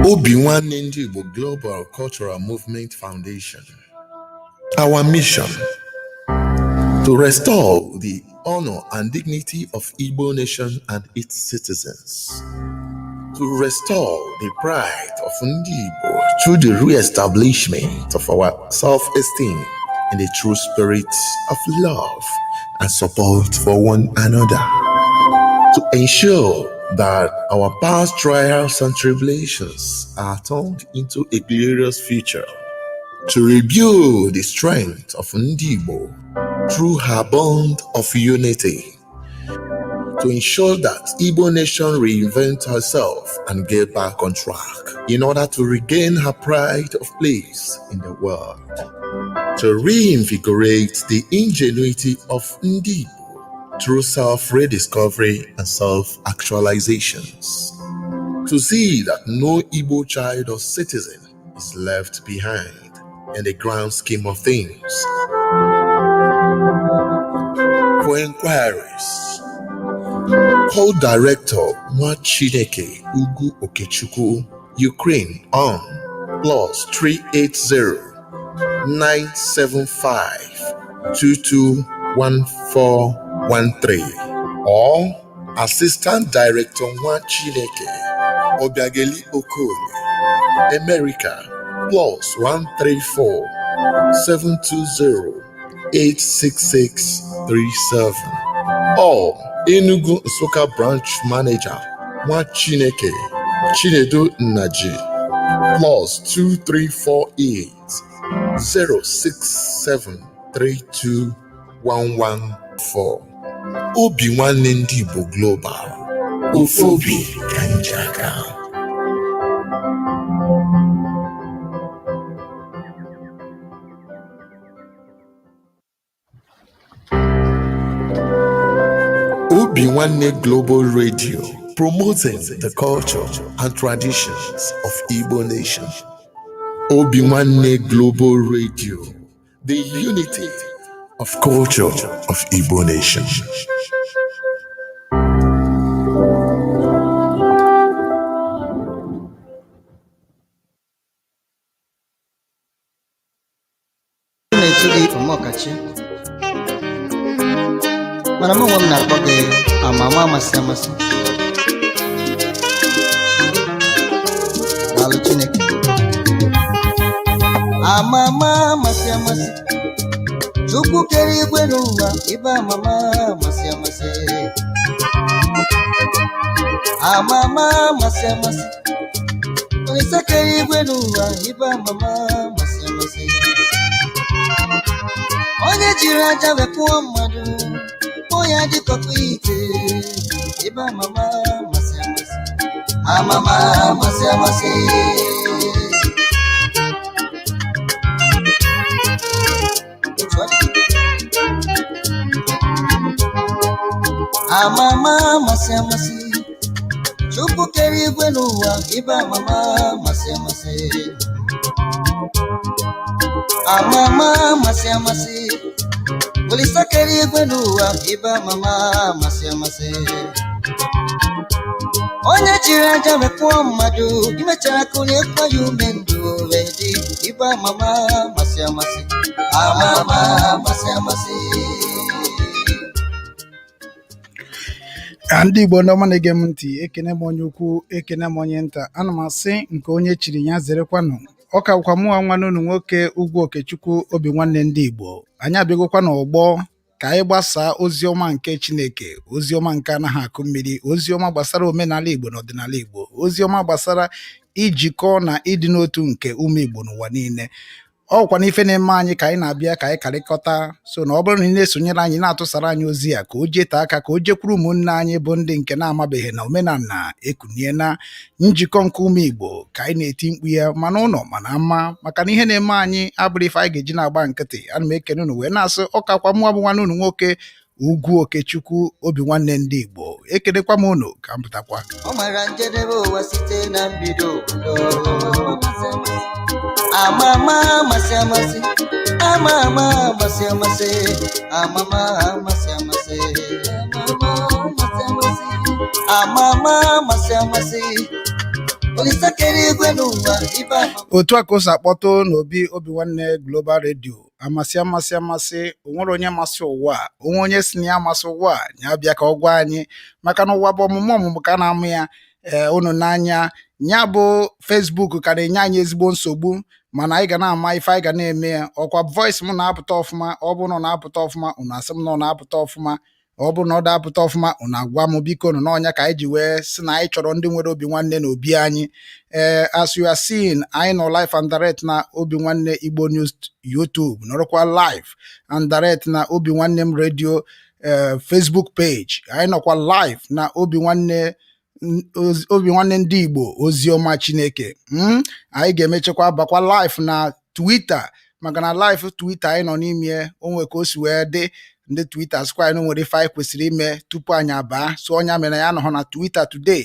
Obinwannem Global Cultural Movement Foundation. Our mission: to restore the honor and dignity of Igbo nation and its citizens, to restore the pride of Ndi Igbo through the re-establishment of our self-esteem in the true spirit of love and support for one another, to ensure that our past trials and tribulations are turned into a glorious future, to rebuild the strength of Ndi Igbo through her bond of unity, to ensure that Igbo nation reinvent herself and get back on track in order to regain her pride of place in the world, to reinvigorate the ingenuity of Ndi Igbo through self-rediscovery and self-actualizations, to see that no Igbo child or citizen is left behind in the grand scheme of things. For inquiries, call Director Nwachineke Ugu Okechukwu, Ukraine on +380 975 221413, or Assistant Director Nwachineke Obiageli Okoli, America +134 720 86637, or Enugu Nsukka Branch Manager Nwachineke Chinedu Nnaji +2348 067 32114. Obinwannem Global, Ofobi Kanjaga. Obinwannem Global Radio, promoting the culture and traditions of Igbo nation. Obinwannem Global Radio, the unity of culture of Igbo nation. Mana mo wam na page amama masamasi. Dalu Chineke. Amama masamasi. Chukwu kere igwe n'ụwa ibe amama masamasi. Amama masamasi. Onye kere igwe n'ụwa ibe amama masamasi. Onye jiri aja wepụọ mmadụ, oya di kokuite, iba mama masamasi, amama masamasi. Amama masamasi, Chukwu kere igwe n'ụwa, iba mama masamasi. Amama masamasi. Polisa keri igwe n'ụwa iba mama masamasi. Onye jiri aja wepụọ mmadụ, imechara kunye kwa ya ume ndụ wedi iba mama masamasi. Amama masamasi. Ndị Igbo ndị ọma na-ege m ntị, ekene m onye ukwu, ekene m onye nta. Ana m asị nke onye chiri ya zerekwanụ. Ọ ka bụkwa mụnwa nwanne unu nwoke Ugwu Okechukwu Obinwannem ndị Igbo. Anyị abịagokwa n'ọgbọ ka anyị gbasaa oziọma nke Chineke, oziọma nke anaghị akụ mmiri, oziọma gbasara omenala Igbo na ọdịnala Igbo, oziọma gbasara ijikọ na ịdị n'otu nke ụmụ Igbo n'ụwa niile. Ọkwa n'ife na-eme anyị ka anyị na-abịa ka anyị karịkọta, so na ọ bụrụ na ị na-esonyere anyị na-atụsara anyị ozi ya ka o jeta aka ka o jekwuru ụmụnne anyị bụ ndị nke na-amabeghị na omenala ekunie na njikọ nke ụmụ Igbo, ka anyị na-eti mkpu ya mana ụlọ mana ama, maka na ihe na-eme anyị abụrụ ife anyị ga-eji na-agba nkịtị. Ana m ekene unu wee na-asị ọkakwa mụwa bụ nwanne unu nwoke Ugwu Okechukwu Obinwannem ndị Igbo. Ekenekwa m unu ka m pụtakwa. Ọ mara njedebe ụwa site na mbido amama masamasi, amama masamasi, amama masamasi, amama masamasi, amama masamasi. Olisa kere igwe n'ụwa ibe ama. Otu a ka o si akpọtụ n'obi Obinwanne Global Radio amasị onwere onye masị ụwa onwe onye si na ya amasị ụwa ya bịa ka ọ gwa anyị maka na ụwa bụ ọmụmụ ka a na-amụ ya unu n'anya ya bụ Facebook ka na-enye anyị ezigbo nsogbu mana anyị ga na-ama ife anyị ga na-eme ya ọkwa voice m na-apụta ọfụma ọ bụrụ na ọ na-apụta ọfụma unu asị m na ọ na-apụta ọfụma ọ bụrụ na ọ da-apụta ọfụma unu agwa m biko nụ n'ọnya ka anyị ji wee sị na anyị chọrọ ndị nwere Obinwanne na obi anyị as you are seeing anyị nọ live and direct na Obinwanne Igbo News YouTube nọrọkwa live and direct na Obinwannem Radio Facebook page anyị nọkwa live na Obinwanne ndị Igbo oziọma Chineke anyị ga-emechekwa bakwa live na Twitter maka na live Twitter anyị nọ n'ime onwe ka o si wee dị ndị Twitter sịkwa anyị nwere ife anyị kwesịrị ime tupu anyị abaa so ọnya mere ya nọ na Twitter today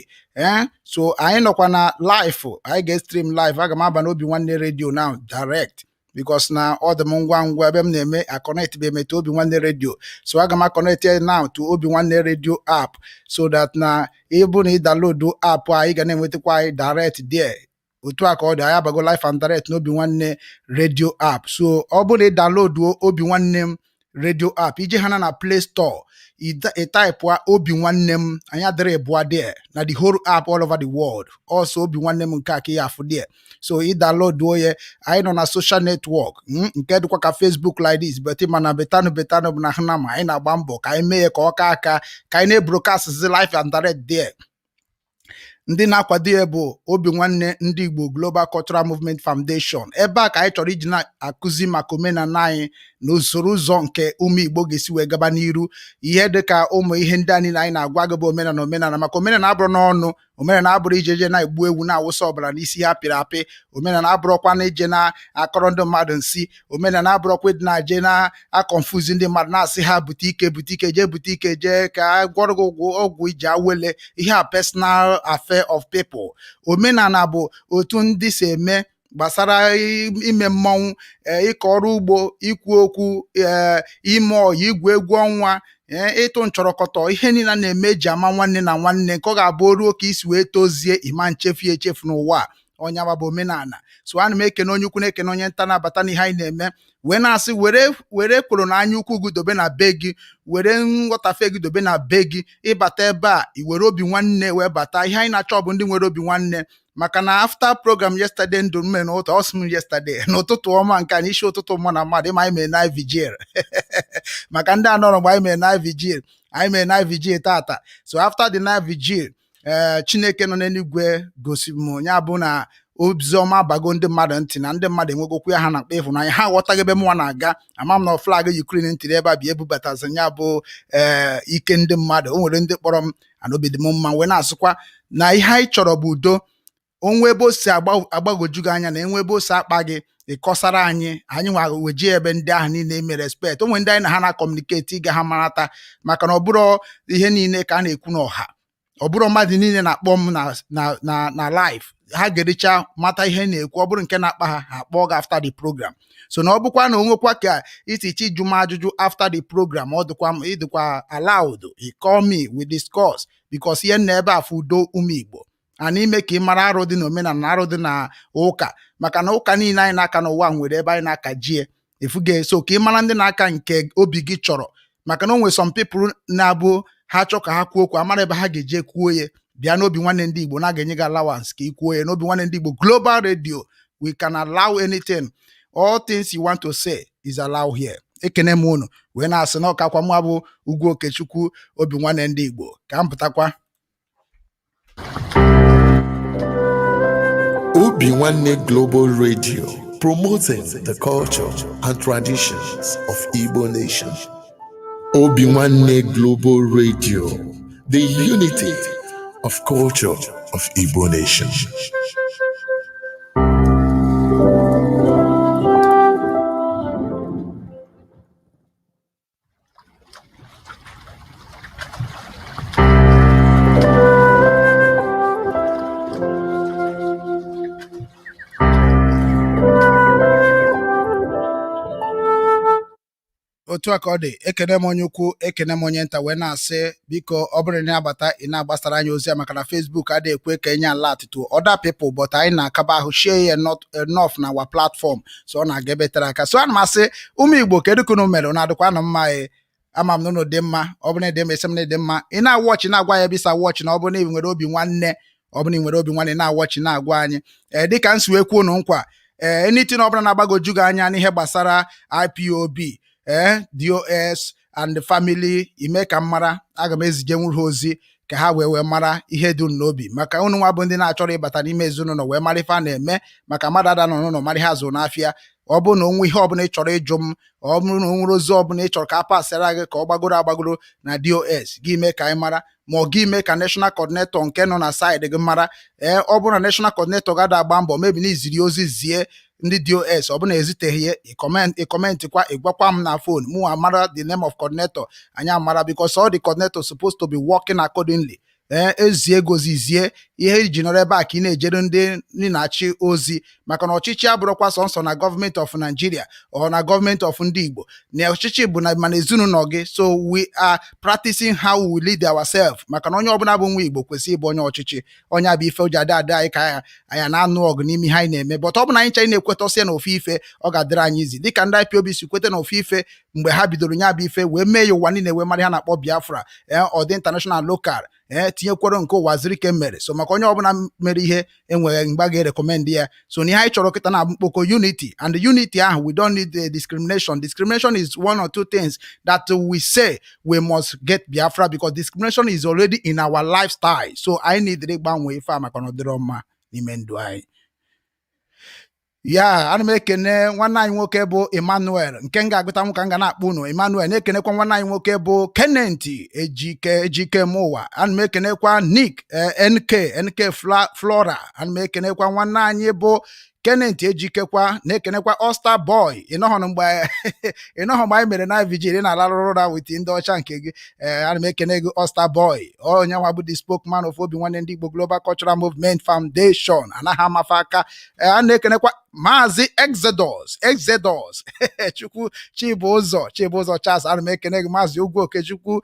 so anyị nọkwa na live anyị ga-stream live aga m aba na Obinwanne Radio now direct because na ọ dị m ngwa ngwa ebe m na-eme connect be emeto Obinwanne Radio so aga m connect now to Obinwanne Radio app so that na ịbụ na ị download app anyị ga na-enwetakwa anyị direct there otu a ka ọ dị anyị abago live and direct na Obinwanne Radio app so ọ bụ na ị download Obinwannem Radio app ije ha na Play Store type Obinwannem anyị adịrị bụa there na the whole app all over the world also Obinwannem nke a ka ya afụ there so ị download oye anyị nọ na social network nke dịkwa ka Facebook like this but mana betanụ bụ na ha na ma anyị na-agba mbọ ka anyị mee ka ọ ka aka ka anyị na-broadcast live and direct there ndị na-akwado ya bụ Obinwanne ndị Igbo Global Cultural Movement Foundation ebe a ka anyị chọrọ iji na-akụzi maka omenala anyị na usoro ụzọ nke ụmụ Igbo ga-esi wee gaba n'iru ihe dịka ụmụ ihe ndị anyị na-agwa gị bụ omenala maka omenala abụrụ n'ọnụ omenala abụrụ ije na-egbu ewu na-awụsa ọbara n'isi ha pịrị apị omenala abụrụkwa na ije na-akọrọ ndị mmadụ nsị omenala abụrụkwa ịdị na-eje na-akọnfuzi ndị mmadụ na-asị ha bute ike jee ka gwọrọ gị ọgwụ iji awele ihe a personal affair of people omenala bụ otu ndị si eme gbasara ime mmọnwụ ịkọ ọrụ ugbo ikwu okwu ime ọya igwu egwu ọnwa ịtụ nchọrọkọtọ ihe niile na-eme eji ama nwanne na nwanne nke ọ ga-abụ ruo ka isi wee tozie ịma echefu n'ụwa ọnya bụ omenala so ana m ekene onye ukwu na-ekene onye nta na-abata n'ihe anyị na-eme wee na-asị were kwuru na anya ukwu gị dobe na be gị were nghọtafe gị dobe na be gị ịbata ebe a iwere Obinwanne wee bata ihe anyị na-achọ bụ ndị nwere Obinwanne maka na after program yesterday ndụ mme na ụtọ ọsụm yesterday n'ụtụtụ ọma nke na isi ụtụtụ mụ na mmadụ ịma anyị mere night vigil maka ndị anọrọ mgbe anyị mere night vigil tata so after the night vigil Chineke nọ n'eluigwe gosiri m ya bụ na oziọma abago ndị mmadụ ntị na ndị mmadụ enwegokwu ya ha na-akpa ịhụnanya ha aghọtaghị ebe mụnwa na-aga ama m na flag Ukraine ntiri ebe a bi ebubatazi ya bụ ike ndị mmadụ o nwere ndị kpọrọ m ana obi dị m mma wee na-asịkwa na ihe anyị chọrọ bụ udo onwe ebe o si agbagoju gị anya na enwe ebe o si akpa gị ịkọsara anyị nwa weji ebe ndị ahụ niile eme respect onwe ndị anyị na ha na-akọmuniketi ịga ha marata maka na ọ bụrụ ihe niile ka a na-ekwu n'ọha ọ bụrụ mmadụ niile na-akpọ m na live ha ga-ericha mata ihe na-ekwu ọ bụrụ nke na-akpa ha akpọọ gị after the program so na ọ bụkwa na onwekwa ka itichi jụ m ajụjụ after the program ọ dịkwa allowed call me we discuss because ihe na ebe afọ udo ụmụ Igbo ana ime ka ị mara arụ dị na omenala na arụ dị na ụka maka na ụka niile anyị na-aka n'ụwa nwere ebe anyị na-aka jie efuge so ka ị mara ndị na-aka nke obi gị chọrọ maka na o nwere some people na-abụ ha chọ ka ha kwuo okwu amara ebe ha ga-eje kwuo ya bịa n'Obinwanne ndị Igbo na ga-enye gị allowance ka ị kwuo ya n'Obinwanne ndị Igbo Global Radio we can allow anything all things you want to say is allowed here ekene m unu wee na-asị na ọkakwa mụ bụ Ugwu Okechukwu Obinwanne ndị Igbo ka m pụtakwa Obinwanne Global Radio, promoting the culture and traditions of Igbo nation. Obinwanne Global Radio, the unity of culture of Igbo nation. otu a ka ọ dị, ekene m onye ukwu ekene m onye nta wee na-asị biko ọ bụrụ na abata ị na-agbasara anyị ozi a maka na Facebook adịghị ekwe ka enye ala atụtụ other people but anyị na-akaba ahụ share ya not enough na our platform so ọ na-aga ebe tere aka so ana m asị ụmụ Igbo kedu ka unu mere na-adịkwa na mma ama m na unu dị mma ọ bụrụ na dị mma esi m na dị mma ị na-awọchị na-agwa ya bisa wọchị na ọ bụrụ na ị nwere obi nwanne ọ bụrụ na ị nwere obi nwanne na-awọchị na-agwa anyị dịka m si wee kwuo unu nkwa anything ọ bụla na-agbagoju gị anya n'ihe gbasara IPOB DOS and the family ime ka m mara aga m ezije nwuru ha ozi ka ha wee mara ihe dị unu n'obi maka unu nwa bụ ndị na-achọrọ ịbata n'ime ezinụlọ wee mara ife a na-eme maka mmadụ ada nọ n'ụlọ mara ihe azụ n'afịa ọ bụrụ na onwe ihe ọbụla ị chọrọ ịjụ m ọ bụrụ na o nwere ozi ọbụla ị chọrọ ka a pasịara gị ka ọ gbagoro na DOS gị mee ka anyị mara ma ọ gị mee ka national coordinator nke nọ na saịdị gị mara ọ bụrụ na national coordinator gada agba mbọ mebi na iziri ozi zie ndị DOS ọ bụla eziteghị ya ịkọmentịkwa ịgwakwa m na phone mụ amara the name of coordinator anyị amara because all the coordinator supposed to be working accordingly ezie gozizie ihe iji nọrọ ebe a ka ị na-ejere ndị na-achị ozi maka na ọchịchị abụrụkwa sọnsọ na gọọmenti of Nigeria ọ na gọọmenti of ndị Igbo na ọchịchị bụ na mana ezinụlọ gị so we are practicing how we lead ourselves maka na onye ọbụla bụ nwa Igbo kwesịrị ịbụ onye ọchịchị onye abụ ife ụjọ ada anyị ka anyị na-anụ ọgụ n'ime ihe anyị na-eme but ọ bụ na anyị chanyị na-ekwetọsịa na ofe ife ọ ga-adịrị anyị izi dịka ndị IPOB si kweta na ofe ife mgbe ha bidoro nya bụ ife wee mee ya ụwa niile wee mara ha na-akpọ Biafra ọ dị international local tinyekwara nke ụwa ziri ike mere so maka onye ọbụla mere ihe enweghị mgbe a ga-erekomend ya so na ihe anyị chọrọ kịta na mkpoko unity and the unity ahụ we don't need discrimination is one or two things that we say we must get Biafra because discrimination is already in our lifestyle so I need ịgbanwe ife a maka na ọ dịrọ mma n'ime ndụ anyị ya ana m ekene nwanne anyị nwoke bụ Emmanuel nke m ga-agụta nwoke m ga na-akpọ unu Emmanuel na-ekenekwa nwanne anyị nwoke bụ Kenneth ejike mụwa ana m ekenekwa Nick NK Flora ana m ekenekwa nwanne anyị bụ Kenneth ejikekwa na-ekenekwa Oster Boy ịnọhọ mgbe anyị mere na vigil na-alarụrụ ụra wit ndị ọcha nke gị ana m ekene gị Oster Boy onye nwa bụ the spokesman of Obinwannem ndị Igbo Global Cultural Movement Foundation anaghị amafe aka a na-ekenekwa Maazị Exodus Chukwu Chibụzọ Charles ana m ekene gị Maazị Ugwu Okechukwu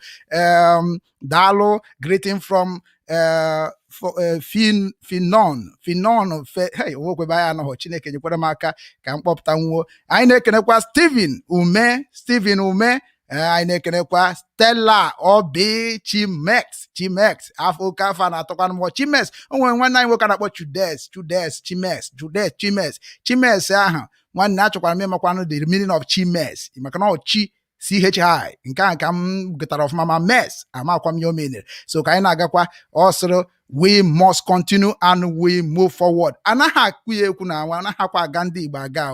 daalụ greeting from Finon owekwebe anyị anọghọ Chineke nyekwara m aka ka m kpọpụta nwuo anyị na-ekenekwa Steven Ume anyị na-ekenekwa Stella Obi Chimex afọ na-atọkwa m Chimex o nwere nwanne anyị nwoke na-akpọ Chimex ahụ nwanne achọkwara m ịmakwanụ the meaning of Chimex maka na ọ chi CHI nke a ka m gụtara ọfụma ma mes amakwa m ya o menere so ka anyị na-agakwa ọ sịrị we must continue and we move forward anaghị akụ ya ekwu na nwa anaghị akwa aga ndị Igbo aga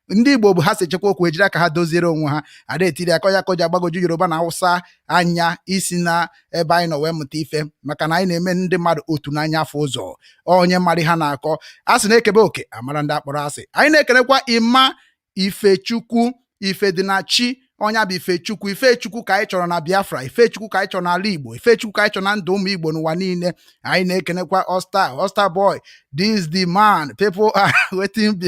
ndị Igbo bụ ha si echekwa okwu ejiri aka ha doziere onwe ha ada etiri aka ya koja agbagoju Yoruba na Hausa anya isi na ebe anyị nọ wee mụta ife maka na anyị na-eme ndị mmadụ otu n'anya afọ ụzọ onye mmadụ ha na-akọ a sị na-ekebe oke amara ndị akpọrọ asị anyị na-ekenekwa Ima Ifechukwu Ifedinachi onye bụ Ifechukwu ka anyị chọrọ na Biafra Ifechukwu ka anyị chọrọ n'ala Igbo Ifechukwu ka anyị chọrọ na ndụ ụmụ Igbo n'ụwa niile anyị na-ekenekwa Oster Boy this the man people are waiting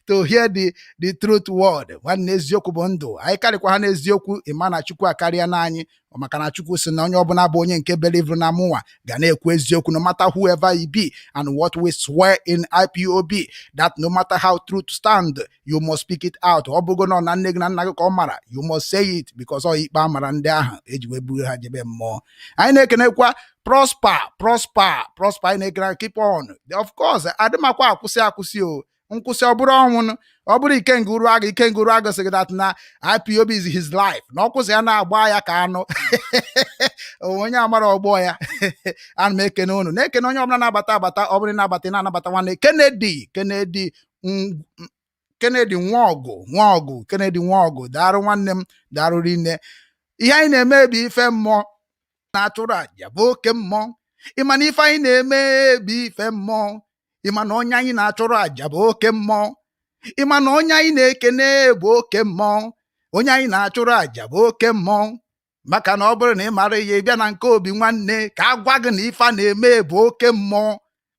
to hear the truth word nwanne eziokwu bụ ndụ anyị karịkwa ha n'eziokwu ịma na Chukwu akarịa n'anyị maka na Chukwu sị na onye ọbụla bụ onye nke believe na mụnwa ga na-ekwu eziokwu no matter whoever he be and what we swear in IPOB that no matter how truth stand you must speak it out ọ bụgo na nne gị na nna gị ka ọ mara you must say it because ọ ikpe amara ndị ahụ eji wee buru ha jebe mmụọ anyị na-ekenekwa prosper anyị na-ekene keep on of course adịmakwa akwụsị nkwụsị ọ bụrụ ọnwụ ọ bụrụ ikenguru agụ sị gị that na IPOB is his life na ọkwụsị ya na-agba ya ka anụ onye amara ọgbọ ya ana m ekene unu na-ekene onye ọbụla na-abata ọ bụrụ na-anabata nwanne Kennedy Nwaọgụ daarụ nwanne m daarụ rinne ihe anyị na-eme bụ ife mmụọ na-achụrụ aja bụ oke mmụọ ịma na ife anyị na-eme bụ ife mmụọ ịma na onye anyị na-achụrụ aja bụ oke mmụọ ịma na onye anyị na-ekene bụ oke mmụọ onye anyị na-achụrụ aja bụ oke mmụọ maka na ọ bụrụ na ị mara ihe bịa na nke Obinwannem ka a gwa gị na ife a na-eme bụ oke mmụọ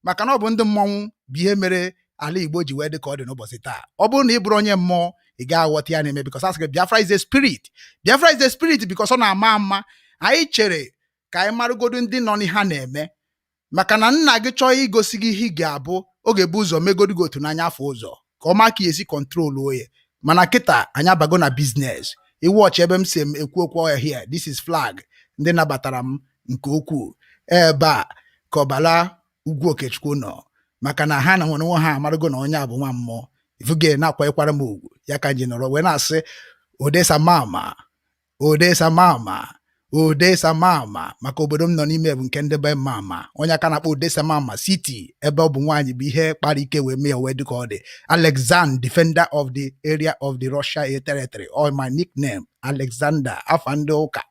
maka na ọ bụ ndị mmọnwụ bụ ihe mere ala Igbo ji wee dị ka ọ dị n'ụbọchị taa ọ bụrụ na ị bụrụ onye mmụọ ị ga-aghọta ya na-eme because asị Biafra is a spirit. Biafra is a spirit because ọ na-ama ama. Anyị chere ka anyị marụgodu ndị nọ n'ihe na-eme maka na nna gị chọọ igosi gị ihe ị ga-abụ oge bụ ụzọ megodu gị otu n'anya afọ ụzọ ka ọma ka esi kọntrol oye mana kịta anyị abago na biznes iwu ọchị ebe m si ekwu okwu ọya here this is flag ndị nabatara m nke ukwuu ebe a ka ọbala ugwu Okechukwu nọ maka na ha na nwere nwe ha amarụgo na onye a bụ nwa mmụọ ifuge na-akwanyekwara m ugwu ya ka nji nọrọ wee na-asị odesa mama odesa mama odesa mama maka obodo m nọ n'ime bụ nke ndị be mama onye aka na-akpọ odesa mama city ebe ọ bụ nwaanyị bụ ihe kpara ike wee mee wee dịka ọ dị Alexander defender of the area of the Russia territory or my nickname Alexander afa ndị ụka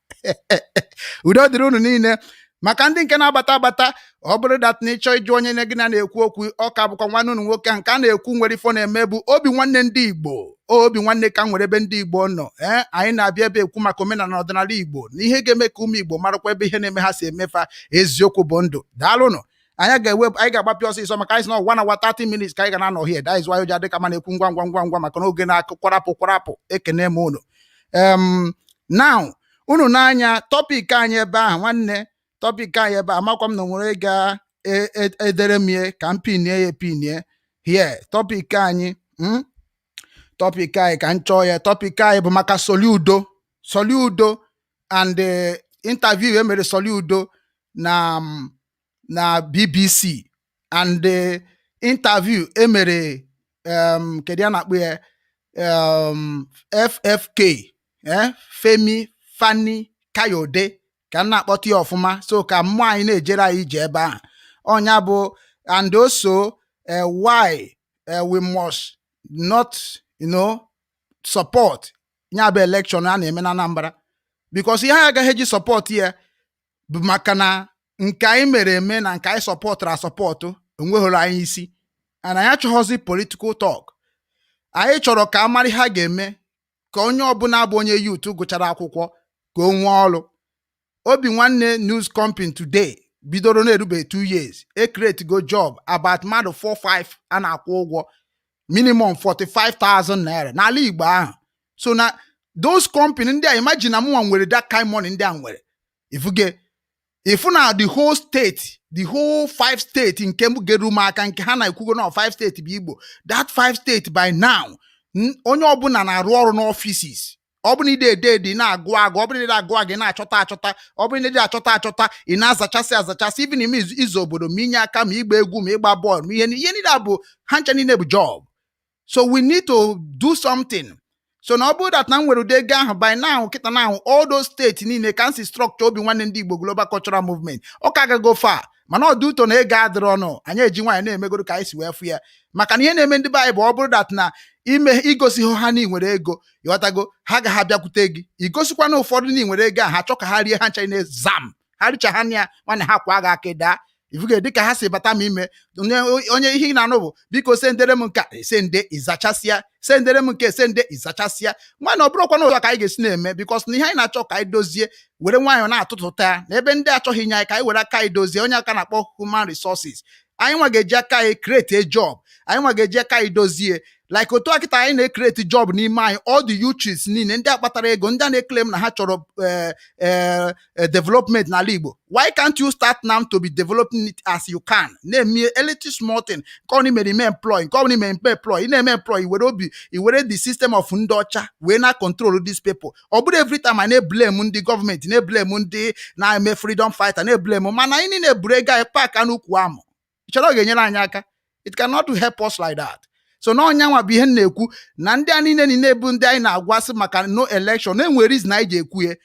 udo dịrị unu niile maka ndị nke na-abata abata ọ bụrụ dat na ịchọ ịjụ onye gị na-ekwu okwu ọ ka bụkwa nwanne unu nwoke nke a na-ekwu nwere ifo na-eme bụ Obinwanne ndị Igbo Obinwanne ka nwere ebe ndị Igbo nọ anyị na-abịa ebe ekwu maka omenala na ọdịnala Igbo na ihe ga-eme ka ụmụ Igbo marakwa ebe ihe na-eme ha si emefa eziokwu bụ ndụ daalụnụ anyị ga-agbapịa ọsịsọ maka anyị si na 1 hour 30 minutes ka anyị ga na-anọ here that is why ụja dịka ma na-ekwu ngwa maka na oge na-akụ kwarapụ ekene m unu now unu n'anya topic anyị ebe ahụ nwanne topic anyị ebe amakwa m na nwere ga-edere m ihe ka m pinie ya epinie here topic anyị ka m chọọ ya topic anyị bụ maka Soludo and interview emere Soludo na BBC and interview emere kedu ya na-akpọ ya FFK Fani-Kayode ka m na-akpọta ya ọfụma so ka mmụọ anyị na-ejere anyị ije ebe ahụ ọnya bụ and also why we must not support nya bụ election a na-eme na Anambra because ihe anyị agaghị eji support ya bụ maka na nke anyị mere eme na nke anyị sọpọtụ onweghịrị anyị isi and anyị achọghọzi political talk anyị chọrọ ka amara ha ga-eme ka onye ọbụla bụ onye youth gụchara akwụkwọ ka o nwee ọrụ Obinwanne News Company today bidoro na-erube 2 years create go job about mmadụ 4-5 a na-akwụ ụgwọ minimum 45,000 naira n'ala Igbo ahụ so na those company ndị a imagine na mụnwa nwere that kind money ndị a nwere ifu na the whole state the whole 5 state nke m geru m aka nke ha na-ekwugo na 5 state bụ Igbo that 5 state by now onye ọbụla na-arụ ọrụ n'offices ọ bụrụ na ide na-agụ ọ bụrụ na agụ gị na-achọta ọ bụrụ na achọta ị na-azachasị even ime izu obodo ma inye aka ma ịgba egwu ma ịgba bọọlụ ma ihe niile bụ ha ncha niile bụ job so we need to do something so na ọ bụrụ that na nwere ụdị ego ahụ by now kịta na all those states niile ka nsi structure Obinwanne ndị Igbo Global Cultural Movement ọ ka agago far mana ọ dị ụtọ na ego adịrọ ọnụ anyị eji nwaanyị na-emegoro ka anyị si wee fụ ya maka na ihe na-eme ndị be anyị bụ ọ bụrụ that na ime igosi ha na nwere ego ịghọtago ha ga ha bịakwute gị igosikwa na ụfọdụ na nwere ego ahụ ha chọ ka ha rie ha ncha na zam ha richa ha na ya nwanne ha kwa ga aka daa ifuge dịka ha si bata m ime onye ihe na-anụ bụ biko sendere m nke sende ịzachasịa sendere m nke sende ịzachasịa nwaanyị ọ bụrụkwa na ụzọ ka anyị ga-esi na-eme bikos na ihe anyị na-achọ ka anyị dozie were nwaanyị na-atụtụta ya na ebe ndị achọghị inye anyị ka anyị were aka anyị dozie onye aka na-akpọ human resources anyị nwa ga-eji aka anyị create a job anyị nwa ga-eji aka anyị dozie like otu akịta anyị na-ekreti job n'ime anyị all the youths niile ndị akpatara ego ndị a na-eklem na ha chọrọ development n'ala Igbo why can't you start now to be developing it as you can na-eme elite small thing nke ọ mere ime employ nke ọ ime employ ị na-eme employ iwere the system of ndị ọcha wee na control these people ọ bụrụ every time I na-eblame ndị gọọmenti na-eblame ndị na-eme freedom fighter na-eblame mana anyị niile buru ego anyị paak n'ukwu amụ ịchọrọ ọ ga-enyere anyị aka it cannot help us like that so na ọnya nwa bụ ihe na-ekwu na ndị a niile bụ ndị anyị na-agwasị maka no election na-enwere reason anyị ji ekwu ya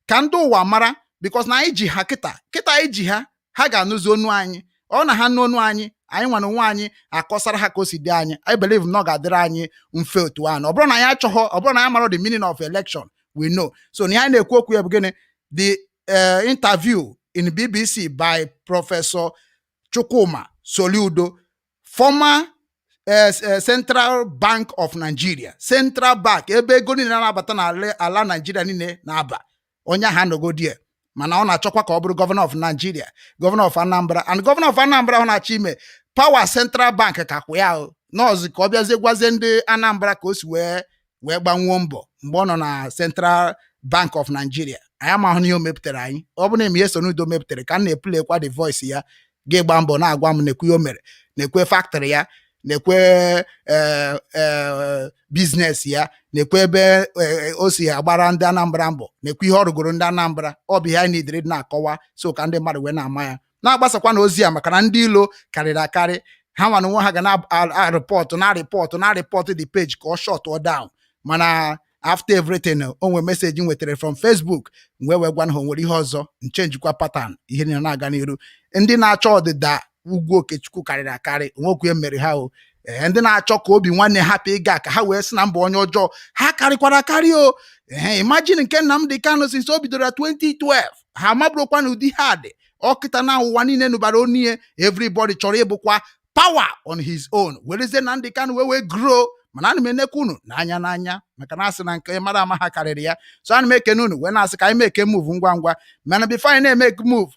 ka ndị ụwa mara because na anyị ji ha kịta anyị ji ha ga-anụzi onu anyị ọ na ha n'onu anyị nwere onwe anyị akọsara ha ka o si dị anyị I believe na ọ ga-adịrị anyị mfe otu ahụ ọ bụrụ na anyị achọghọ ọ bụrụ na anyị mara the meaning of election we know so na ihe anyị na-ekwu okwu ya bụ gịnị the interview in BBC by Professor Chukwuma Soludo former Central Bank of Nigeria Central Bank ebe ego niile na-abata n'ala Nigeria niile na-aba onye ahụ anọgodi mana ọ na-achọkwa ka ọ bụrụ Governor of Nigeria Governor of Anambra and Governor of Anambra ọ na-achọ ime power Central Bank ka kwụ ya nọọsụ ka ọ bịazie gwazie ndị Anambra ka o si wee gbanwuo mbọ mgbe ọ nọ na Central Bank of Nigeria. Anyị amaghụ ihe o mepụtara anyị. Ọ bụ na eme ihe Soludo mepụtara ka m na-epulekwa the voice ya ga-egba mbọ na-agwa m nekwe ihe o mere, nekwe factory ya, nekwe biznes ya, nekwe ebe o si agbara ndị Anambra mbọ, nekwe ihe ọ rụgoro ndị Anambra. Ọ bụ ihe anyị nidiri na-akọwa so ka ndị mmadụ wee na-ama ya, na-agbasakwa na ozi ya maka na ndị ilo karịrị akarị. Ha nwa na onwe ha ga na-arịpọtụ the page ka ọ shut down. Mana after everything o nwere meseji nwetara from Facebook wee gwa na ha nwere ihe ọzọ nchenjikwa pattern ihe niile na-aga n'iru. Ndị na-achọ ọdịda ugwu Okechukwu karịrị akarị, nwekwe mere ha o. Ndị na-achọ ka Obinwannem hapụ ịga ka ha wee sị na mbụ onye ọjọọ, ha karịkwara akarị o. Imagine nke Nnamdi Kanu since o bidoro 2012 ha amaburokwa na ụdị ha dị. Ọkịta na ụwa niile nụbara onye, everybody chọrọ ịbụkwa power on his own. Werezie Nnamdi Kanu wee grow. Mana ana m enekwa unu n'anya maka na asị na nke mara ama ha karịrị ya. So ana m ekene unu wee na-asị ka anyị meke move ngwa ngwa. Mana before anyị na-emeke move,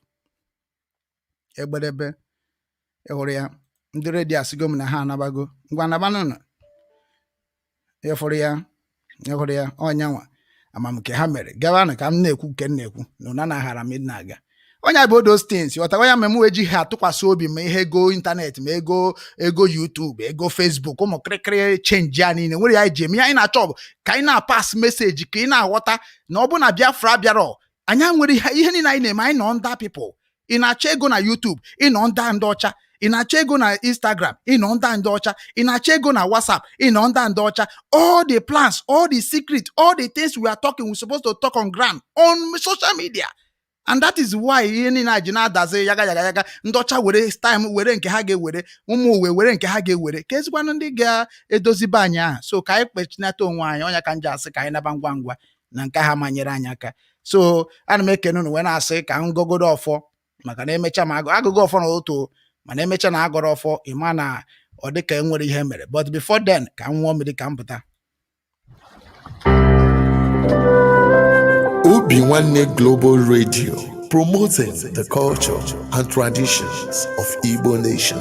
egbedebe ehụrụ ya ndị redio asịgo m na ha anabago. Ngwa nabanụ unu efụrụ ya ọnyanwa amam nke ha mere gawanụ ka m na-ekwu nke m na-ekwu na ụna na-aghara m na-aga. Onye bụ those things ọtawa ya meme eji ha atụkwasị obi ma ihe ego ịntanetị ma ego YouTube, ego Facebook, ụmụ kịrịkịrị chenji ya niile nwere ya ji eme. Anyị na-achọ bụ ka anyị na-apas meseji ka ị na-aghọta na ọ bụ na Biafra bịara anya nwere ihe niile anyị na-eme. Anyị nọ nda people. Ị na-achọ ego na YouTube, ị nọ nda ndị ọcha. Ị na-achọ ego na Instagram, ị nọ nda ndị ọcha. Ị na-achọ ego na WhatsApp, ị nọ nda ndị ọcha. All the plans, all the secrets, all the things we are talking, we're supposed to talk on ground on social media. And that is why ihe niile a ji na-adazi yaga ndị ọcha were time were nke ha ga-ewere, ụmụ uwe were nke ha ga-ewere, ka ezigbanụ ndị ga-edozibe anyị ahụ. So ka anyị kpechinata onwe anyị, ọnya ka m ji asị ka anyị naba ngwa ngwa na nke ha manyere anyị aka. So ana m ekene unu wee na-asị ka m gogodo ọfọ maka na emecha ma agụgụ ọfọ na otu, mana emecha na agọrọ ọfọ ịma na ọ dị ka enwere ihe mere. But before then ka m nwụọ mmiri ka m pụta. Obinwannem Global Radio, promoting the culture and traditions of Igbo nation.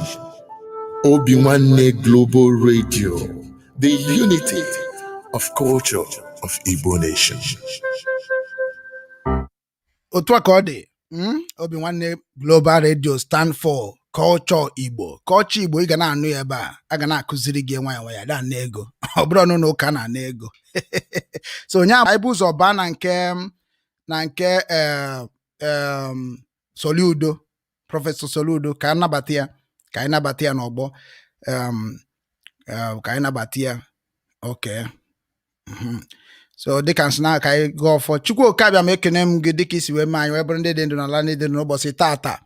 Obinwannem Global Radio, the unity of culture of Igbo nation. Otu a ka ọ dị. Obinwannem Global Radio stand for culture Igbo. Culture Igbo ị ga na-anụ ya ebe a ga na-akụziri gị nwayọ ya da na ego. Ọ bụrụ ọnụ na ụka na ego. So onye anyị bụ ụzọ baa na nke Soludo, Prọfesọ Soludo, ka anyị nabata ya n'ọgbọ. Ka anyị nabata ya. Okay. So dịka nsị na ka anyị gaa ọfọ. Chukwuoke abịa m ekene m gị dịka isi wee mee anyị wee bụrụ ndị dị ndụ n'ala ndị dị n'ụbọchị tata.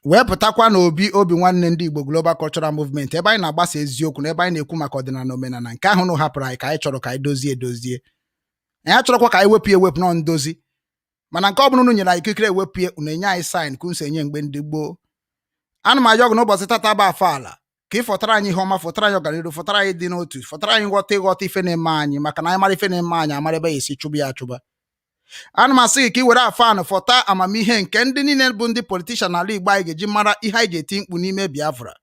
Wee pụtakwa na Obinwannem ndị Igbo Global Cultural Movement, ebe anyị na-agbasa eziokwu na ebe anyị na-ekwu maka ọdịnala na omenala nke ahụ na hapụrụ anyị ka anyị chọrọ ka anyị dozie. Anyị achọrọkwa ka anyị wepụ nọ ndozi. Mana nke ọ bụla unu nyere anyị ikikere ewepụ unu enye anyị sign ka unu si enye mgbe ndị gboo. Ana m ayọ ọgụ n'ụbọchị tata bụ afọ ala ka ị fọtara anyị ihe ọma, fọtara anyị ọganiru, fọtara anyị dị n'otu, fọtara anyị ịghọta ife na-eme anyị, maka na anyị mara ife na-eme anyị amara ebe ya esi chụba ya achụba. Ana m asị gị ka ị were afọ anụ fọta amamihe nke ndị niile bụ ndị politishan n'ala Igbo anyị ga-eji mara ihe anyị ji eti mkpu n'ime Biafra,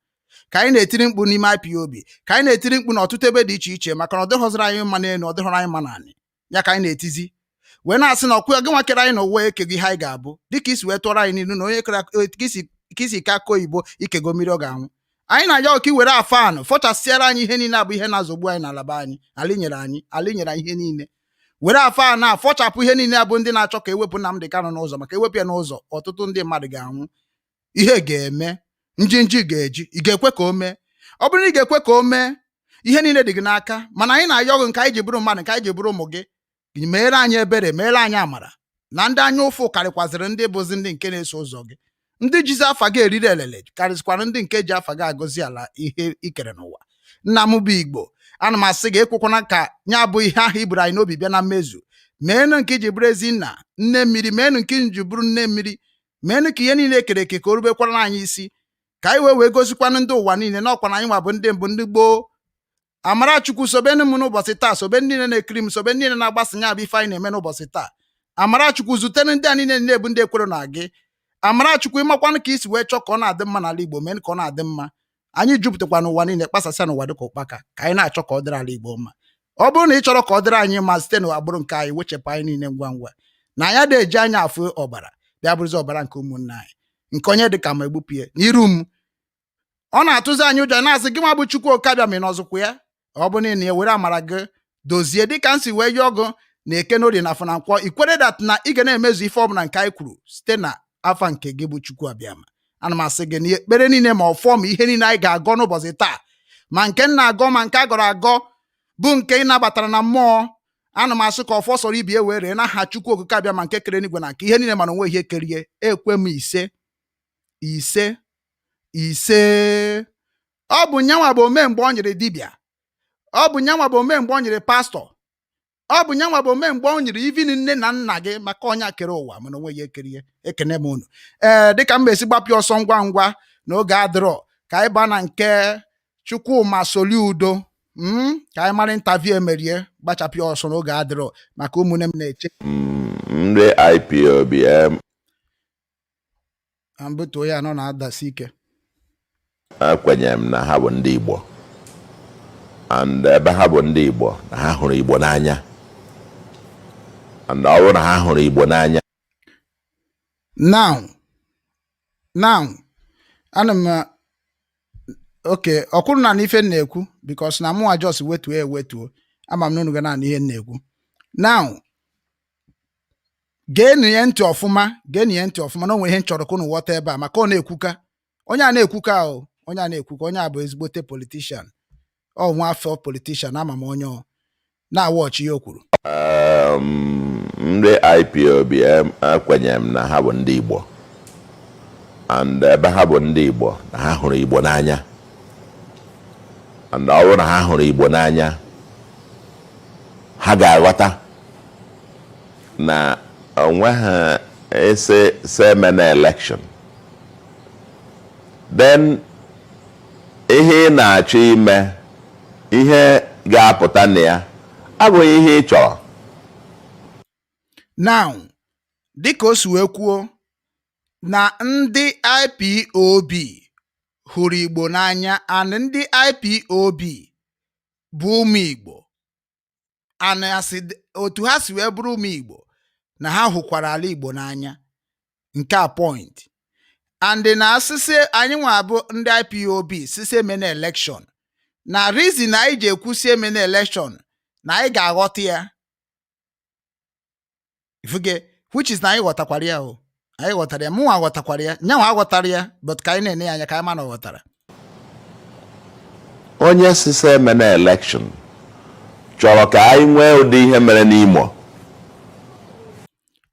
ka anyị na-etiri mkpu n'ime IPOB, ka anyị na-etiri mkpu n'ọtụtụ ebe dị iche iche, maka na ọ dịghọziri anyị mma n'elu, ọ dịghọrọ anyị mma n'anị. Ya ka anyị na-etizi wee na-asị na ọkụ gị nwa kere anyị na ụwa ekego ihe anyị ga-abụ, dịka isi wee tụọrọ anyị n'ilu na onye kere ka isi ka aka oyibo ikego mmiri ọ ga-anwụ. Anyị na-ayọ ọka iwere afọ anụ fọchasịara anyị ihe niile abụ ihe na-azọgbu anyị n'ala be anyị. Ali nyere anyị ihe niile. Were afọ anụ a fọchapụ ihe niile abụ ndị na-achọ ka ewepụ Nnamdi Kanu n'ụzọ, maka ewepụ ya n'ụzọ ọtụtụ ndị mmadụ ga-anwụ. Ihe ga-eme, njinji ga-eji, ị ga-ekwe ka o mee. Ọ bụrụ na ị ga-ekwe ka o mee, ihe niile dị gị n'aka. Mana anyị na-ayọ ọgụ nke anyị ji bụrụ mmadụ, nke anyị ji bụrụ ụmụ gị, meere anyị ebere, meere anyị amara, na ndị anya ụfụ karịkwazịrị ndị bụzi ndị nke na-eso ụzọ gị. Ndị jizi afa gị eriri elele karịsịkwara ndị nke ji afa gị agọzi ala ihe ikere n'ụwa. Nna m bụ Igbo, ana m asị gị ekwekwana ka nya bụ ihe ahụ iburu anyị n'obi bịa na mmezu. Meenụ nke iji bụrụ ezi nne mmiri, meenụ nke iji bụrụ nne mmiri, meenụ ka ihe niile ekere eke ka o rubekwara anyị isi, ka anyị wee gozikwanụ ndị ụwa niile na ọkwa na anyị nwa bụ ndị mbụ, ndị gboo. Amarachukwu sobenụ m n'ụbọchị taa, sobe ndị niile na-ekiri m, sobe ndị niile na-agbasa nya bụ ife anyị na-eme n'ụbọchị taa. Amarachukwu zutere ndị a niile na-ebu ndị ekwere na gị. Amarachukwu ịmakwanụ ka isi wee chọọ ka ọ na-adị mma n'ala Igbo, mee ka ọ na-adị mma. Anyị jupụtakwa n'ụwa niile, kpasasịa n'ụwa dịka ụkpaka, ka anyị na-achọ ka ọ dịrị ala Igbo mma. ọ bụrụ na ị chọrọ ka ọ dịrị anyị ma site n'agbụrụ nke anyị wechepụ anyị niile ngwa ngwa na ya na-eji anya afụ ọbara bịa bụrụzi ọbara nke ụmụnne anyị nke onye dị ka ma egbupie n'iru m ọ na-atụzi anyị ụjọ na-asị gị nwa bụ Chukwu Okabịa ma ị nọzụkwa ya ọ bụ niile were amara gị dozie dịka m si wee yọọ ọgụ na eke n'orie na afọ na nkwọ ikwere dat na ị ga na-emezu ife ọbụla nke anyị kwuru site na afa nke gị bụ Chukwu Abịama. Ana m asị gị na ekpere niile ma ọfọ ma ihe niile anyị ga-agọ n'ụbọchị taa ma nke m na-agọ ma nke a gọrọ agọ bụ nke ị nabatara na mmụọ ana m asị ka ọfọ sọrọ ibie were n'aha Chukwu Okike Abịama nke kere n'igwe na nke ihe niile mana onwe ihe kerie ekwe m ise ọ bụ nyanwa bụ ome mgbe ọ nyere dibịa ọ bụ nyanwa bụ ome mgbe ọ nyere pastọ ọ bụ nyanwa bụ ome mgbe ọ nyere ivin nne na nna gị maka ọnya kere ụwa mana onwe ihe kerie ekene m unu dịka m esi gbapịa ọsọ ngwa ngwa n'oge adịrọ ka anyị baa na nke Chukwuma Soludo ka anyị mara ntaviu emerie gbachapịa ọsọ n'oge adịrọ maka ụmụnne m na-eche ndị IPOB mbụtụ ya nọ na-adasi ike ekwenyere m na ha bụ ndị Igbo and ebe ha bụ ndị Igbo na ha hụrụ Igbo n'anya and ọ bụrụ na ha hụrụ Igbo n'anya now ana m oke ọkwụrụ na n'ife na-ekwu because na mụnwa just wetuo ama m n'unu ga na ihe na-ekwu now geenụ ya ntị ọfụma na o nwere ihe nchọrọ ka unu ghọta ebe a maka ọ na-ekwuka onye a na-ekwuka onye a bụ ezigbote politishan ọ nwa afọ politishan ama m onye na-awọchi ya o kwuru ndị IPOB ekwenyere m na ha bụ ndị Igbo and ebe ha bụ ndị Igbo na ha hụrụ Igbo n'anya and ọ bụrụ na ha hụrụ Igbo n'anya ha ga-aghọta na onwe ha eme na election then ihe ị na-achọ ime ihe ga-apụta na ya abụghị ihe ị chọrọ. Now dịka o si wee kwuo na ndị IPOB hụrụ Igbo n'anya and ndị IPOB bụ ụmụ Igbo anasị otu ha si wee bụrụ ụmụ Igbo na ha hụkwara ala Igbo n'anya nke a point and na asịsị anyị nwa bụ ndị IPOB sisi eme na election na reason na anyị ji ekwusi eme na election na anyị ga-aghọta ya ifuge which is na anyị ghọtakwara ya anyị ghọtara ya mụnwa ghọtakwara ya nyanwa aghọtara ya but ka anyị na-ene ya anya ka anyị ma na ọ ghọtara onye sisi eme na election chọrọ ka anyị nwee ụdị ihe mere n'Imo.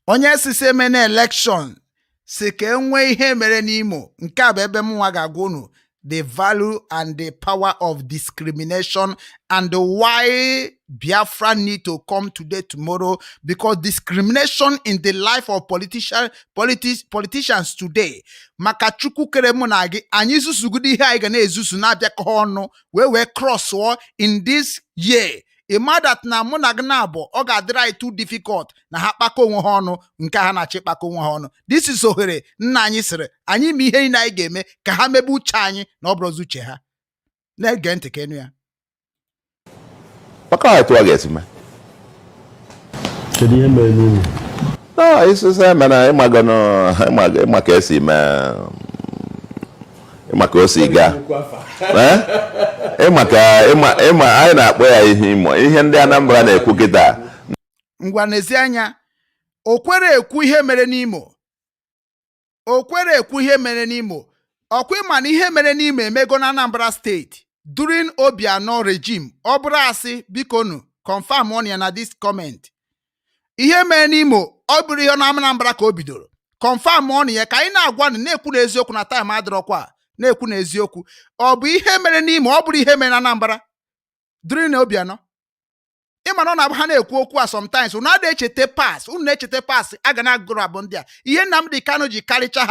Onye sisi eme na election si ka enwee ihe mere n'Imo nke a bụ ebe mụnwa ga-agwa unu the value and the power of discrimination and why Biafra need to come today tomorrow, because discrimination in the life of politicians today maka Chukwu kere mụ na gị anyị zuzugide ihe anyị ga na-ezuzu na-abịakọ ọnụ wee cross in this year. That na mụ na gị na-abụ ọ ga-adịrị anyị too difficult na ha kpakọ onwe ha ọnụ nke ha na-achị kpakọ onwe ha ọnụ. This is ohere nna anyị sịrị anyị ma ihe anyị ga-eme ka ha mebe uche anyị na ọ bụrụzi uche ha. Na-ege ntị kenu ya. Maka etu ọ ga-esi mee. Kedu ihe mere n'ụlọ? Isụsa mana ịma ka esi mee ịma ka o si gaa ịma anyị na-akpọ ya ihe ndị Anambra na-ekwu kịta. Ngwa n'ezi anya o kwere ekwu ihe mere n'Imo ọkwa ịma na ihe mere n'Imo emego na Anambra steeti during Obianọ regime. Ọ bụrụ asị biko nu confirm on ya na this comment. Ihe mere n'Imo ọ bụrụ ihe na Anambra ka o bidoro confirm on ya ka anyị na-agwa na-ekwu n'eziokwu na time adịrọkwa na-ekwu n'eziokwu. Ọ bụ ihe mere n'Imo ọ bụrụ ihe mere na Anambra during Obianọ. Ịma na ọ na-abụ ha na-ekwu okwu a sometimes unu na-echete pass aga na-agụrụ abụ ndị a ihe Nnamdi Kanu ji karịcha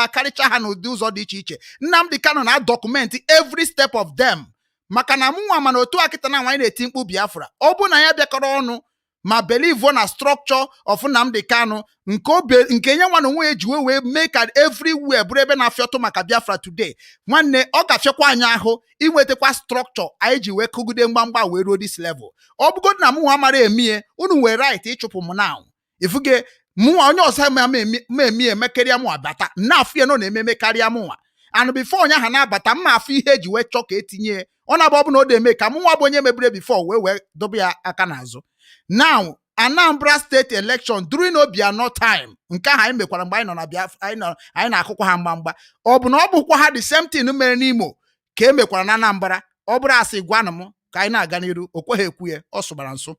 ha n'ụdị ụzọ dị iche iche. Nnamdi Kanu na document every step of them maka na mụnwa mana otu akịta na nwanyị na-eti mkpu Biafra ọ bụ na ya bịakọrọ ọnụ ma believe na structure of Nnamdi Kanu nke nye nwa onwe eji wee make at everywhere bụrụ ebe na-afịọtụ maka Biafra today. Nwanne ọ ga-afịakwa anyị ahụ inwetakwa structure anyị ji wee kụgide mgbamgba wee ruo this level. Ọ bụgodị na mụnwa mara emie unu wee right ịchụpụ m now ifuge mụnwa onye ọzọ ma emie mekarịa mụ abata na-afụ ya nọ na-ememe karịa mụnwa and before onye ahụ na-abata mma afụ ihe eji wee chọọ ka etinye ọ na-abụ ọ bụ na ọ na-eme ka mụnwa bụ onye mebire before wee dobe ya aka n'azụ. Now Anambra state election during Obiano time nke ahụ anyị mekwara mgbe anyị nọ na Biafra anyị na-akụkwa ha mgbamgba ọ bụ na ọ bụkwa ha the same thing mere n'Imo ka e mekwara na Anambra. Ọ bụrụ asị gwanụ m ka anyị na-aga n'iru o kweghị ekwu ya ọ sụbara nso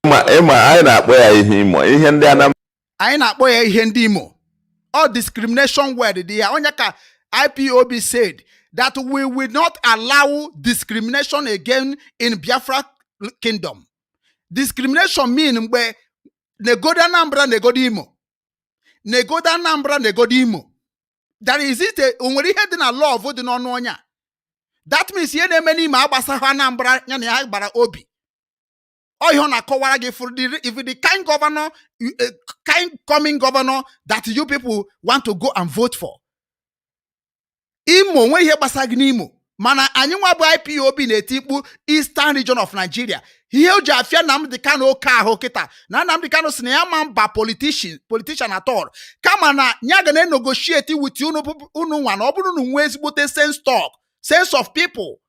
anyị na-akpọ ya ihe Imo ihe ndị Anambra anyị na-akpọ ya ihe ndị Imo all discrimination word dị ya. Onye ka IPOB said that we will not allow discrimination again in Biafra kingdom. Discrimination mean mgbe negodo Anambra negodo Imo negodo Anambra negodo Imo. That is it. Onwere ihe dị na law dị n'ọnụ onye. That means ihe na-eme n'ime agbasaghị Anambra ya na ya gbara obi. Ọ ihe ọ na-akọwara gị for the kind governor, kind coming governor that you people want to go and vote for. Imo nwe ihe gbasa gị n'Imo mana anyị nwa bụ IPOB na-etikpu Eastern region of Nigeria. Ihe o ji afịa Nnamdi Kanu oke ahụ kịta na Nnamdi Kanu si na ya ma mba politician at all kama na nya ga na-negotiate with unu nwa na ọ bụrụ na nwee ezigbote sense of people.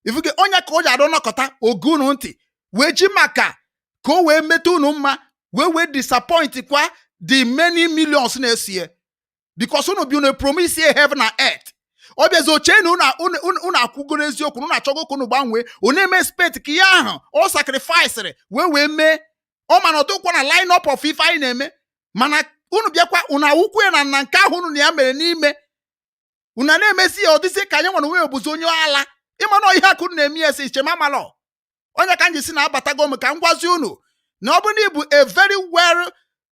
Ifuge onye ka o ji adọ nọkọta ogunu ntị wee ji maka ka o wee metụ unu mma wee disappoint kwa the many millions na-esie because unu bi unu promise heaven and earth. Ọ bịazi oche na unu akwụgoro eziokwu unu achọgo ka unu gbanwee unu eme expect ka ya ahụ o sacrifice wee mee ọ mana ọtụkwa na line up of ife anyị na-eme mana unu bịakwa unu awụkwu ya na nke ahụ unu na ya mere n'ime unu na-emesi ya ọdịsị ka anyị nwere onwe obuzi onye ala ịmana ihe akụ na-eme ya si iche mamalọ onye ka nji si na-abatago m ka m gwazi unu na ọ bụ na ịbụ a very well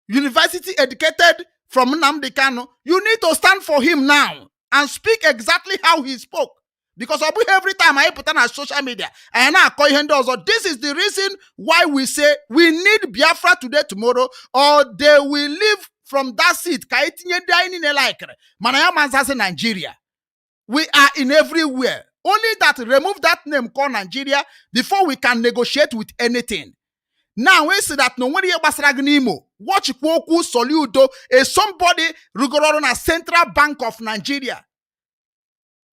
university educated from Nnamdi Kanu, you need to stand for him now and speak exactly how he spoke. Because every time I put on social media, and I call him also, this is the reason why we say we need Biafra today, tomorrow, or they will leave from that seat. Nigeria. We are in everywhere. Only that remove that name called Nigeria before we can negotiate with anything. Now we see that no one here basragnimo. Watch Chukwuma Soludo is somebody rigorous na Central Bank of Nigeria.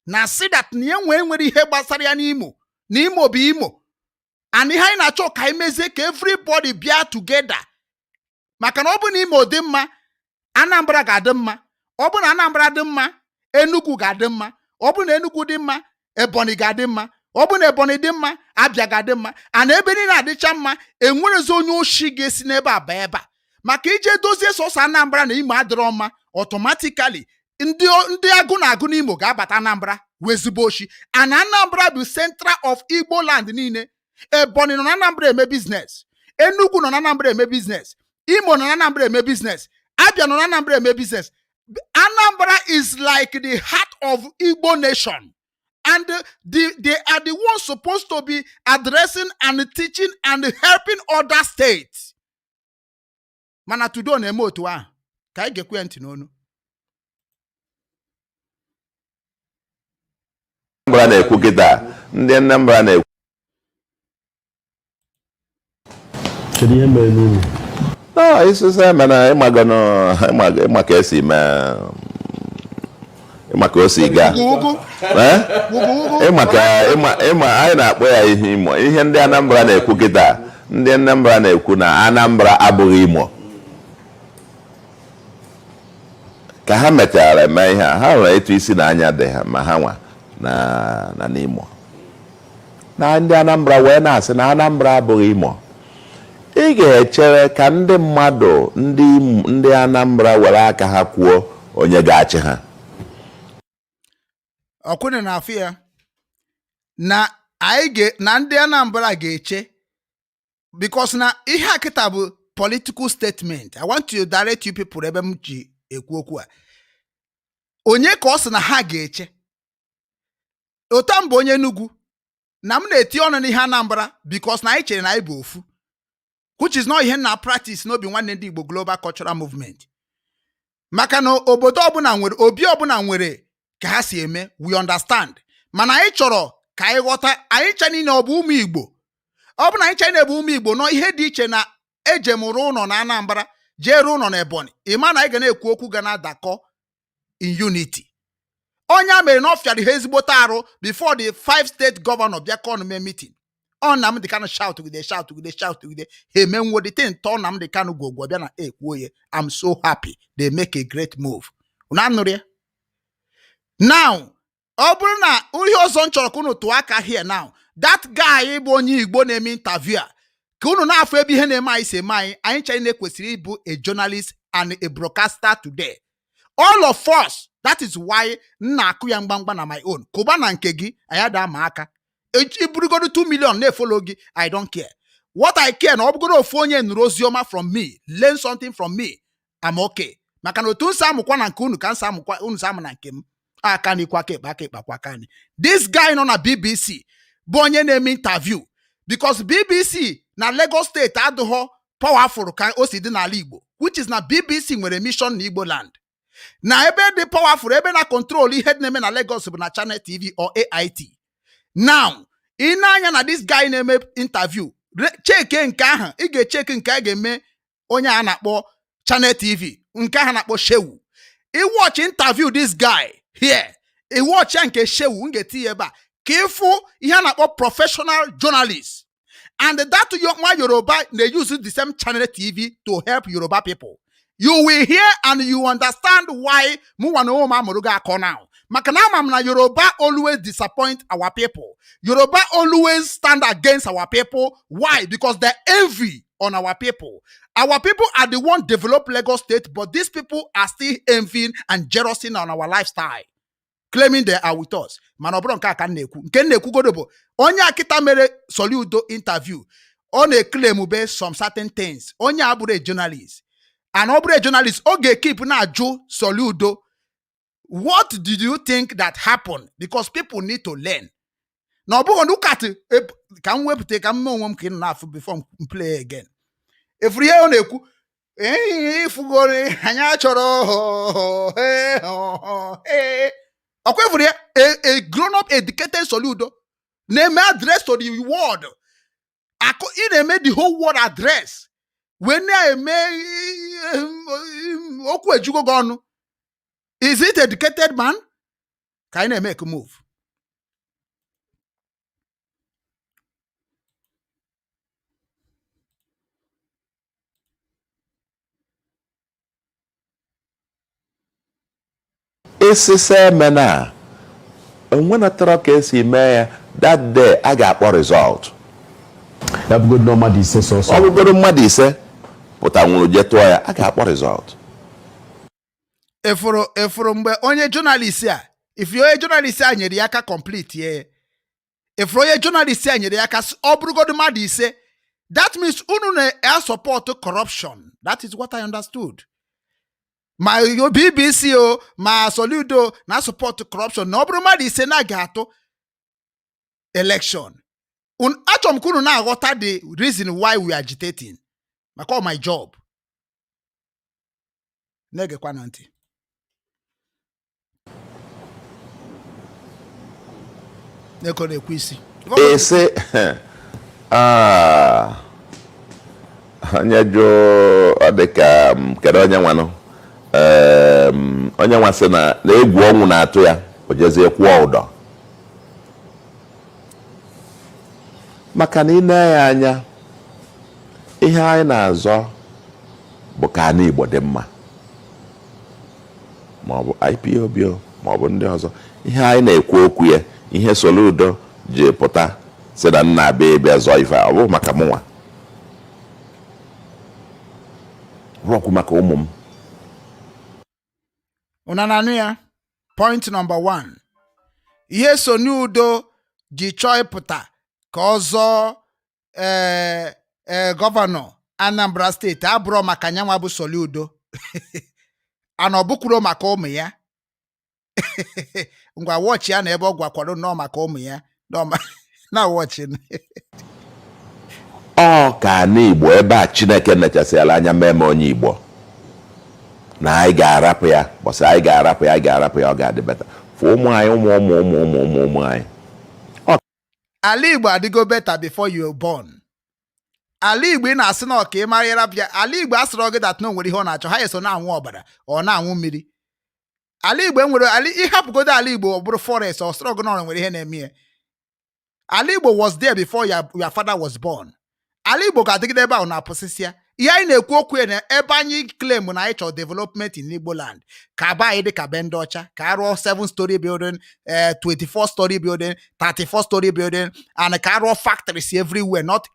Now see that when he here basaria n'Imo be Imo. And ihe na cho ka imeze ka everybody bia together. Maka na obu n'Imo dị mma, Anambra ga-adị mma. Obu na Anambra dị mma, Enugu ga-adị mma. Obu na Enugu dị mma, Ebonyi ga-adị mma. Obu na Ebonyi dị mma, Abia ga-adị mma. And ebe ni na-adịcha mma, enwerezi onye oshi ga-esi n'ebe aba ebe a. Maka ije dozie sọsọ Anambra na Imo adịrọ mma, automatically ndị agụ na agụ n'Imo ga-abata Anambra wezigbo oshi. And Anambra bụ central of Igbo land niile. Ebonyi nọ na Anambra eme business. Enugu nọ na Anambra eme business. Imo nọ na Anambra eme business. Abia nọ na Anambra eme business. Anambra is like the heart of Igbo nation. And they are the ones supposed to be addressing and teaching and helping other states. Mana tudo na eme otu ahụ ka anyị gekwe ntị n'onu. Anambra na-ekwu kịta ndị Anambra na-ekwu kedu ihe mere n'ụlọ isụsa mana ịma ka esi mee ịma ka o si gaa ịma anyị na-akpọ ya ihe Imo ihe ndị Anambra na-ekwu kịta ndị Anambra na-ekwu na Anambra abụghị Imo ka ha mechara eme ihe ha hụrụ etu isi na anya dị ha ma ha nwa na n'Imo na ndị Anambra wee na-asị na Anambra abụghị Imo. Ị ga-echere ka ndị mmadụ ndị Anambra were aka ha kwuo onye ga-achị ha. Ọkwụna na afọ ya na na ndị Anambra ga-eche because na ihe akịta bụ political statement. I want to direct you people ebe m ji ekwu okwu a. Onye ka ọ sị na ha ga-eche. Otu mbụ onye Enugu na m na-eti ọnụ n'ihe Anambra because na anyị chere na anyị bụ ofu. which is not ihe na practice no Obinwannem ndị Igbo global cultural movement. Maka na obodo ọbụla nwere obi ọbụla nwere ka ha si eme, we understand. Mana anyị chọrọ ka anyị ghọta anyị chani na ọ bụ ụmụ Igbo. Ọ bụ na anyị chani na bụ ụmụ Igbo no ihe dị iche na ejemụrụ ụlọ na Anambra jere ụlọ na Ebonyi. Ịma na anyị ga na-ekwu okwu ga na-adakọ in unity. Onye mere na ọfịara ihe ezigbote arụ before the 5 state governor bịa kọọ na meeting. Nnamdi Kanu shout with the hey men what the thing turn Nnamdi Kanu go bịa na ekwuo. I'm so happy they make a great move. Now ọ bụrụ na ihe ọzọ nchọrọ ka unu tụọ aka here now, that guy bụ onye Igbo na-eme interview ka unu na-afụ ebe ihe na-eme anyị si eme anyị chere na ekwesịrị ịbụ a journalist and a broadcaster today. All of us, that is why nna akụ ya mgbamgba na my own. Kuba na nke gị ayada ama aka. Iburugodo 2 million na-follow gị, I don't care. What I care na ọ bụgodo ofu onye nụrụ oziọma from me, learn something from me, I'm okay. Maka na otu nsa amụkwa na nke unu ka nsa amụkwa unu sa amụ na nke m. Aka ni kwa kekpa kwa kani. This guy nọ na BBC bụ onye na-eme interview because BBC na Lagos State adụghọ powerful ka o si dị n'ala Igbo, which is na BBC nwere mission na Igbo land. Na ebe dị powerful, ebe na control ihe dị na-eme na Lagos bụ na Channel TV or AIT. Now, anya na this guy na-eme interview, cheke nke ahụ, ị ga-echeke nke a ga-eme onye a na-akpọ Channel TV, nke ahụ na-akpọ Shehu. I watch interview this guy here. I watch nke Shehu ngeti ebe a. Ka ịfụ ihe a na-akpọ professional journalist. And that one Yoruba, they use the same Channel TV to help Yoruba people. You will hear and you understand why Muwano Muruga call now. Makanama na Yoruba always disappoint our people. Yoruba always stand against our people. Why? Because they envy on our people. Our people are the one develop Lagos State, but these people are still envying and jealousy on our lifestyle, claiming they are with us. Manobro nka aka na-ekwu. Nke na-ekwu godobo. Onye akita mere Soludo interview. On a claim be some certain things. Onye abure journalist. And abure journalist oge keep na Joe Soludo. What did you think that happened? Because people need to learn. Now, look at it. Can we take a moment before we play again? If we are if we go, a grown-up educated Soludo name address to the world. He made the whole world address. When I made is it educated man? Can I make a move? Ese mena. And when I talk esi me that day I got a result. That good normal say so. I will go to Madise, but I will get to I got a result. If mgbe onye journalist ya, if you're a journalist ya nyere aka complete ye. If you're a journalist ya nyere aka obrugodo mmadụ ise, that means unu na support corruption. That is what I understood. My BBC my Soludo na support corruption. Na obru mmadụ ise na ga-atụ election. Achọm kunu na aghọta the reason why we are agitating. Maka my job. Negekwa na ntị. Ese onye jo adịka kedu onye nwanụ onye nwa sị na egwu ọnwụ na-atụ ya o jezie kwụọ ụdọ maka na ine ya anya ihe anyị na-azọ bụ ka anyị Igbo dị mma ma ọ bụ IPOB ma ọ bụ ndị ọzọ ihe anyị na-ekwu okwu ya ihe Soludo ji pụta sị na nna abịa ebe zọ ife ọ bụ maka mụnwa rọkwu maka ụmụ m. Unananu ya point number 1 ihe Soludo ji chọọ pụta ka ọzọ gọvanọ Anambra steeti abụrụ maka nyanwa bụ Soludo ana ọbụkwuro maka ụmụ ya ngwa watch ya na ebe ọ gwakwado nọ maka ụmụ ya na watching ọ ka n'Igbo ebe a Chineke nechasịala anya mmemme onye Igbo na anyị ga-arapụ ya bọsị anyị ga-arapụ ya ọ ga-adị beta fụ ụmụ anyị ụmụ anyị. ala Igbo adịgo beta before you were born. ala Igbo ị na-asị na ọka ị mara ịrapịa ala Igbo asịrọ gị dat na onwere ihe ọ na-achọ ha eso na-anwụ ọbara ọ na-anwụ mmiri. ala Igbo enwere ịhapụgodo ala Igbo ọ bụrụ forest ọ sịrọ gị na ọ nwere ihe na-eme ya. ala Igbo was there before your father was born. ala Igbo ga-adịgide ebe ahụ na-apụsịsịa ihe anyị na-ekwu okwu na ebe anyị claim na anyị chọrọ development in Igbo land ka aba anyị dị ka be ndị ọcha ka arụọ 7-story building 24-story building 34-story building and ka arụọ factories everywhere, not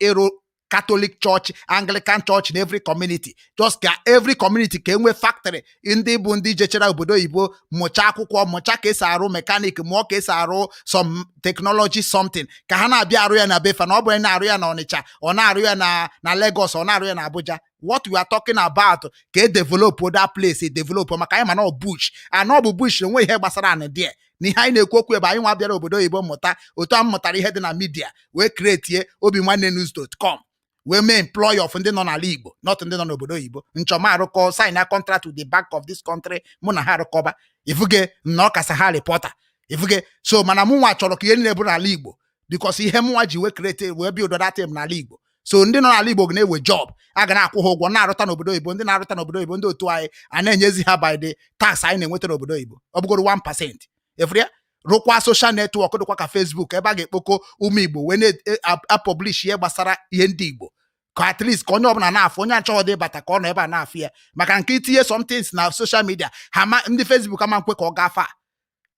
Catholic church, Anglican church in every community. Just ka every community ka enwe factory ndị bụ ndị jechara obodo oyibo mụcha akwụkwọ mụcha ka esi arụ mechanic mụọ ka esi arụ some technology something ka ha na-abịa arụ ya na befa na ọ bụrụ na arụ ya na Ọnịcha ọ na-arụ ya na Lagos ọ na-arụ ya na Abuja. What we are talking about ka e develop that place develop maka anyị ma na bush and ọ bụ bush enwe ihe gbasara anị dị n'ihe anyị na-ekwu okwu ebe anyị nwa bịara obodo oyibo mụta otu a mụtara ihe dị na media wee create Obinwannem.com wee mee employer of ndị nọ n'ala Igbo not ndị nọ n'obodo oyibo. Nchọma arụkọ sign a contract with the bank of this country mụ na ha arụkọba ifuge na ọ kasa ha reporter ifuge so mana mụ nwa chọrọ ka ihe niile bụ n'ala Igbo because ihe mụ nwa ji wee create wee build that team n'ala Igbo. So ndị nọ n'ala Igbo na-ewe job a ga na-akwụ ha ụgwọ na-arụta n'obodo oyibo ndị na-arụta n'obodo oyibo ndị otu anyị a na-enyezi ha by the tax anyị na-enweta n'obodo oyibo ọ bụgoro 1%. Efere rụkwa social network dịkwa ka Facebook ebe a ga-ekpoko ụmụ Igbo wee na-publish ihe gbasara ihe ndị Igbo ka at least ka onye ọbụla na-afụ onye achọghị dị bata ka ọ nọ ebe a na-afụ ya maka nke itinye something na social media ha ndị Facebook ama nkwe ka ọ gafe.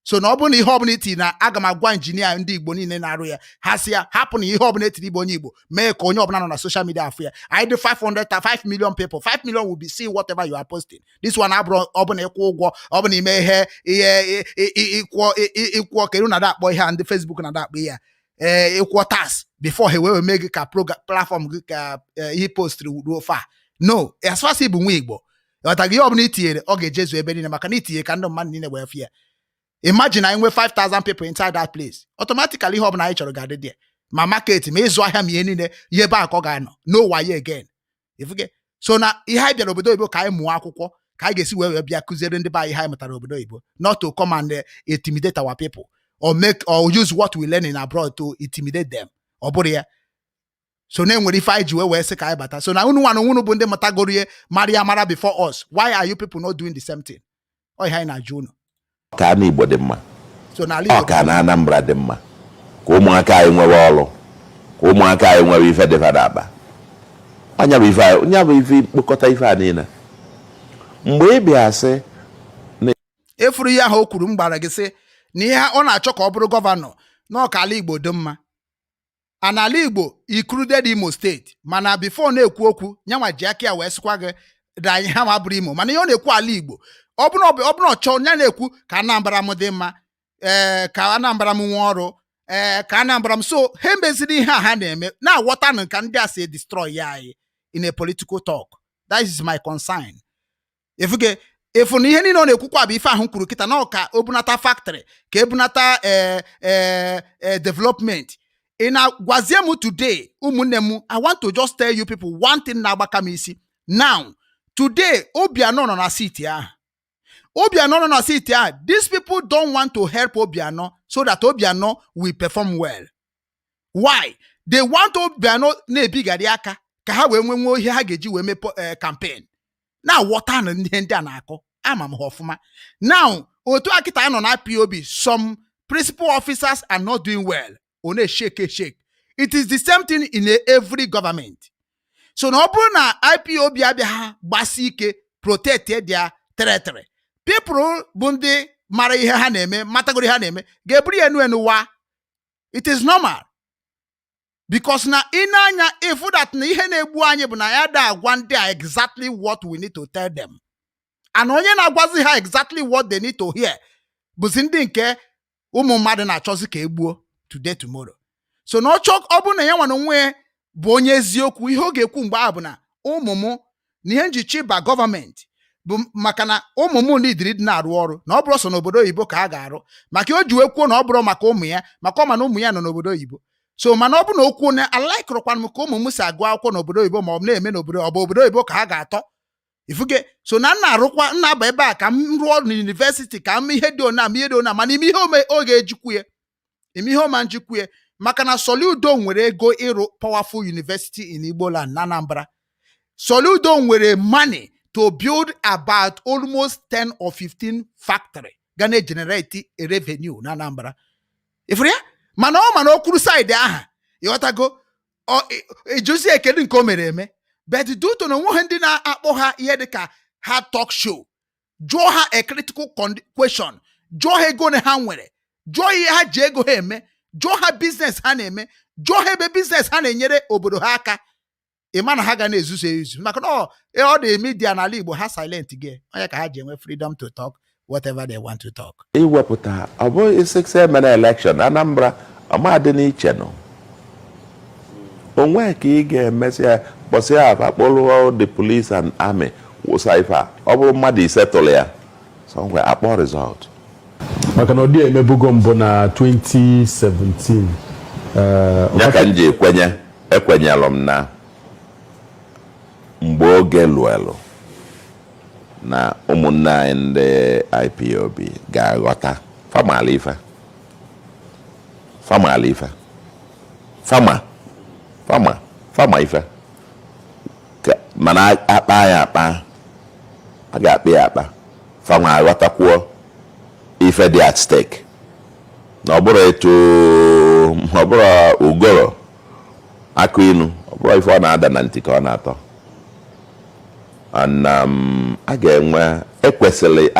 So na ọ bụrụ na ihe ọbụla iti na aga m agwa injinia ndị Igbo niile na-arụ ya ha si ya hapụ na ihe ọbụla etiri Igbo onye Igbo mee ka onye ọbụla nọ na social media afụ ya. I do 5 million people 5 million will be seeing whatever you are posting. This one abụrụ ọbụla ịkwụ ụgwọ ọbụla ime ihe ịkwụ kedu na dakpọ ihe ndị Facebook na dakpọ ya ịkwụ tax before he wee mee gị ka platform gị ka ihe postri ruo fa. No, as far as Igbo nwe Igbo ọta gị ihe ọbụla itinyere ọ ga-ejezu ebe niile maka na itinye ka ndị mmadụ niile wee fịa. Imagine I went 5,000 people inside that place. Automatically, hope na ichoro gade there. Ma market, me zo ahia mi enine, ye ba ko ga no. No why again. If you get so na ihe bia obodo ibo ka mu akwụkwọ ka I gesi we bia kuzere ndị ba ihe mutara obodo ibo. Not to come and intimidate our people or make or use what we learn in abroad to intimidate them. Oburu ya. So na nwere ife anyị ji wee sị ka anyị bata. So na unu bụ ndị matagorie mara before us. Why are you people not doing the same thing? Oh ihe na ajụ unu. Ka n'Igbo dị mma ọ ka na Anambra dị mma ka ụmụaka anyị nwere ọrụ ka ụmụaka anyị nwere ife dị fada akpa onye bụ ife mkpokọta ife a niile mgbe ị bịa sị efuru ihe ahụ o kwuru m gbara gị sị na ihe ọ na-achọ ka ọ bụrụ gọvanọ n'ọka ala Igbo dị mma ala Igbo included Imo steeti mana before na-ekwu okwu nyanwa ji aka ya wee sịkwa gị da anyị ha ma bụrụ Imo mana ihe ọ na-ekwu ala Igbo ọ bụrụ ọchọ nya na-ekwu ka Anambra m dị mma ka Anambra m nwe ọrụ ka Anambra m so ha meziri ihe a ha na-eme na-aghọta na nka ndị a si destroy ya anyị in a political talk. That is my concern. Efu na ihe niile ọ na-ekwukwa bụ ife ahụ kwuru kịta na ọka obunata factory ka ebunata development ị na-gwazie m today ụmụnne m I want to just tell you people one thing na-agbaka m isi now. Today Obiano nọ na seat ahụ Obiano no sit here. These people don't want to help Obiano so that Obiano will perform well. Why? They want Obiano ne bigariaka ka ha we nwe ihe ha geji we me campaign. Now what an ndị anako ama m hofuma. Now otu akita no na POB some principal officers are not doing well. One shake. It is the same thing in every government. So na oburu na IPOB abia ha gbasi ike protect their territory. People bundi mara ihe ha na-eme matagori ha na-eme ga-eburu enu wa. It is normal because na inanya if that na ihe na-egbu anyị bụ na ya da agwa ndị exactly what we need to tell them and onye na-agwazi ha exactly what they need to hear bụzi ndị nke ụmụ mmadụ na-achọzi ka egbuo today tomorrow. So na ọ bụ na ya nwa onwe bụ onye eziokwu ihe ọ ga-ekwu mgbe a bụ na ụmụ m na ihe njichi ba gọọmenti bụ maka na ụmụ m lidiri dị na-arụ ọrụ na ọ bụrụ so n'obodo oyibo ka a ga-arụ maka o ji wee kwuo na ọ bụrụ maka ụmụ ya maka ọ ma na ụmụ ya nọ n'obodo oyibo so mana ọ bụ na okwu na alaikụrụkwana m ka ụmụ m si agụ akwụkwọ n'obodo oyibo ma ọ bụ na-eme n'obodo ọ bụ obodo oyibo ka ha ga-atọ ifuge so na nna aba ebe a ka m rụọ n'university ka m ihe dị ona ihe dị ona mana ime ihe ọ ga-ejikwu ya ime ihe ọma njikwu ya maka na Soludo nwere ego ịrụ powerful university in Igbo land na Anambra. Soludo nwere money to build about almost 10 or 15 factory gonna generate a revenue na Anambra. Ifuru ya mana o kwuru side aha ịghọtago ejusi ekele nke o mere eme but due to na onwe ndị na-akpọ ha ihe dịka ha talk show jụọ ha a critical question jụọ ha ego na ha nwere jụọ ihe ha ji ego ha eme jụọ ha business ha na-eme jụọ ha ebe business ha na-enyere obodo ha aka ịma na ha ga na-ezuzu ezu maka na ọ dị media n'ala Igbo ha silent gị onye ka ha ji enwe freedom to talk whatever they want to talk. Iwepụta ọ bụghị 6 emere election Anambra ọmadị n'iche nọ onwe ka ị ga-emesi ya kpọsị ya akpọrọ the police and army wụsa ife a ọ bụrụ mmadụ ise tụrụ ya somewhere akpọ result maka na ọ dị emebugo mbụ na 2017 ya ka m ji ekwenyelụ m na mgbe oge lụelụ na ụmụnne anyị ndị IPOB ga-aghọta famala ife fama ife mana akpa ya akpa a ga-akpa ya akpa fama aghọtakwuo ife dị at stake na ọ bụrụ ugoro akụ inu ọ bụrụ ife ọ na-ada na ntị ka ọ na-atọ a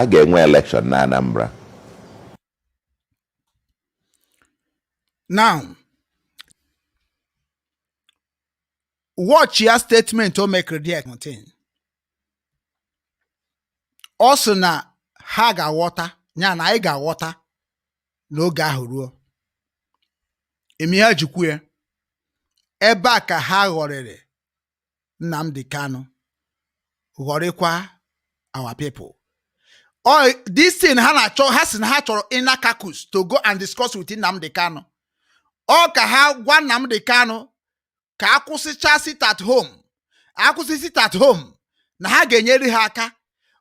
ga-enwe election na Anambra. Now watch your statement o make there contain also na ha ga-aghọta ya na anyị ga-aghọta n'oge ahụ ruo emi ha jikwu ya ebe a ka ha ghọrịrị Nnamdi Kanu ghọrịkwa our people. This thing ha na-achọ ha si na ha chọrọ inner caucus to go and discuss with Nnamdi Kanu. Ka ha gwa Nnamdi Kanu ka akwụsịcha sit at home na ha ga-enyere ha aka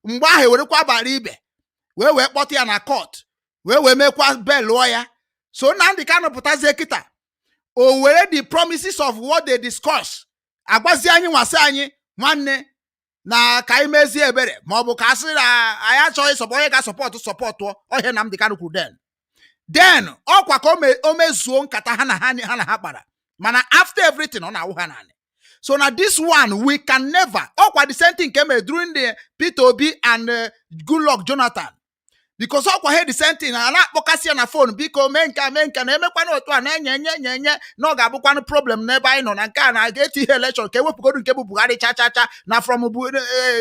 mgbe ahụ ewerekwa abalị ibe wee kpọta ya na court wee mekwa bail lụọ ya so Nnamdi Kanu pụtazie kịta o were the promises of what they discuss agbazi anyị nwasị anyị nwanne na ka anyị mezie ebere ma ọ bụ ka asị na anyị achọghị sọpọ onye ga-asọpọtụ ọhịa Nnamdi Kanu kwuru then ọkwa ka o mezuo nkata ha na ha kpara mana after everything ọ na-awụ ha naanị so na this one we can never ọkwa the same thing ke mere during the Peter Obi and Goodluck Jonathan because ọkwa he the same thing na na-akpọkasị ya na phone biko mee nka na emekwana otu a na-enye na ọ ga-abụkwanụ problem n'ebe anyị nọ na nke a na-eti ihe election ka ewepụgodu nke bụ Buhari cha na from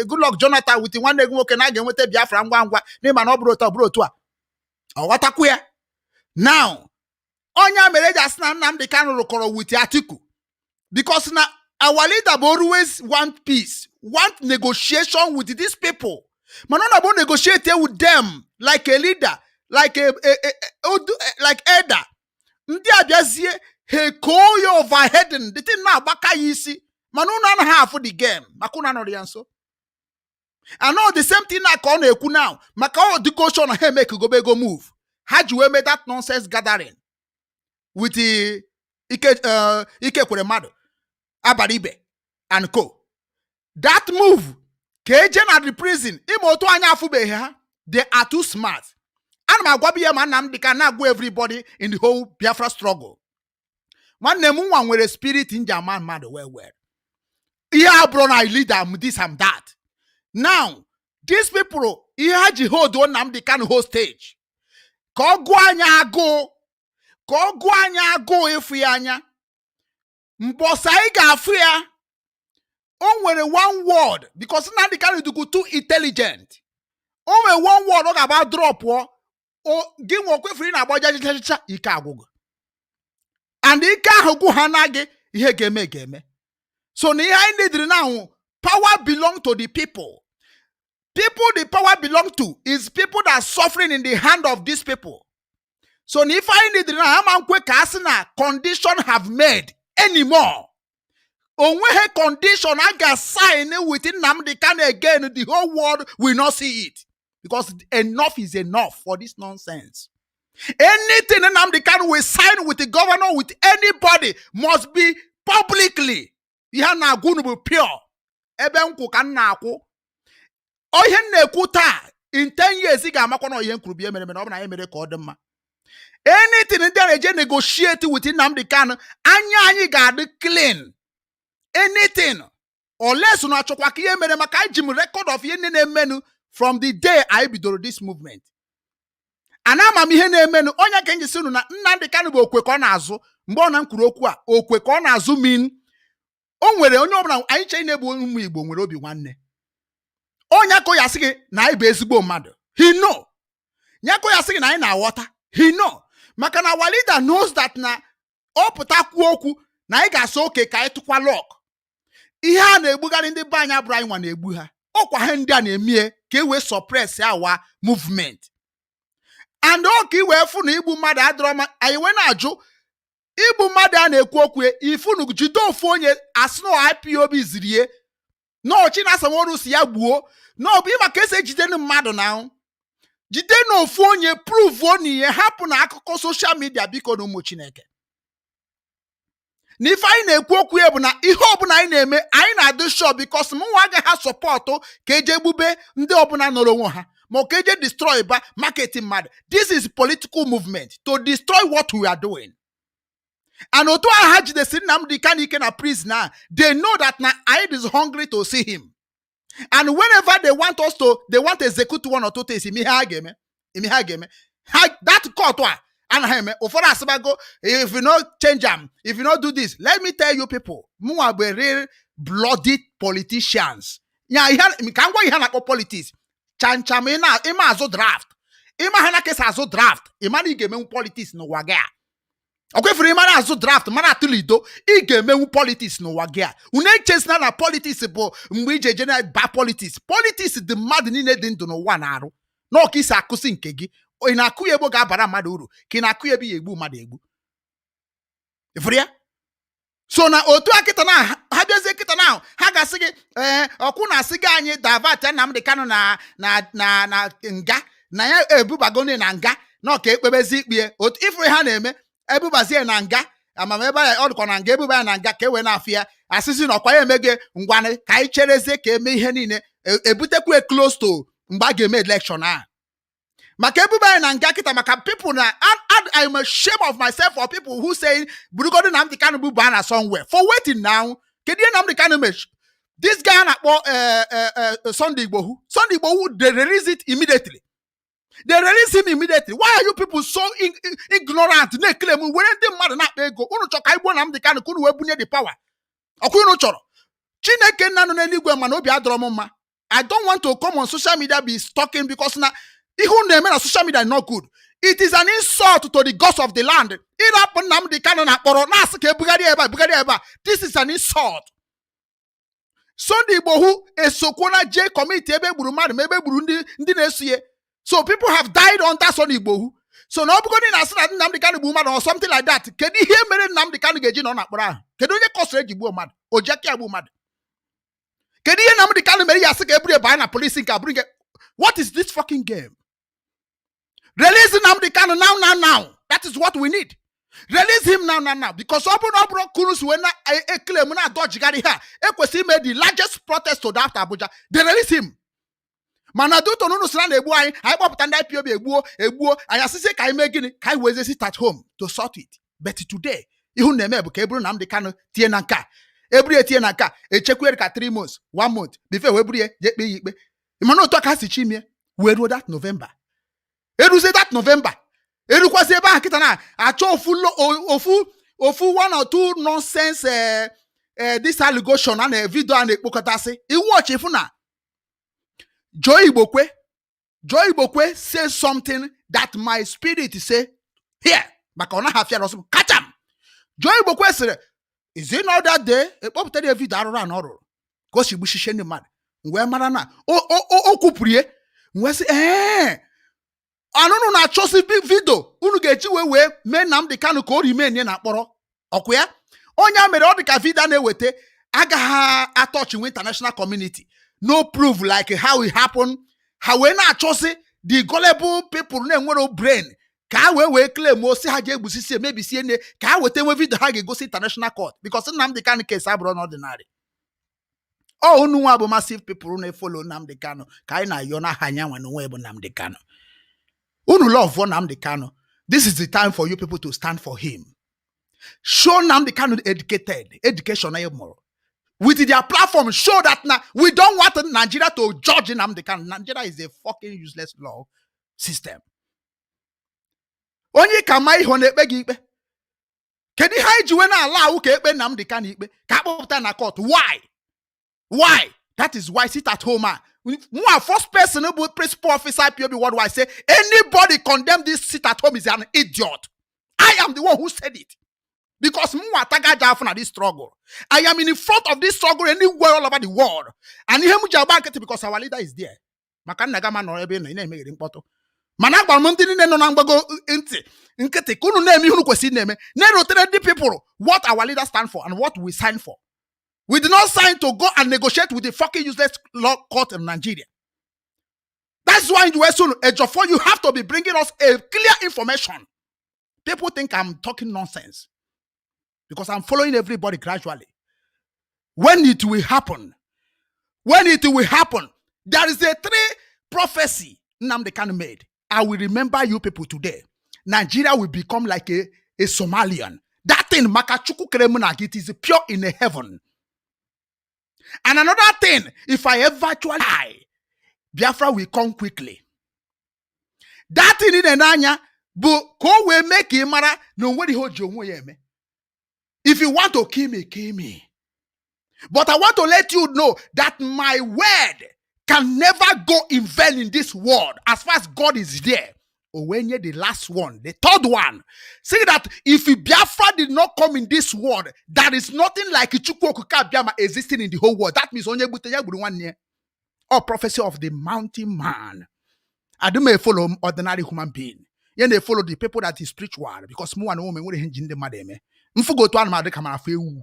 Goodluck Jonathan with nwanne gị nwoke na a ga-enweta Biafra ngwa n'ịma na ọ bụrụ otu a ọ ghọtakwu ya now onye mere eji asị na Nnamdi Kanu rụkọrọ with Atiku because na our leader always want peace, want negotiation with these people. Man, not about negotiate with them like a leader, like like elder. Ndị abịazie he call you overheading. The thing now baka yisi. Man, no half of the game. Makuna no the answer. I know the same thing I call eku now. Makao the gotion he make go move. Had you made that nonsense gathering with the Ike Kuremado, Abaribe and co. That move, Kajan at the prison, Imoto Anya they are too smart. And my Gwabi man, they cannot go everybody in the whole Biafra struggle. One name one with a spirit in Jaman mad where. Yeah, bro, I lead them this and that. Now, these people, had you hold on Nnamdi Kanu whole stage. Kogwanya go if we anya. Mbosaiga afia. Only one word because Nnamdi Kanu do too intelligent. Only one word about drop or give one quick free na boja ika agogo. And ika go hanage ihe game. So ni need now power belong to the people. People the power belong to is people that are suffering in the hand of these people. So if I need na condition have made anymore. Onwe condition I got sign within Nnamdi Kanu again, the whole world will not see it. Because enough is enough for this nonsense. Anything Nnamdi Kanu will sign with the governor, with anybody, must be publicly. Ihe na-agwụ bụ pure. Ebe nkwu ka na-akwụ. Ohe na-ekwu taa, in 10 years, ị ga-amakwa na ohe nkwuru bi emere ọ bụ na emere ka ọ dị mma. Anything ndị na-eje negotiate with Nnamdi Kanu, anya anyị ga-adị clean. Anything. Unless na achọkwa ka ihe mere maka iji m record of ihe na-emenu from the day I bidoro this movement. Anama m ihe na-emenu, onye ka njisi unu na Nnamdi Kanu bụ okwe ka ọ na-azụ. Mgbe ọ na nkwuru okwu a, okwe ka ọ na-azụ mean. O nwere onye ọbụla anyị che na-ebu ụmụ Igbo nwere obi nwanne. Onye ko ya sị gị na anyị bụ ezigbo mmadụ. He know. Nyako ya sị gị na anyị na-aghọta. He know. Maka na our leader knows that na ọ pụta kwuo okwu na anyị ga-asọ oke ka anyị tụkwa lock. Ihe a na-egbugharị ndị be anyị abụrụ anyị nwa na-egbu ha. Ọkwa ha ndị a na-emie ka e wee suppress our movement. And ọ ka i wee fụ na igbu mmadụ adịrọ anyị wee na-ajụ igbu mmadụ a na-ekwu okwu ifunu jide ofu onye asị na IPOB zirie n'ọchị na asamolu si ya gbuo n'ọbụ ịma ka esi ejide mmadụ na jide n'ofu onye prove n'ihe hapụ na akụkọ social media biko na ụmụ Chineke. N'ife anyị na-ekwu okwu bụ na ihe ọbụla anyị na-eme anyị na-adị sure because mụnwa agaghị sọpọtụ ka eje egbube ndị ọbụla nọrọ onwe ha ma ka eje destroy ba marketing mmadụ. This is political movement to destroy what we are doing. And otu ha jidesi Nnamdi Kanu ike na prison, they know that na Aid is hungry to see him. And whenever they want us to, they want to execute one or two things, that court and if you not change them, if you not do this, let me tell you people, more be real bloody politicians. Yeah, can go here politics. Chanchamina, ima azo draft. Ima hana kesa azo draft. Ima ni game politics no waga. Okay, for imana azo draft, mana tulido, I game politics no waga. Une chase na politics bo mwije general ba politics. Politics the mad ni ne din do no one aro. No kisa akusi nkegi. O inakuye bo ga bara madu uru. Kinakuye bi egbu madu egbu. Ifria? So na otu akita na ha beze kita na ha ga sigi oku na sigi anyi davert Nnamdi Kanu na nga na ya ebubagone na nga na ka ekpebezi ikpie otu ifre ha na-eme ebubazie na nga amama ebe ya odukọ na nga ebuba na nga ka ewe na afia asisi na okwa ya emege ngwane ka anyị chereze ka eme ihe niile ebutekwe close to mgba ga eme election a maka ebuba na nga kita maka people na I'm ashamed of myself for people who say Burugodi Nnamdi Kanu bu banner somewhere for waiting now. Kedi Nnamdi Kanu mesh this guy na Sunday Igbo they release it immediately. They release him immediately. Why are you people so ignorant? Ne claim when the mother not go. Unu choka Igbo Nnamdi Kanu kunu we bunye the power. Okunu choro. Chineke nanu na eligwe man obi adromo ma. I don't want to come on social media be stalking because na ihu na eme na social media not good. It is an insult to the gods of the land. This is an insult. Sunday Igbo a Sokona J committee so people have died on that Sunday Igbo. So now because in Nnamdi Kanu or something like that. Can you hear me Nnamdi Kanu gejin on akbara? Can you cost Igbo mad or Jackie Abu mad? Can you hear Nnamdi Kanu Mary Asik every banner police in bring it? What is this fucking game? Release Nnamdi Kanu now. That is what we need. Release him now. Because Obro Kurus when a claim na dodge gari ha. Ekwesi made the largest protest to that Abuja. They release him. Manadu to no stand a boy. I pop tanda IPOB egbuo. I assist kai megini kai weze sit at home to sort it. But today, ihu neme bu kebru Nnamdi Kanu tie nanka. Every tie nanka. E chekwere ka 3 months, 1 month. Before we brie yekpe yikpe. Imano to ka si chimie. We do that November. Edu say that November. Edu kwa se ba kita na acho ofu 1 or 2 nonsense this allegation and a video and ekpokota se. I watch if na Joy Ibokwe says something that my spirit say here. Makona have fear also catch him. Joy Ibokwe said, is it not that day? A pop tell you video around or go she bushi sheni man. Where marana? Oh kuprie. Where say Anụnụ na-achọsi video unu ga-eji wee mee Nnamdi Kanu ka o remain na akpọrọ ọkụ ya. Onye a mere ọ dị ka video na-eweta agaghị atọch with international community. No proof like how it happened. Ha wee na-achọsi the gullible people na-enwere brain ka wee claim o si ha je egbusisi emebisie ne ka ha weta nwe video ha ga-egosi international court because Nnamdi Kanu case abụrụ n'ordinary. Oh, unu nwa bụ massive people na-follow Nnamdi Kanu ka anyị na-ayọ na ha anya nwa n'onwe bụ Nnamdi Kanu. Unu love for Nnamdi Kanu. This is the time for you people to stand for him. Show Nnamdi Kanu educated, education more. With their platform, show that now we don't want Nigeria to judge Nnamdi Kanu. Nigeria is a fucking useless law system. Onye kama ihe na-ekpe gị ikpe. Kedu ihe anyị ji wee na-allow ka ekpe Nnamdi Kanu ikpe? Ka akpọpụta na court. Why? Why? That is why sit at home. First person who principal officer IPOB worldwide say anybody condemn this sit at home is an idiot. I am the one who said it. Because this struggle. I am in front of this struggle anywhere all over the world. And because our leader is there. People what our leader stand for and what we sign for. We did not sign to go and negotiate with the fucking useless law court in Nigeria. That's why in US soon, you have to be bringing us a clear information. People think I'm talking nonsense because I'm following everybody gradually. When it will happen, there is a 3 prophecy Nnamdi Kanu made. I will remember you people today. Nigeria will become like a Somalian. That thing, Makachuku Kremunag, it is pure in the heaven. And another thing, if I ever actually die, Biafra will come quickly. That thing in Enanya, but ko we make imara no what the if you want to kill me. But I want to let you know that my word can never go in vain in this world as far as God is there. Or when you're the last one, the 3rd one, say that if Biafra did not come in this world, there is nothing like Chukwuma Biama existing in the whole world. That means only one year. Or prophecy of the mountain man. I do may follow ordinary human being. You may follow the people that is spiritual because more and woman will hinge in the madame. Mfugo to another camera for you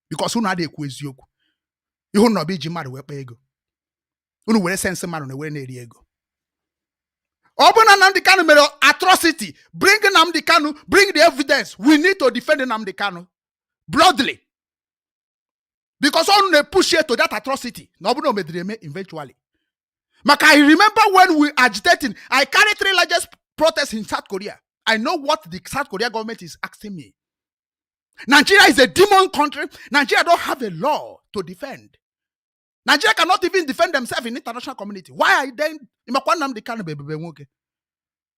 because who not a quiz you. You will not be Jimmy where pego. You will send some man on the way near Diego. Open Nnamdi Kanu made atrocity. Bring Nnamdi Kanu, bring the evidence. We need to defend Nnamdi Kanu broadly. Because on they push it to that atrocity. Nobody will eventually. But I remember when we agitating, I carried 3 largest protests in South Korea. I know what the South Korea government is asking me. Nigeria is a demon country. Nigeria don't have a law to defend. Nigeria cannot even defend themselves in international community. Why are they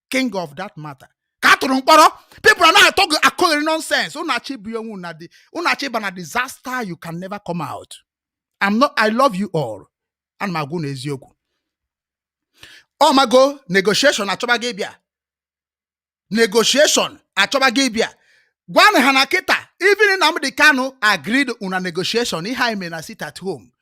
king of that matter? People are not talking nonsense. A disaster, you can never come out. I love you all. And my goodness, Yoku. Oh my God, negotiation at Chobagabia. Negotiation at Chobagabia. One Hanaketa, even Nnamdi Kanu agreed on a negotiation. He may sit at home.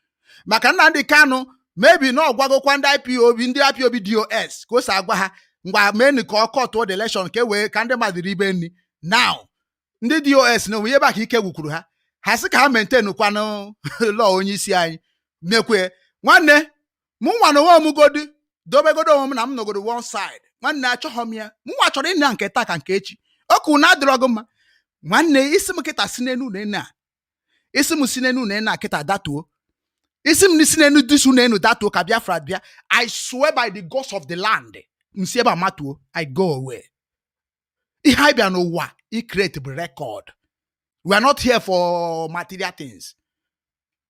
Nnamdi Kanu maybe no gwago kwanda IPOB ndị IPOB DOS ko sa agwa ha ngwa men ko court the election ke we ka ndị mmadụ ribe nni now ndị DOS no we back ike gwukuru ha ha sị ka ha maintain kwano law onye isi anyị mekwe nwanne mụ nwa no wo mugodi dobegodo wo m na m nogodo one side nwanne achọghọ m ya mụ nwa chọrọ ịna nke taa ka nke echi oku na adịrọgụ mma nwanne isi m kịta sinenu na isi m sinenu na kịta datuo I swear by the gods of the land. I go away. He create a record. We are not here for material things.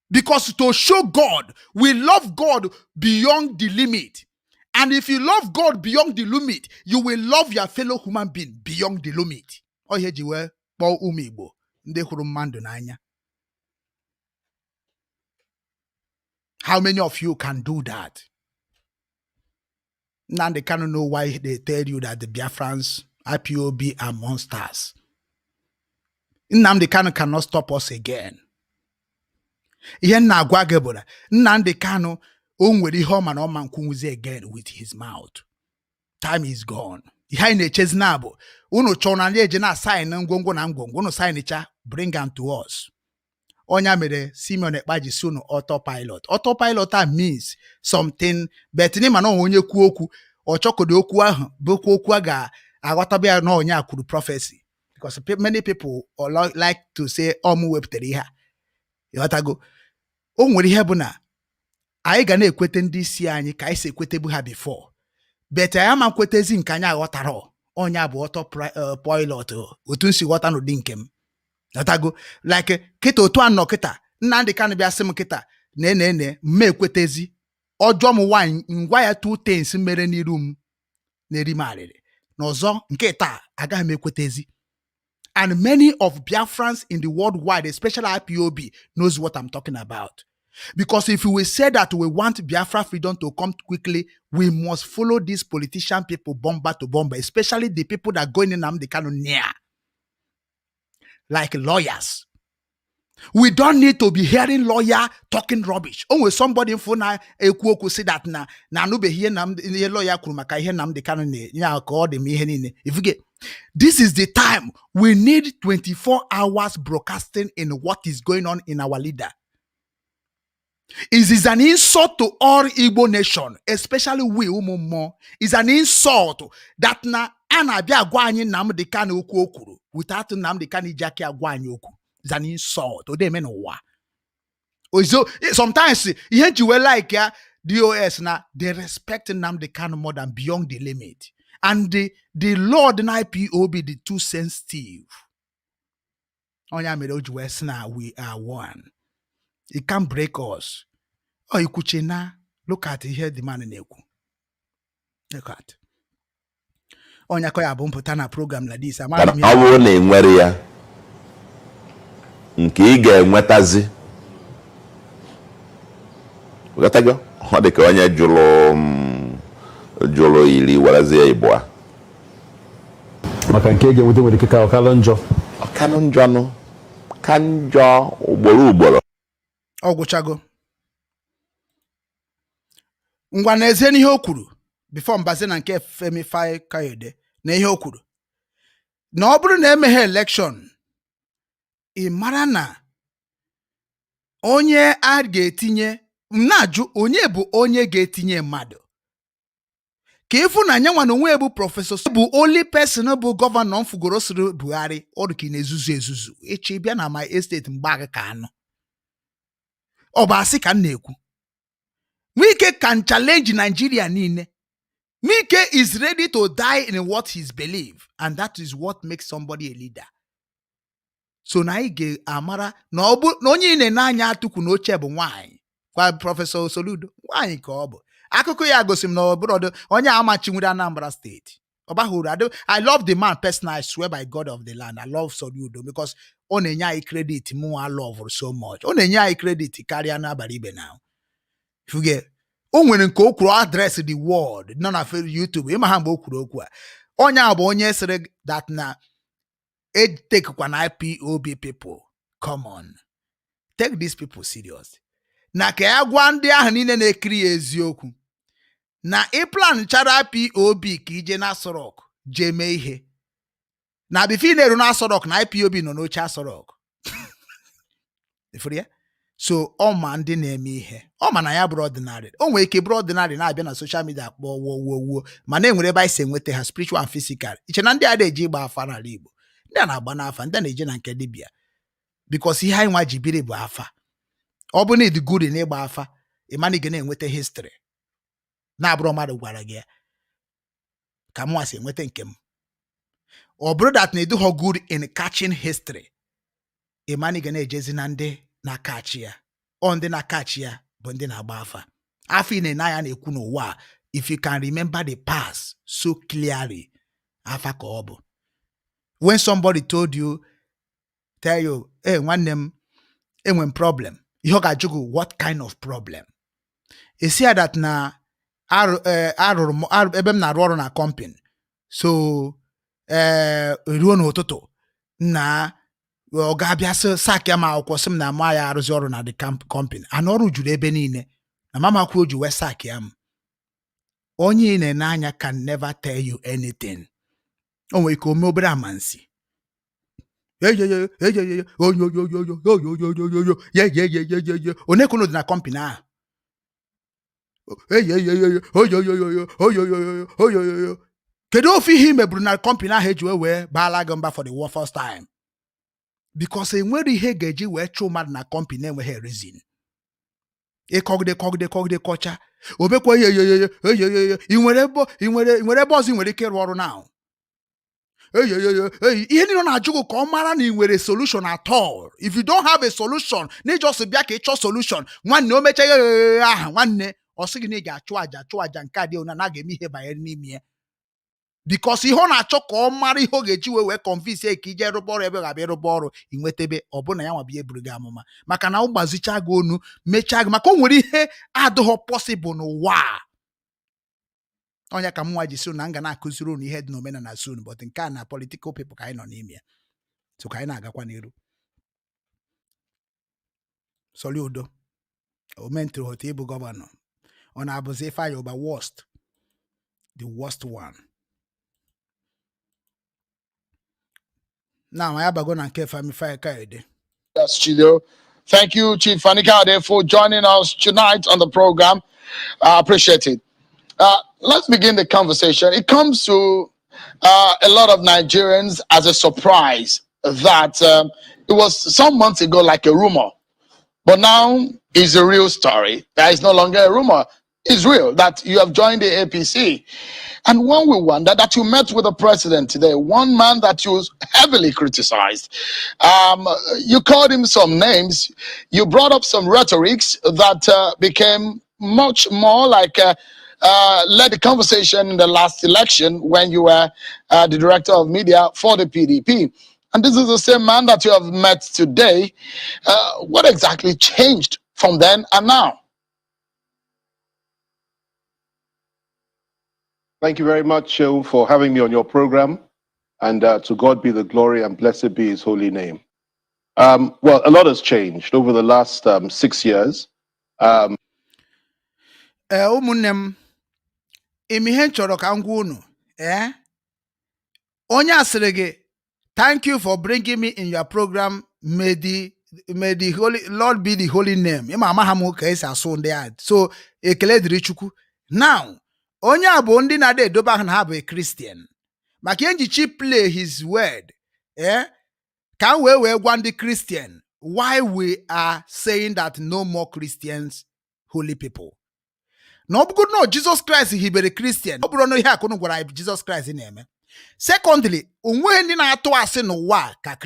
Because to show God, we love God beyond the limit. And if you love God beyond the limit, you will love your fellow human being beyond the limit. Oh, here you were, Paul Umibo. How many of you can do that? Now they cannot know why they tell you that the Biafrans, IPOB are monsters. Nnamdi Kanu cannot stop us again. Nnamdi Kanu onwere ihe ọma na ọma nkwuzi again with his mouth. time is gone. Ihe anyị na-echezi na bụ unu chọrọ na eje na sign ngwongwo na ngwongwo unu sign cha bring them to us. Onya mere Simeon Ekpaji si unu autopilot. Autopilot means something but ni mana onye kwu okwu ọ chọkodo okwu ahụ bụkwa okwu a ga-aghọtabe ya na onye akwuru prophecy, because many people like to say ọmụ wepụtara ihe a ịghọtago. O nwere ihe bụ na anyị ga na-ekwete ndị isi anyị ka anyị si ekwetebu ha before, but anyị ama nkwetezi nke anyị aghọtara onye bụ autopilot otu nsi ghọta n'ụdị nke m ịghọtago. Like kịta otu anọ kịta Nnamdi Kanu bịa sị m kịta na mma ekwetezi ọjọọ m nwaanyị ngwa ya two things mere n'iru m na-eri m arịrị n'ọzọ nke taa agaghị m ekwetezi. And many of Biafrans in the worldwide, especially IPOB, knows what I'm talking about. Because if we say that we want Biafra freedom to come quickly, we must follow these politician people bomber to bomber, especially the people that go in Nnamdi Kanu near, like lawyers. We don't need to be hearing lawyer talking rubbish. Oh, somebody in phone ekwu say that na no be here Nnamdi lawyer kuru maka ihe Nnamdi Kanu ne ya ka dem ihe niile. If you get, this is the time we need 24 hours broadcasting in what is going on in our leader. It is an insult to all Igbo nation, especially we Umumo. It's an insult that na anabia agwa anyị Nnamdi Kanu okwu okuru without Nnamdi Kanu ijaki agwa anyị okwu. It's an insult. So sometimes you will like DOS na they respect Nnamdi Kanu more than beyond the limit. And the Lord and IPOB the too sensitive. We are one. It can't break us. Oh, you could look at here the man in Eku. Look at. Onya koya put na program like this. Nke ị ga-enwetazi ụgatago ọ dị ka onye jụrụ iri warazie Igbo a maka nke ị ga-enweta nwere ike ka ọkalụ njọ nụ ka njọ ugboro ọgwụchago ngwa na-eze n'ihe o kwuru before mbaze na nke Fani-Kayode na ihe o kwuru na ọ bụrụ na emeghe election ị mara na onye a ga-etinye na-ajụ onye bụ onye ga-etinye mmadụ ka ịfụ na nyanwa na onwe bụ prọfesọ bụ only person bụ gọvanọ mfugoro siri Buhari ọrụ ka na-ezuzu echi bịa na my estate mgbe ka anọ ọ bụ asị ka m na-ekwu. Wike can challenge Nigeria niile. Wike is ready to die in what he believes, and that is what makes somebody a leader. So na ige amara na obu na onye ine n'anya atuku n'oche bụ nwaanyị kwa Prọfesọ Soludo nwaanyị ka ọ bụ. Akụkọ ya gosim na obodo onye amachi nwere Anambra State. Obahuru, I love the man personally. I swear by God of the land. I love Soludo because on enye credit mu I love so much. On enye credit carry na baribe now. If you get onwere nke okwu address the world none of YouTube. Ima ha mgbe okwu okwu a. Onye a bụ onye sere that na take one IPOB people. Come on. Take these people serious. Na ka ya gwa ndị ahụ niile na-ekiri eziokwu. Na plan chara IPOB ka ije na Asorok je mee ihe. Na bifi na-eru na Asorok na IPOB nọ n'oche Asorok. Ifuru ya? So ọma ndị na-eme ihe. Ọma na ya bụrụ ordinary. O nwere ike bụrụ ordinary na-abịa na social media akpọ wo. Mana enwere ebe anyị si enweta ha spiritual and physical. Iche na ndị a na-eji ịgba afa n'ala Igbo. Ndị a na-agba n'afa, ndị a na-eje na nke dibịa. Because ihe anyị nwa ji biri bụ afa. Ọ bụ na ịdị good na ịgba afa, ịmana ị na-enweta history. Na-abụrụ mmadụ gwara gị ka mụ asị enweta nke m. Ọ bụrụ that na-edu ha good in catching history. Ịmana ị na-ejezi na ndị na-akachi ya. Ọ ndị na-akachi ya bụ ndị na-agba afa. Afọ ị na-anya na-ekwu n'ụwa, if you can remember the past so clearly, afa ka ọ bụ. When somebody told you, tell you, hey, nwanne m, enwe problem. Ihe ọ ga-ajụ gị, what kind of problem? You see that na ebe m na-arụ ọrụ na company. So, ruo n'ụtụtụ na ọ ga-abịa sak ya ma akwụkwọ sị m na ma ya arụzi ọrụ na the company. Ana ọrụ juru ebe niile. Na mama kwuo ji wee sak ya m. onye na-anya can never tell you anything. O nwere ike ome obere amansi. Onye kwunu dị na company ahụ. Kedu ofu ihe imeburu na company ahụ eji wee baala gị mba for the first time? Because enwere ihe ga-eji wee chụ mmadụ na company enweghị reason. Ịkọgide kọcha. Obekwa ị nwere ebe ọzọ ị nwere ike ịrụ ọrụ now. Ihe niile na-ajụ gị ka ọ mara na ị nwere solution at all. If you don't have a solution, na just bịa ka ịchọ solution, nwanne o mechaghị aha nwanne ọ sị gị na ị ga-achụ aja nke a dị ona na ga-eme ihe banyere n'ime ya. Because ihe ọ na-achọ ka ọ mara ihe ọ ga-eji wee convince ka ije rụba ọrụ ebe ga-abịa rụba ọrụ inwetebe ọ bụ na ya nwa bịa eburu gị amụma maka na ụgbazicha gị onu mechaa gị maka o nwere ihe adịghọ possible n'ụwa. Onye ka mwa ji so na nga na-akụziri unu ihe dị n'omenala soon but nke a na political people ka anyị nọ n'ime ya. So ka anyị na-agakwa n'iru. Soludo omentri hote ịbụ gọvanọ ọ na-abụzi ife anyị ụba worst, the worst one. Now I have a go and care Fani-Kayode. Studio. Thank you, Chief Fani-Kayode, for joining us tonight on the program. I appreciate it. Let's begin the conversation. It comes to a lot of Nigerians as a surprise that it was some months ago like a rumor, but now it's a real story. That is no longer a rumor. It's real that you have joined the APC. And one will wonder that you met with the president today, one man that you heavily criticized. You called him some names. You brought up some rhetorics that became much more like led the conversation in the last election when you were the director of media for the PDP. And this is the same man that you have met today. What exactly changed from then and now? Thank you very much for having me on your program, and to God be the glory and blessed be his holy name. Well, a lot has changed over the last 6 years. Ụmụnne imi ihe chọrọ ka ngwa unu onye asịrị gị thank you for bringing me in your program. May the holy Lord be the holy name. Ịma amaha m ka esi asụ ndị a. So ekele dịrị Chukwu. Now onye a bụ ndị na-ada edobe ahụ na ha bụ a Christian maka enjichi play his word ka wee gwa ndị Christian why we are saying that no more Christians holy people. Na ọ bụrụ na Jesus Christ hibere Christian ọ bụrụ na ihe akụnụ gwara Jesus Christ na-eme. Secondly, onwe ndị na-atụ asị n'ụwa ka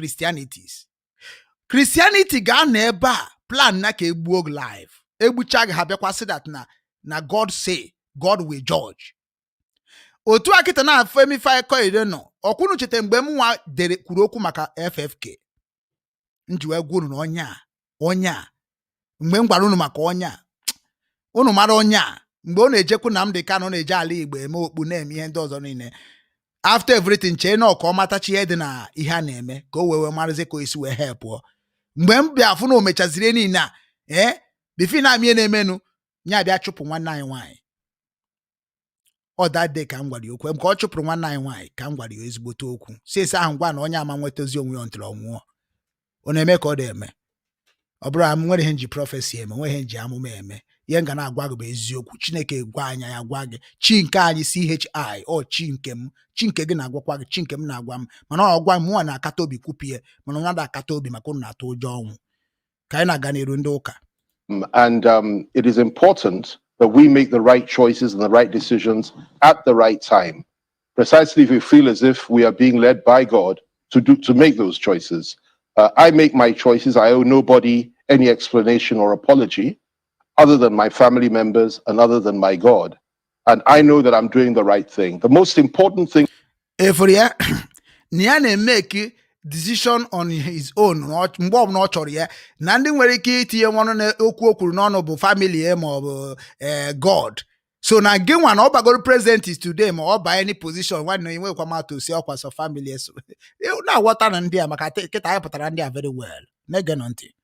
Christianity ga-anọ ebe a plan na ka egbuo live egbucha gị ha bịakwasị that na God say God will judge. Otu akịta na Fani-Kayode nọ ọkwụnụ chete mgbe m nwa dere kwuru okwu maka FFK njiwe gwuru na onye a mgbe m gwara unu maka onye a unu mara onye a mgbe ọ na-ejekwu Nnamdi Kanu na-eje ala Igbo eme okpu na-eme ihe ndị ọzọ niile after everything chee na ọka ọmatachi ihe dị na ihe a na-eme ka o wee marazi ka o esi wee help ọ mgbe m bịa afụ na o mechaziri niile a bifi na amie na-emenu nya bịa chụpụ nwanne anyị nwaanyị. Ọ that day ka m gwara ya okwu ka ọ chụpụrụ nwanne anyị nwaanyị ka m gwara ya ezigbote okwu si esi ahụ ngwa na onye ama nwetazi onwe ya ntụrụ ọnwụọ ọ na-eme ka ọ dị-eme ọ bụrụ m nwere ihe nji prọfesi eme nwe ihe nji amụma eme ihe nga na-agwa gị bụ eziokwu. Chineke gwa anya ya gwa gị chi nke anyị CHI ọ chi nke gị na-agwakwa gị chi nke m na-agwa m mana ọ gwa m nwa na-akata obi kwupie mana onye na-akata obi maka ụnụ na-atụ ụjọ ọnwụ ka anyị na-aga n'iru ndị ụka. And it is important that we make the right choices and the right decisions at the right time, precisely if we feel as if we are being led by God to make those choices. I make my choices. I owe nobody any explanation or apology other than my family members and other than my God. And I know that I'm doing the right thing. The most important thing make decision on his own mgbe ọbụla ọ chọrọ ya na ndị nwere ike itinye nwanụ na okwu okwuru n'ọnụ bụ family ma ọ bụ God. So na gị nwa na ọ bagoro president is today ma ọ ba any position nwanne enwekwa matụ si ọkwa so family so na-aghọta na ndị a maka kịta anyị pụtara ndị a very well. Na-ege ntị.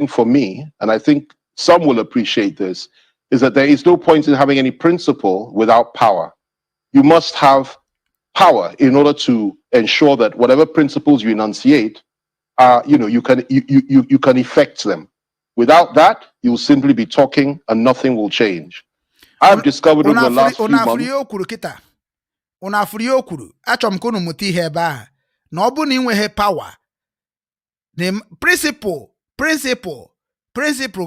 For me, and I think some will appreciate this, is that there is no point in having any principle without power. You must have power in order to ensure that whatever principles you enunciate, you can effect them. Without that, you will simply be talking and nothing will change. I've discovered over the last few months. Una frio kwuru achọm m ka unu mụta ihe ebe ahụ na ọ bụ na inweghị power the principle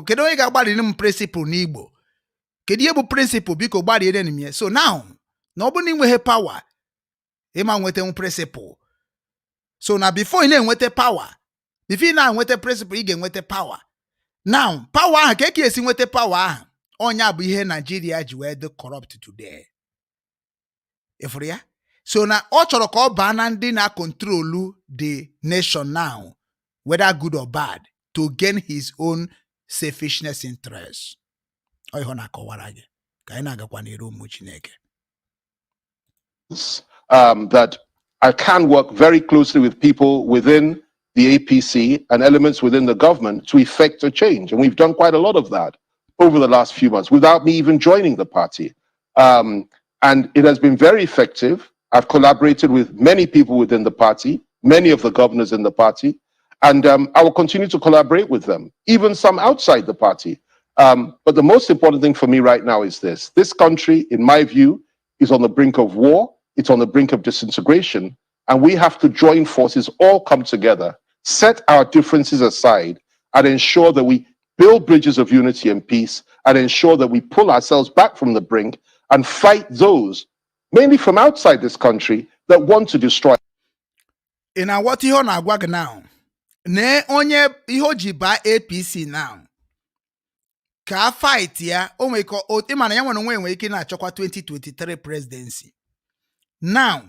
kedu onye ga-agbalịrị m principle n'Igbo kedu ihe bụ principle biko gbalịrị m ya so now na ọ bụ na inweghị power ịma nweta un principle so na before ị na-enweta power before ị na-enweta principle ị ga-enweta power now power ahụ ka eke esi nweta power ahụ onya bụ ihe Nigeria ji wee dị corrupt today. Ifuru ya? So na ọ chọrọ ka ọ baa na ndị na control the nation now, whether good or bad, to gain his own selfishness interest. Ọ ihe na akọwara gị ka anyị na-agakwa n'iru ụmụ Chineke. That I can work very closely with people within the APC and elements within the government to effect a change. And we've done quite a lot of that over the last few months without me even joining the party. And it has been very effective. I've collaborated with many people within the party, many of the governors in the party, and I will continue to collaborate with them, even some outside the party. But the most important thing for me right now is this. This country, in my view, is on the brink of war. It's on the brink of disintegration. And we have to join forces, all come together, set our differences aside, and ensure that we build bridges of unity and peace, and ensure that we pull ourselves back from the brink and fight those, mainly from outside this country, that want to destroy. In what you na agwa now, ne onye iho ji ba APC now. Ka fight ya, o nwere ko imana ya nwere ike na achọkwa 2023 presidency. Now,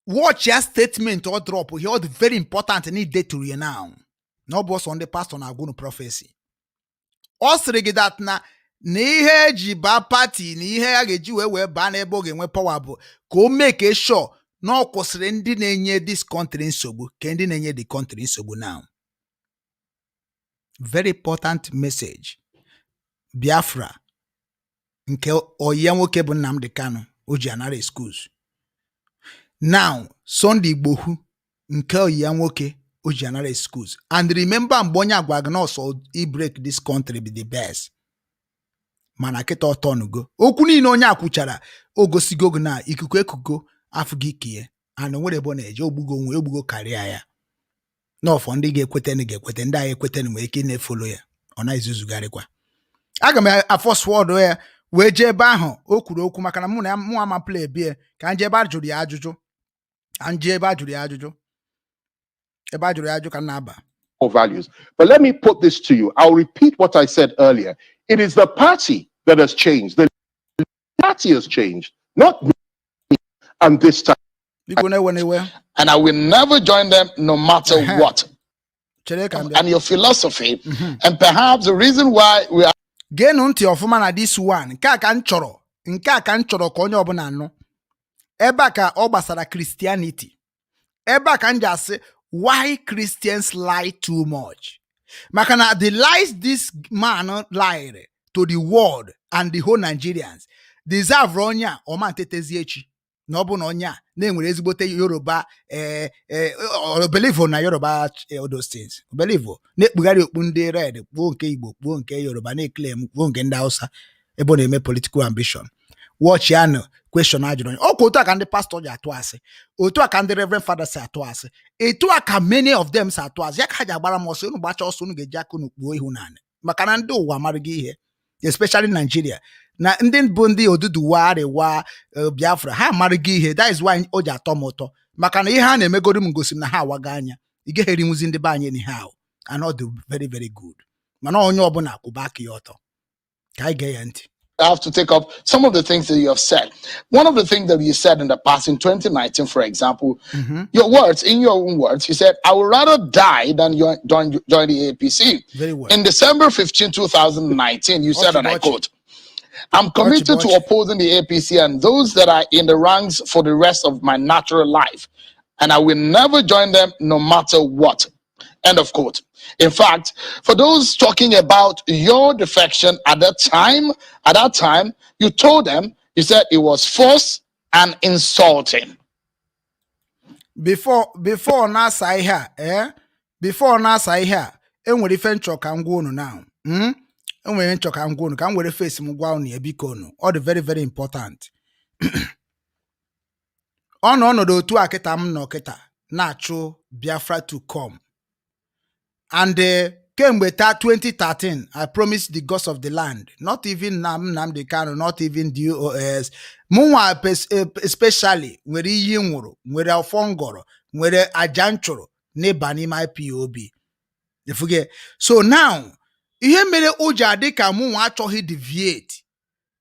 watch your statement or drop. He all very important need date to you now. No boss on the pastor na agunu prophecy. Also that na n'ihe ji ba party n'ihe ya ga-eji wee ba na ebe ọ ga-enwe power bụ ka o make sure na ọ kwụsịrị ndị na-enye this country nsogbu ka ndị na-enye the country nsogbu now. Very important message. Biafra nke oyi nwoke bụ Nnamdi Kanu o ji anara excuse. Now Sunday Igbohu nke oyi nwoke o ji anara excuse. And remember mgbe onye agwa gị na ọsọ i break this country be the best. Mana kịta ọtọnugo okwu niile onye akwụchara ogosigo na ikuku ekugo afụgo ikie ana nwere ebe ọ na-eje ogbugo karịa ya n'ọfọ ndị ga-ekwete ndị agha ekwete nwere ike na-efolo ya ọ na-ezuzugharịkwa. Aga m afọswọd ya wee jee ebe ahụ o kwuru okwu maka na mụ ama play bie ka nje ebe ajụrụ ya ajụjụ ka na-aba values. But let me put this to you. I'll repeat what I said earlier. It is the party that has changed. The party has changed, not me. And this time. And I will never join them no matter what. And your philosophy, and perhaps the reason why we are. Genu ntị ọfụma na this one. Nke a ka m chọrọ ka onye ọbụla anụ. Ebe a ka ọ gbasara Christianity. Ebe a ka m ji asị why Christians lie too much. Makana the lies this man lied to the world and the whole Nigerians deserve ronya o man tetezi echi na obu na onya na enwere ezigbote Yoruba believe na Yoruba all those things believe na ekpugari okpu ndị red kpuo nke Igbo kpuo nke Yoruba na claim kpuo nke ndị Hausa ebe na eme political ambition. Watch ya no question ajụrụ onye ọkwa otu aka ndị pastor ji atụ asị otu aka ndị reverend father si atụ asị etu aka many of them si atụ asị ya ka ha ji agbara m ọsọ unu gbacha ọsọ unu ga-eji aka unu kpuo ihu naanị maka na ndị ụwa marụghị ihe especially Nigeria na ndị bụ ndị oduduwa arịwa Biafra ha marụghị ihe. That is why o ji atọ m ụtọ maka na ihe ha na-emegoro m gosi m na ha awaga anya ị gaghị erinwuzi ndị be anyị n'ihe ahụ and all the very very good mana onye ọbụla akwụba aka ya ọtọ ka anyị gee ya ntị. I have to take up some of the things that you have said. One of the things that you said in the past, in 2019, for example, your words, in your own words, you said, I would rather die than join the APC. Very well. In December 15, 2019, you said, and I quote, I'm committed to opposing the APC and those that are in the ranks for the rest of my natural life, and I will never join them no matter what. End of quote. In fact, for those talking about your defection at that time, you told them, you said it was false and insulting. Before na-asa ihe a, before na-asa ihe a, enwere ife nchọ ka m gwa unu now. Enwere nchọ ka m gwa unu ka m were face m gwa unu ya biko unu. All the very very important. Ọnọdụ otu a kịta m nọ kịta na-achụ Biafra to come. And kemgbe 2013, I promised the gods of the land, not even Nnamdi Kanu, not even DOS, mụnwa especially nwere iyi nwụrụ, nwere ọfọ nwere aja nchụrụ n'ịba n'ime IPOB. So now, ihe mere o ji adị ka mụnwa achọghị deviate.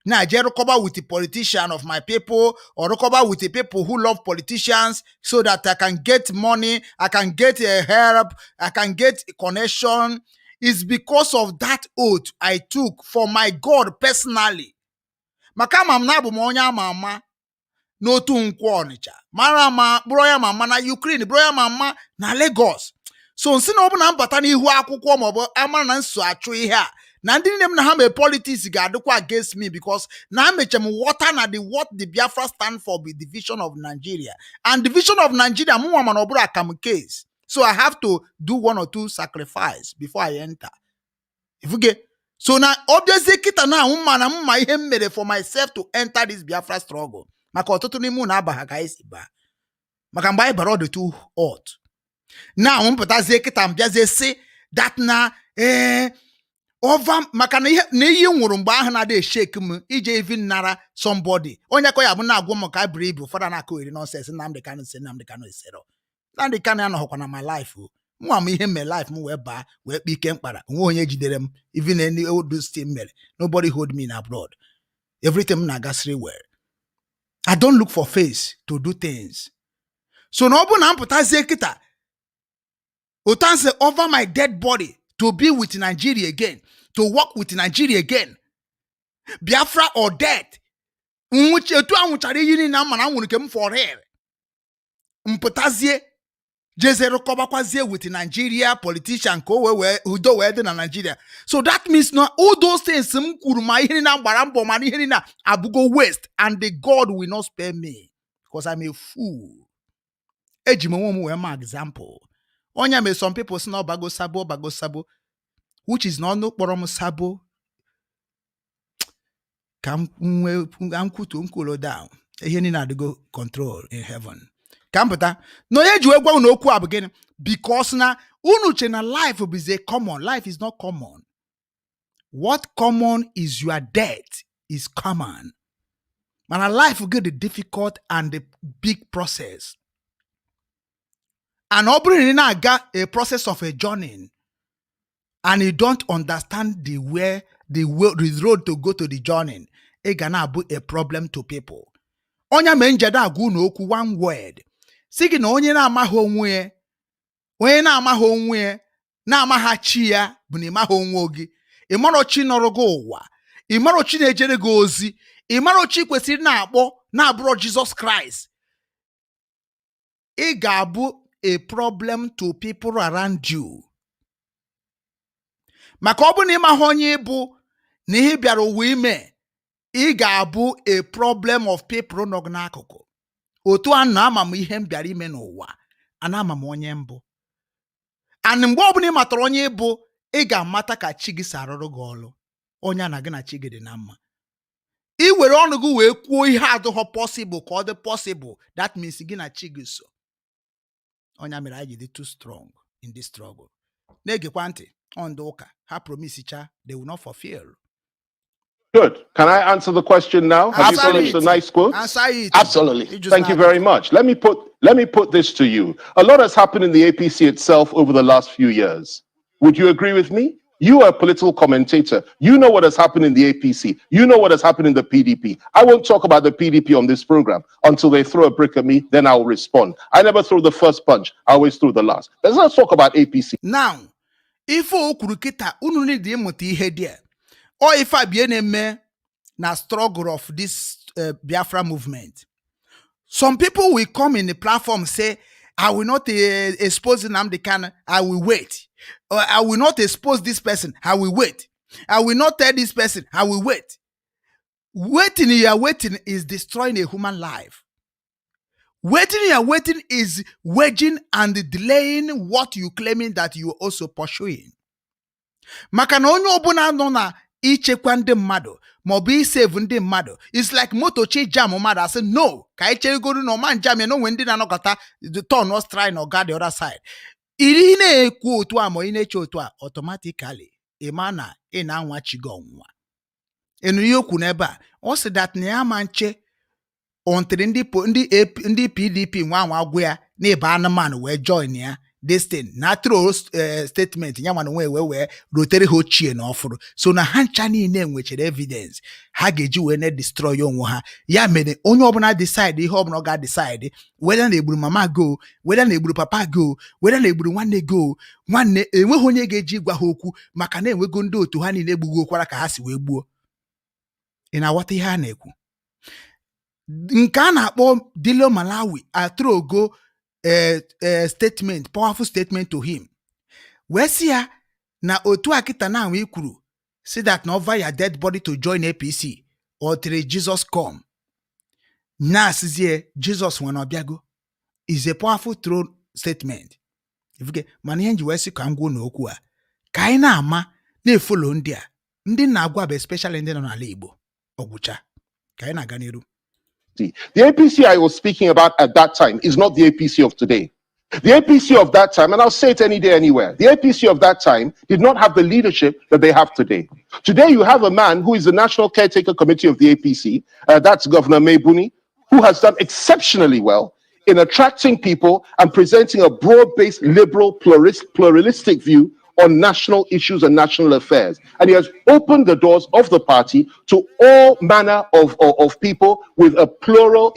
Now, I just recover with the politician of my people, or recover with the people who love politicians, so that I can get money, I can get a help, I can get a connection. It's because of that oath I took for my God personally. Makama mnabu monya mama n'otu Nkwọ Ọnịcha. Mara ma bụrụ ya mama na Ukraine, bụrụ ya mama na Lagos. So nsi na ọ bụ na mbata n'ihu akwụkwọ maọbụ amara na nso achụ ihe a. Na ndị nne m na ha mee politics ga-adịkwa against me because na meche m water na what the Biafra stand for be division of Nigeria. And division of Nigeria, mụnwa mana ọ bụrụ akam case. So I have to do one or two sacrifice before I enter. If you get so now obviously kita na mma ihe mere for myself to enter this Biafra struggle. Maka ọtụtụ n'ime unu abaha ka isi ba. Maka mgbe anyị bara ọ dị too hot. Now mpụtazie kita mbịazie si that na over maka na ihe nwụrụ mgbe ahụ na-adị shake m ije even nara somebody onye ko ya bụ na-agwọ m ka buru ibu fọdụ na-akọ eri nonsense Nnamdi Kanu esero Nnamdi Kanu anọghọkwa na my life nwa m ihe mere life m wee baa wee kpa ike mkpara nwe onye jidere m even any old thing mere nobody hold me in abroad everything na-agasịrị well. I don't look for face to do things. So na ọ bụ na mpụtazie kịta otanse over my dead body to be with Nigeria again, to work with Nigeria again. Biafra or death. Etu anwụchara iyi niile ama na anwụrụ ke m for real. Mpụtazie jezero kọbakwazie with Nigeria politician ka o wee udo wee dị na Nigeria. So that means na all those things m kwuru ma ihe niile gbara mbọ ma ihe niile abụgo waste and the God will not spare me because I'm a fool. Eji m onwe m wee ma example. Onya me some people say no bago sabo, which is not no kpọrọ sabo. Kam kutu nkulo down. Ihe ni na go control in heaven. Kampata no ye ju egwa unu okwu abugin because na unu che na life be common. Life is not common. What common is your death is common. Man, life will get the difficult and the big process. And obri na got a process of a journey, and you don't understand the road to go to the journey. It gonna be a problem to people. Onya menjada gu no ku one word. Sigi na onye na amaghị onwe na amaha chi ya bụ na ịmaghị onwe gị. Ịmara chi nọrọ gị ụwa. Ịmara chi na-ejere gị ozi. Ịmara chi kwesịrị na-akpọ na-abụrụ Jesus Christ. Ị ga-abụ a problem to people around you. Maka ọ bụ na ịma onye bụ na ihe bịara ụwa ime, ị ga-abụ a problem of people nọ n'akụkụ. Otu a na ama m ihe m bịara ime n'ụwa, ana ama m onye mbụ. And mgbe ọ bụ na ị matara onye bụ, ị ga-amata ka chi gị si arụrụ gị ọrụ. Onye na gị na chi gị dị na mma. I were ọnụ gị wee kwuo ihe adịghọ possible ka ọ dị possible. That means gị na chi gị so. Onya mere anyị dị too strong in this struggle. Na-egekwa ntị on the ụka ha promise cha they will not fulfill. Good. Can I answer the question now? Have you finished the nice quote? Answer it. Absolutely. Thank you very much. Let me put this to you. A lot has happened in the APC itself over the last few years. Would you agree with me? You are a political commentator. You know what has happened in the APC. You know what has happened in the PDP. I won't talk about the PDP on this program until they throw a brick at me, then I'll respond. I never throw the first punch. I always throw the last. Let's talk about APC. Now, if okurukita unu need the emoti ihe there, or if I be eme na struggle of this Biafra movement, some people will come in the platform say I will not expose Nnamdi Kanu. I will wait. Or I will not expose this person. I will wait. I will not tell this person. I will wait. Waiting you are waiting is destroying a human life. Waiting you are waiting is wedging and delaying what you claiming that you are also pursuing. Maka na onye ọbụla nọ na ichekwa ndị mmadụ maọbụ isave ndị mmadụ, it's like motochi jam mmadụ asị no ka ichegodu na ọma njam ya na onwe ndị na-anọkọta the turn us try na ọga the other side. Iri na-ekwu otu a ma ị na-eche otu a, automatically ịma na ị na-anwa chigo ọnwụnwa. Enu ihe okwu n'ebe a, ọ sị that na ya ma nche ontiri ndị PDP nwa agwụ ya na ịba anụmanụ wee join ya this thing na throw statement ya nwana wee rotere ha ochie na ọfụrụ, so na ha ncha niile nwechere evidence ha ga-eji wee na destroy onwe ha. Ya mere onye ọbụla decide ihe ọbụla ọ ga decide, whether na egburu mama go, whether na egburu papa go, whether na egburu nwanne go, nwanne enweghị onye ga-eji gwa ha okwu maka na enwego ndị otu ha niile gbugookwara ka ha si wee gbuo. Ị na-aghọta ihe a na-ekwu? Nke a na-akpọ Dilo Malawi atrogo statement, powerful statement to him. Wee si ya na otu akita na we kwuru, see that na over your dead body to join APC or till Jesus come. Na sizie Jesus when obiago is a powerful throne statement. If you man ihe nji wee si ka ngwo na okwu a ka anyị na-ama na-efolo ndị a ndị na-agwa bụ especially ndị nọ n'ala Igbo ogwucha ka anyị na-aga n'iru. The APC I was speaking about at that time is not the APC of today. The APC of that time, and I'll say it any day, anywhere, the APC of that time did not have the leadership that they have today. Today, you have a man who is the National Caretaker Committee of the APC, that's Governor Mebuni, who has done exceptionally well in attracting people and presenting a broad-based, liberal, pluralistic view on national issues and national affairs. And he has opened the doors of the party to all manner of people with a plural,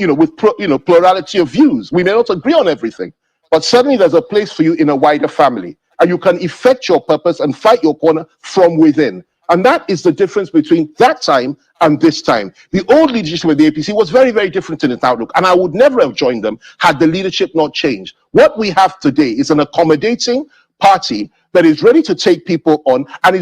plurality of views. We may not agree on everything, but certainly there's a place for you in a wider family. And you can effect your purpose and fight your corner from within. And that is the difference between that time and this time. The old leadership of the APC was very, very different in its outlook. And I would never have joined them had the leadership not changed. What we have today is an accommodating party that is ready to take people on and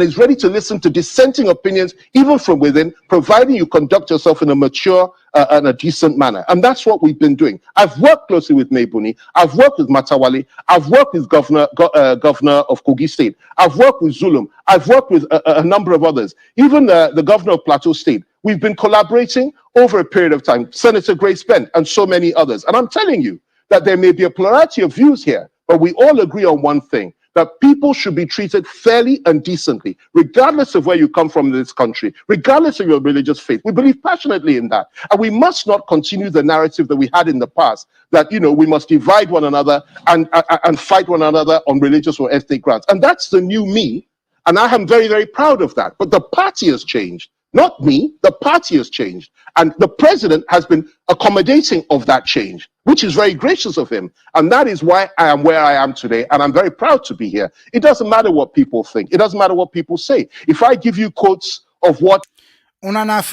is ready to listen to dissenting opinions, even from within, providing you conduct yourself in a mature and a decent manner. And that's what we've been doing. I've worked closely with Mebuni. I've worked with Matawale. I've worked with Governor of Kogi State. I've worked with Zulum. I've worked with a number of others. Even the governor of Plateau State. We've been collaborating over a period of time. Senator Grace Bent and so many others. And I'm telling you that there may be a plurality of views here, but we all agree on one thing, that people should be treated fairly and decently, regardless of where you come from in this country, regardless of your religious faith. We believe passionately in that. And we must not continue the narrative that we had in the past, that, we must divide one another and fight one another on religious or ethnic grounds. And that's the new me. And I am very, very proud of that. But the party has changed. Not me, the party has changed. And the president has been accommodating of that change, which is very gracious of him. And that is why I am where I am today. And I'm very proud to be here. It doesn't matter what people think. It doesn't matter what people say. If I give you quotes of what... Unanafu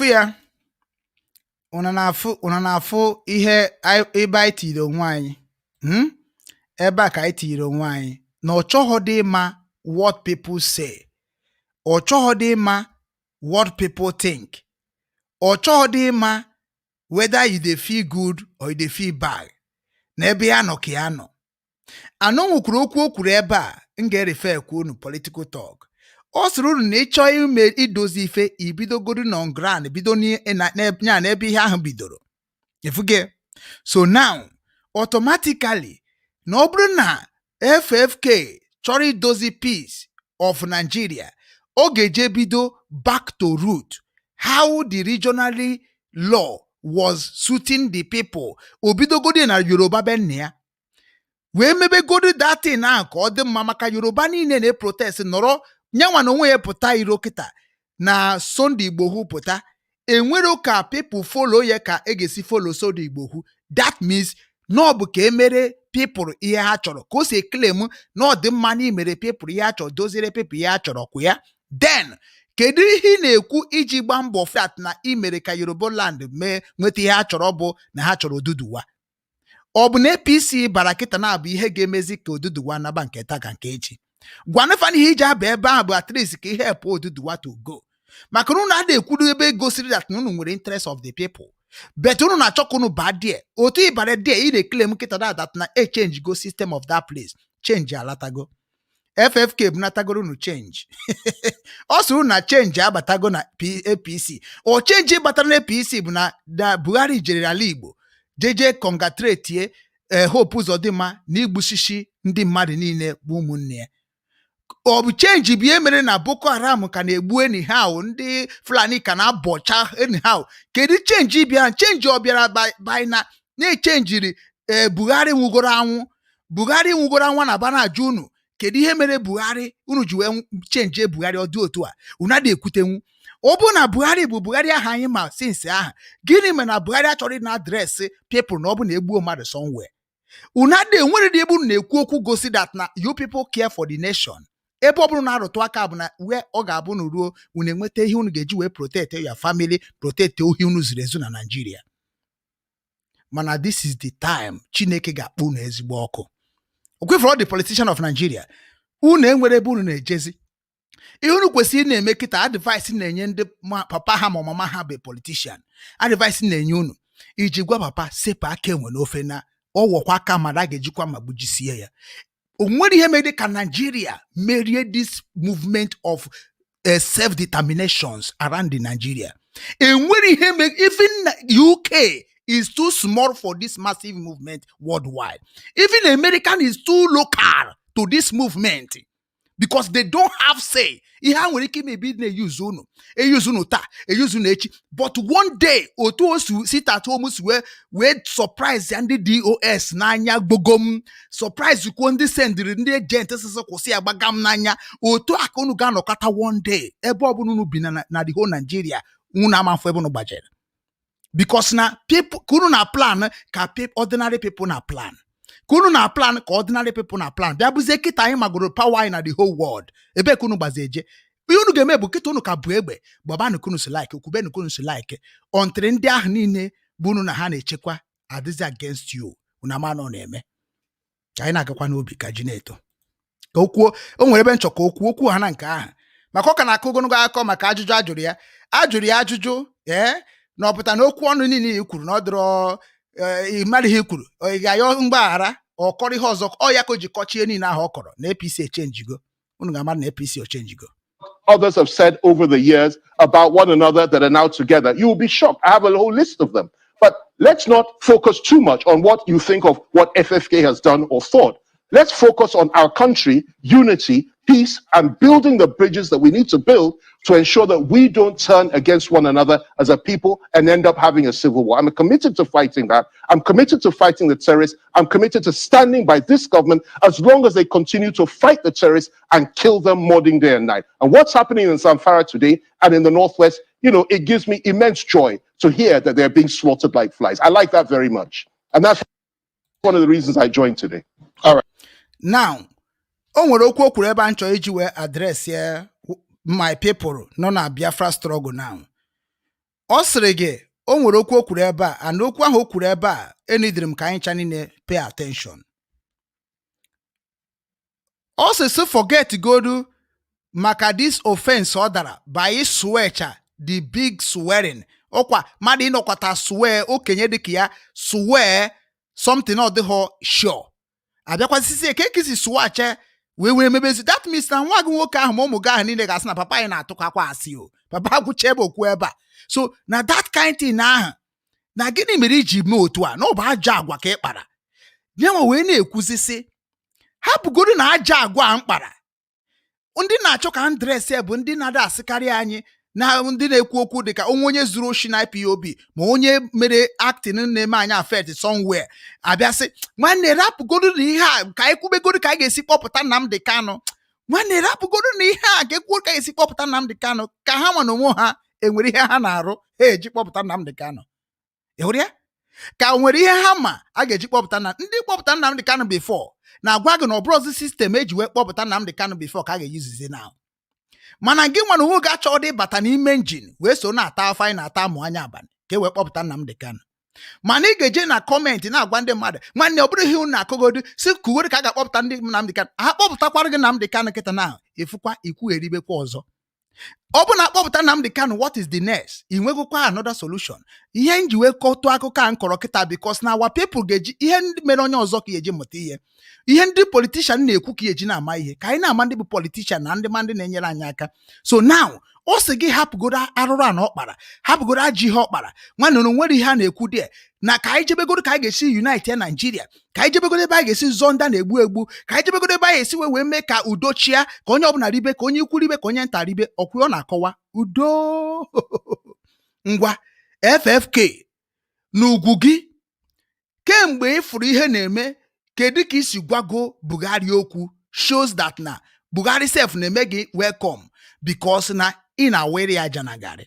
ihe ebe anyị tiri onwe anyị. Ebe a ka anyị tiri onwe anyị. Na ọ chọghọ dị ma what people say. Ọ chọghọ dị ma what people think. Or chodima whether you dey feel good or you dey feel bad. Na ebe ya nọ ka ya nọ. Anọ nwukwuru okwu okwuru ebe a nga refer kwunu political talk. O soro unu na ịchọ ime idozi ife ibidogodu na ground bido na ebe ihe ahụ bidoro. Ifuge. So now automatically na ọ bụrụ na FFK chọrọ idozi peace of Nigeria, ọ ga-eje bido back to root. How the regionally law was suiting the people. Obidogodi na Yoruba bennia. We mebe godi that thing na ka ọ dị mma maka Yoruba niile na protest nọrọ nyanwa na onwe ya pụta iro kita na Sunday Igbohu pụta. Enwero ka people follow ya ka egesi follow Sunday Igbohu. That means no bụ ka emere people ihe ha chọrọ. Ka o si claim na ọ dị mma na imere people ihe ha chọrọ, dozire people ihe ha chọrọ kwa ya. Then kedu ihe na-ekwu iji gba mbọ flat na imere ka Yoruba land mee nweta ihe ha chọrọ bụ na ha chọrọ oduduwa. ọ bụ na APC bara kịta na-abụ ihe ga-emezi ka Oduduwa naba nke taa ka nke echi. Gwana Fani ihe iji aba ebe ahụ bụ at least ka ihe help Oduduwa to go. Maka unu na-ada ekwuru ebe gosiri that unu nwere interest of the people. But unu na-achọ ka unu baa there. Otu ịbara there ị na-claim kịta that na change go system of that place. Change alatago. FFK bunatagoro unu change. Also na change abatago na APC. O change batara na APC bụ na Buhari jere ala Igbo. Jeje congratulate Hope Uzodimma na igbushishi ndị mmadụ niile bụ ụmụnne ya. Ọ bụ change bi emere na Boko Haram ka na-egbu anyhow, ndị Fulani ka na-abọcha anyhow. Kedu change bịara? Change ọ bịara by na-echenjiri Buhari nwugoro anwụ. Buhari nwugoro anwụ na bana ajụ unu. Kedu ihe mere Buhari unu ji wee change Buhari ọ dị otu a? Unu adị ekwutenwu. Ọ bụ na Buhari bụ Buhari aha anyị ma since aha. Gịnị mere na Buhari achọrọ na adreesị people na ọ bụ na egbuo mmadụ somewhere? Unu adị enwere dị ebe unu na-ekwu okwu gosi that na you people care for the nation. Ebe ọ bụrụ na arụtụ aka bụ na wee ọ ga-abụ na ruo unu enweta ihe unu ga-eji wee protect your family, protect ohi unu zuru ezu na Nigeria. Mana this is the time Chineke ga-akpọ unu ezigbo ọkụ. For all the politician of Nigeria, unu enwere ebe unu na-ejezi. Ihe unu kwesịrị na-eme kịta advice na-enye ndị papa ha ma mama ha bụ politician. Advice na-enye unu iji gwa papa sepụ aka enwe n'ofe na ọ wọkwa aka mara a ga-ejikwa ma gbujisie ya. O nwere ihe mere ka Nigeria merie this movement of self-determinations around the Nigeria. Enwere ihe mere even UK is too small for this massive movement worldwide. Even American is too local to this movement because they don't have say. Ihe nwere ike maybe na use unu ta, use unu echi. But one day, otu osu sit at home we surprise ndị DOS n'anya gbogom, surprise kwa ndị sendiri ndị agent sisi kwụsị agbagam n'anya. Otu aka unu ga-anọkọta one day ebe ọbụla unu bi na the whole Nigeria, unu amafọ ebe unu gbajere. Because na people kunu na plan ka ordinary people na plan. Kunu na plan ka ordinary people na plan. Bia buze kita anyị magoro power in the whole world. Ebe kunu gbazeje. Unu ga-eme bụ kita unu ka bụ egbe. Baba nu kunu si like, okube nu kunu si like. Ontre ndị ahụ niile bụ unu na ha na-echekwa adịzi against you. Unu ama na ọ na-eme. Anyị na-agakwa n'obi ka Jineto. Ka okwu o nwere ebe nchọka okwu ha na nke ahụ. Maka ọ ka na-akụ ogologo akọ maka ajụjụ ajụrụ ya. Ajụrụ ya ajụjụ, na ọpụta na okwu ọnụ niile ikwuru na ọdụrọ mmadụ ihe ikwuru ị ga-ayọ mgbaghara ọkọrọ ihe ọzọ ọ ya ka o ji kọchie niile ahụ ọ kọrọ na APC echenjigo. Unu ga-ama na APC ochenjigo. Others have said over the years about one another that are now together. You will be shocked. I have a whole list of them. But let's not focus too much on what you think of what FFK has done or thought. Let's focus on our country, unity, peace, and building the bridges that we need to build to ensure that we don't turn against one another as a people and end up having a civil war. I'm committed to fighting that. I'm committed to fighting the terrorists. I'm committed to standing by this government as long as they continue to fight the terrorists and kill them morning, day, and night. And what's happening in Zamfara today and in the Northwest, it gives me immense joy to hear that they're being slaughtered like flies. I like that very much. And that's one of the reasons I joined today. All right. Now, o nwere okwu okwuru ebe a nchọ iji wee address my people nọ na Biafra struggle now. Ọ sịrị gị o nwere okwu okwuru ebe a and okwu ahụ okwuru ebe a enidiri m ka anyị cha niile pay attention. Ọ sị forget godu maka this offense ọ dara by sweacha the big swearing. Ọkwa mmadụ ịnọkwata swear okenye dịka ya swear something ọ dịghọ sure. Abịakwa sisi ekekisi swache we mebezi. That means na nwa gị nwoke ahụ ma ụmụ gị ahụ niile ga-asị na papa anyị na-atụkakwa asị o. Papa gwuche ebe okwu ebe a. So na that kind thing ahụ na gịnị mere iji mee otu a na ọ bụ aja agwa ka ị kpara. Nyanwa wee na-ekwuzisi hapụgodu na aja agwa a mkpara. Ndị na-achọ ka ndres bụ ndị na-ada asịkarị anyị na ndị na-ekwu okwu dịka onye zuru oshi na IPOB ma onye mere acting na-eme anyị affect somewhere abịasị nwanne rapụgodu na ihe a ka anyị kwubegodu ka anyị ga-esi kpọpụta Nnamdi Kanu. Nwanne rapụgodu na ihe a ka ekwuo ka anyị esi kpọpụta Nnamdi Kanu ka ha nwa na onwe ha enwere ihe ha na-arụ ha eji kpọpụta Nnamdi Kanu. Ịhụrụ ya ka o nwere ihe ha ma a ga-eji kpọpụta na ndị kpọpụta Nnamdi Kanu before na-agwa gị na ọ bụrụzi sistem eji wee kpọpụta Nnamdi Kanu before ka a ga-eyuzizi now. Mana gị nwa na onwe ga-achọ dị bata n'ime engine wee so na-ata afọ anyị na-ata amụ anya abalị ka e wee kpọpụta Nnamdi Kanu. mana ị ga-eje na kọmentị na-agwa ndị mmadụ nwanne ọ bụrụ ihe unu na-akọgodu si kuwere ka a ga-akpọpụta ndị Nnamdi Kanu ha kpọpụtakwara gị Nnamdi Kanu kịta na efukwa ikwugheribekwa ọzọ. Ọ bụ na akpọpụta Nnamdi Kanu, what is the next? I nwegokwa another solution. Ihe nji wee kọtụ akụkọ a nkọrọ kịta because na our people ga-eji ihe ndị mere onye ọzọ ka eji mụta ihe. Ihe ndị politician na-ekwu ka eji na-ama ihe ka anyị na-ama ndị bụ politician na ndị na-enyere anyị aka. So now ọ sị gị hapụgoro arụrụ a na ọkpara, hapụgoro ajọ ihe ọkpara, nwanne unu nwere ihe a na-ekwu dị na ka anyị jebegoro ka anyị ga-esi unite ya Nigeria, ka anyị jebegoro ebe anyị ga-esi zọọ ndị na-egbu egbu, ka anyị jebegoro ebe anyị esi wee mee ka udo chia, ka onye ọbụla ribe, ka onye ikwu ribe, ka onye nta ribe. Ọkwụ ọ na-akọwa udo. Ngwa FFK n'ugwu gị kemgbe ịfụrụ ihe na-eme, kedu ka isi gwago Buhari okwu shows that na Buhari self na-eme gị welcome because na ị na-awere ya aja na garị.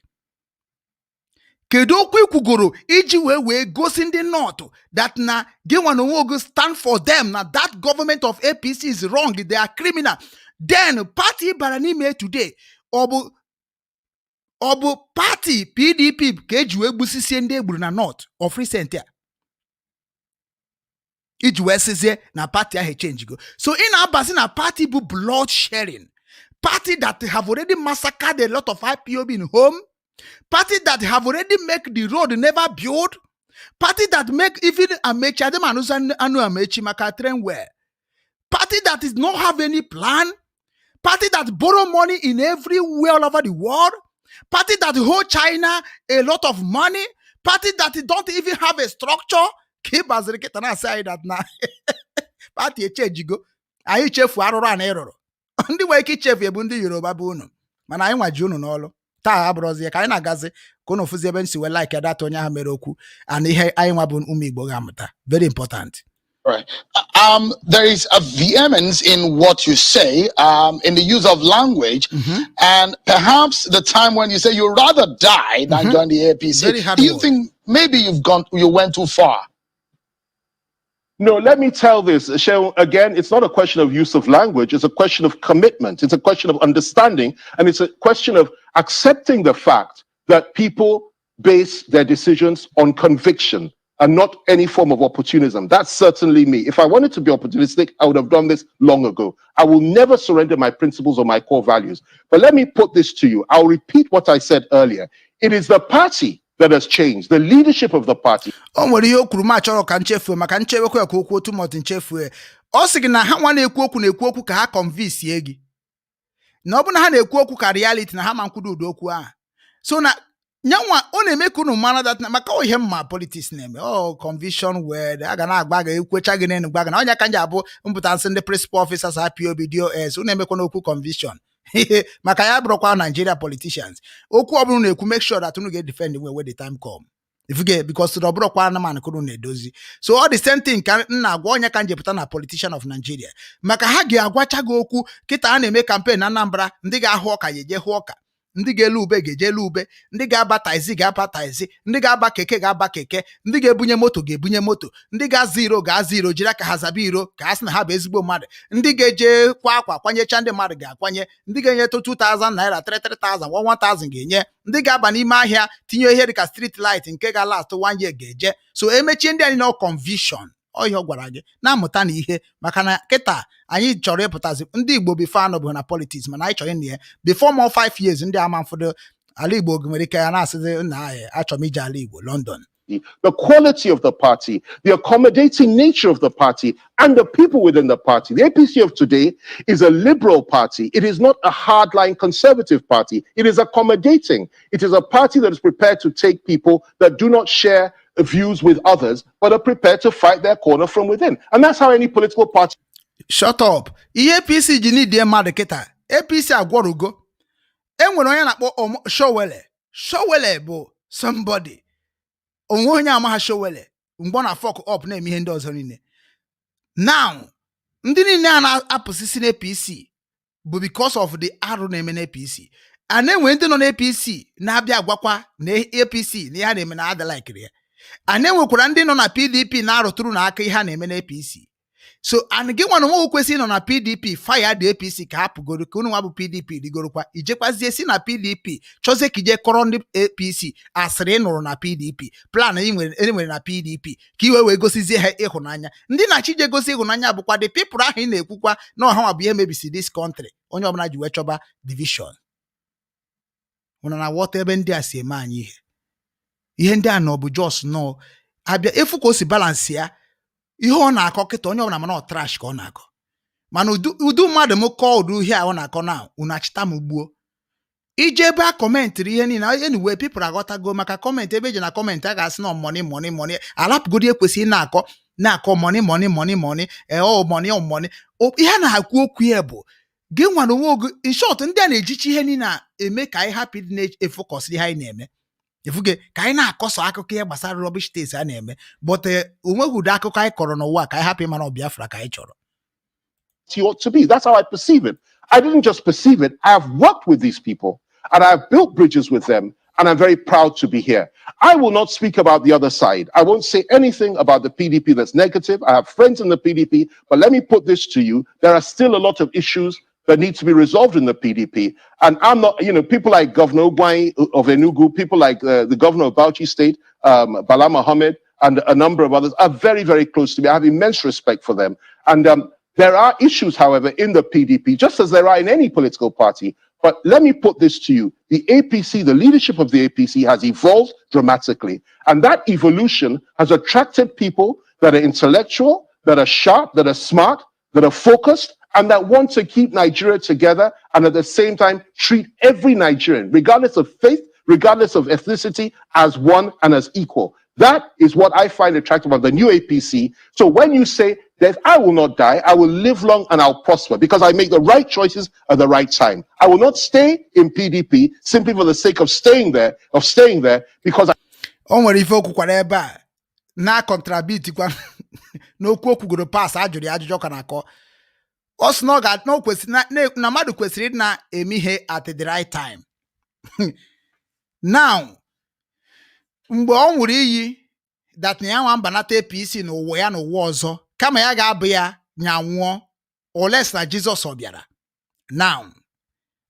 Kedu okwu ikwugoro iji wee gosi ndị North that na gị nwa na onwe ogo stand for them, na that government of APC is wrong, they are criminal. Then party bara n'ime today ọ bụ party PDP ka eji wee gbusisie ndị egburu na North of recent ya iji wee sizie na party ahụ change go. So ị na-abasi na party bụ blood sharing, party that have already massacred a lot of IPOB in home, party that have already make the road never build, party that make even Amechi Ademanusa anu Amechi maka train well, party that is not have any plan, party that borrow money in everywhere all over the world, party that hold China a lot of money, party that don't even have a structure. Keep as na say that na party change go. Anyị chefu arụrụ a na ịrụrụ. Ndị nwere ike ichefu ebu ndị Yoruba bụ unu, mana anyị nwaji unu n'ọlụ taa abụrụzi ka anyị na-agazi ka unu fụzi ebe nsi wee like data onye ahụ mere okwu and ihe anyị nwa bụ ụmụ Igbo ga-amụta. Very important. Right. There is a vehemence in what you say, in the use of language, and perhaps the time when you say you'd rather die than join the APC. Do you think maybe you went too far? No, let me tell this, Shehu, again, it's not a question of use of language. It's a question of commitment. It's a question of understanding. And it's a question of accepting the fact that people base their decisions on conviction and not any form of opportunism. That's certainly me. If I wanted to be opportunistic, I would have done this long ago. I will never surrender my principles or my core values. But let me put this to you. I'll repeat what I said earlier. It is the party that has changed, the leadership of the party. O nwere ihe okwu ma chọrọ ka nchefu maka nchewekwa ka okwu otu mọtụ nchefu. Ọ sị gị na ha nwa na-ekwu okwu ka ha convince ye gị. Na ọ bụ na ha na-ekwu okwu ka reality na ha ma nkwudo ụdị okwu ahụ. So na nyanwa ọ na-eme ka unu mara that na maka ihe mma politics na-eme. Oh, conviction word aga na-agba ga ekwecha gị n'enu gba ga na onye ka nje abụ mpụta nsị ndị principal officers IPOB DOS unu na-emekwa n'okwu conviction. Maka ya bụrụkwa Nigeria politicians. Okwu ọ bụrụ na-ekwu make sure that unu ga-defend when the time come. If you get because to bụrụkwa na man kunu na-edozi. So all the same thing ka nna agwa onye ka nje pụta na politician of Nigeria. Maka ha ga-agwacha gị okwu kịta a na-eme campaign na Anambra, ndị ga-ahụ ọka yeje hụ ọka, ndị ga-elu ube ga-eje elu ube, ndị ga-aba taizi ga-aba taizi, ndị ga-aba keke ga-aba keke, ndị ga-ebunye moto ga-ebunye moto, ndị ga-azụ iro ga-azụ iro jiri aka ha zaba iro ka ha sị na ha bụ ezigbo mmadụ, ndị ga-eje kwa akwa kwanyecha ndị mmadụ ga-akwanye, ndị ga-enye 2,000 naira 3,000 1,000 ga-enye, ndị ga-aba n'ime ahịa tinye ihe dịka street light nke ga last 1 year ga-eje. So emechie ndị anyị nọ conviction. Ọ gwara gị na-amụta na ihe maka na kịta anyị chọrọ ịpụtazi ndị Igbo bifo anọ bụ na politics mana anyị chọrọ ịnụ ya before more 5 years ndị ama mfọdụ ala Igbo nwere ike ya na-asịzi nna anyị achọrọ m ije ala Igbo London. The quality of the party, the accommodating nature of the party, and the people within the party. The APC of today is a liberal party. It is not a hardline conservative party. It is accommodating. It is a party that is prepared to take people that do not share views with others, but are prepared to fight their corner from within. And that's how any political party... Shut up. APC ji need mmadụ kịta. APC agwọrụgo. Enwere onye na-akpọ Showele bụ somebody. Onwe onye amaha Showele. Mgbe na fuck up na-eme ihe ndị ọzọ niile. Now, ndị niile a na-apụsisi na APC bụ because of the arụ na-eme na APC. A na-enwe ndị nọ na APC na-abịa agwakwa na APC na ihe na-eme na adịla ikiri ya. A na-enwekwara ndị nọ na PDP na-arụtụrụ na aka ihe na-eme na APC. So and gị nwa na nwa kwesịrị nọ na PDP fire the APC ka hapụgoro ka unu nwa bụ PDP rigorokwa ijekwazie si na PDP chọzie ka ije kọrọ ndị APC asịrị nụrụ na PDP plan enwere na PDP ka iwe wee gosizie ha ịhụnanya. Ndị na-achị ije gosi ịhụnanya bụkwa the people ahụ ị na-ekwukwa na ọha nwa bụ ihe mebisi this country, onye ọbụla ji wee chọba division. Ụna na wọta ebe ndị a si eme anyị ihe ndị a nọ bụ just nọ abịa efu ka o si balance ya ihe ọ na-akọ kịta onye ọbụla mana ọ trash ka ọ na-akọ, mana udu mmadụ m kọọ ụdị ihe a ọ na-akọ na unu achịta m gbuo ije ebe a kọmentịrị ihe niile anyway people aghọtago maka kọmentị ebe eji na kọmentị a ga-asị na money alapụgodi ekwesịghị na-akọ money ihe na-akwu okwu ya bụ gị nwere onwe ogo in short ndị a na-ejichi ihe niile na-eme ka anyị hapụ ịdị na-efokọsị ihe anyị na-eme efuge ka anyị na-akọsọ akụkọ ihe gbasara rubbish states a na-eme but onweghị ụdị akụkọ anyị kọrọ n'ụwa ka anyị hapụ ịmara ọ Biafra ka anyị chọrọ. It ought to be. That's how I perceive it. I didn't just perceive it. I have worked with these people and I've built bridges with them, and I'm very proud to be here. I will not speak about the other side. I won't say anything about the PDP that's negative. I have friends in the PDP, but let me put this to you. There are still a lot of issues that need to be resolved in the PDP. And I'm not, people like Governor Ogwai of Enugu, people like the governor of Bauchi State, Bala Mohammed, and a number of others are very, very close to me. I have immense respect for them. And there are issues, however, in the PDP, just as there are in any political party. But let me put this to you. The APC, the leadership of the APC has evolved dramatically. And that evolution has attracted people that are intellectual, that are sharp, that are smart, that are focused, and that want to keep Nigeria together and at the same time treat every Nigerian, regardless of faith, regardless of ethnicity, as one and as equal. That is what I find attractive about the new APC. So when you say that I will not die, I will live long and I'll prosper because I make the right choices at the right time. I will not stay in PDP simply for the sake of staying there because o nwere ife okwukwara ebe a na contrabit kwa n'okwu okwugoro pass ajụrụ ya ajụjụ ka na-akọ ọ sị na ọ ga no kwesịrị na mmadụ kwesịrị na eme ihe at the right time. Now mgbe ọ nwụrụ iyi that na ya nwa mbanata APC n'ụwa ya n'ụwa ọzọ kama ya ga-abụ ya nyanwụọ oles na Jizọs ọ bịara. Now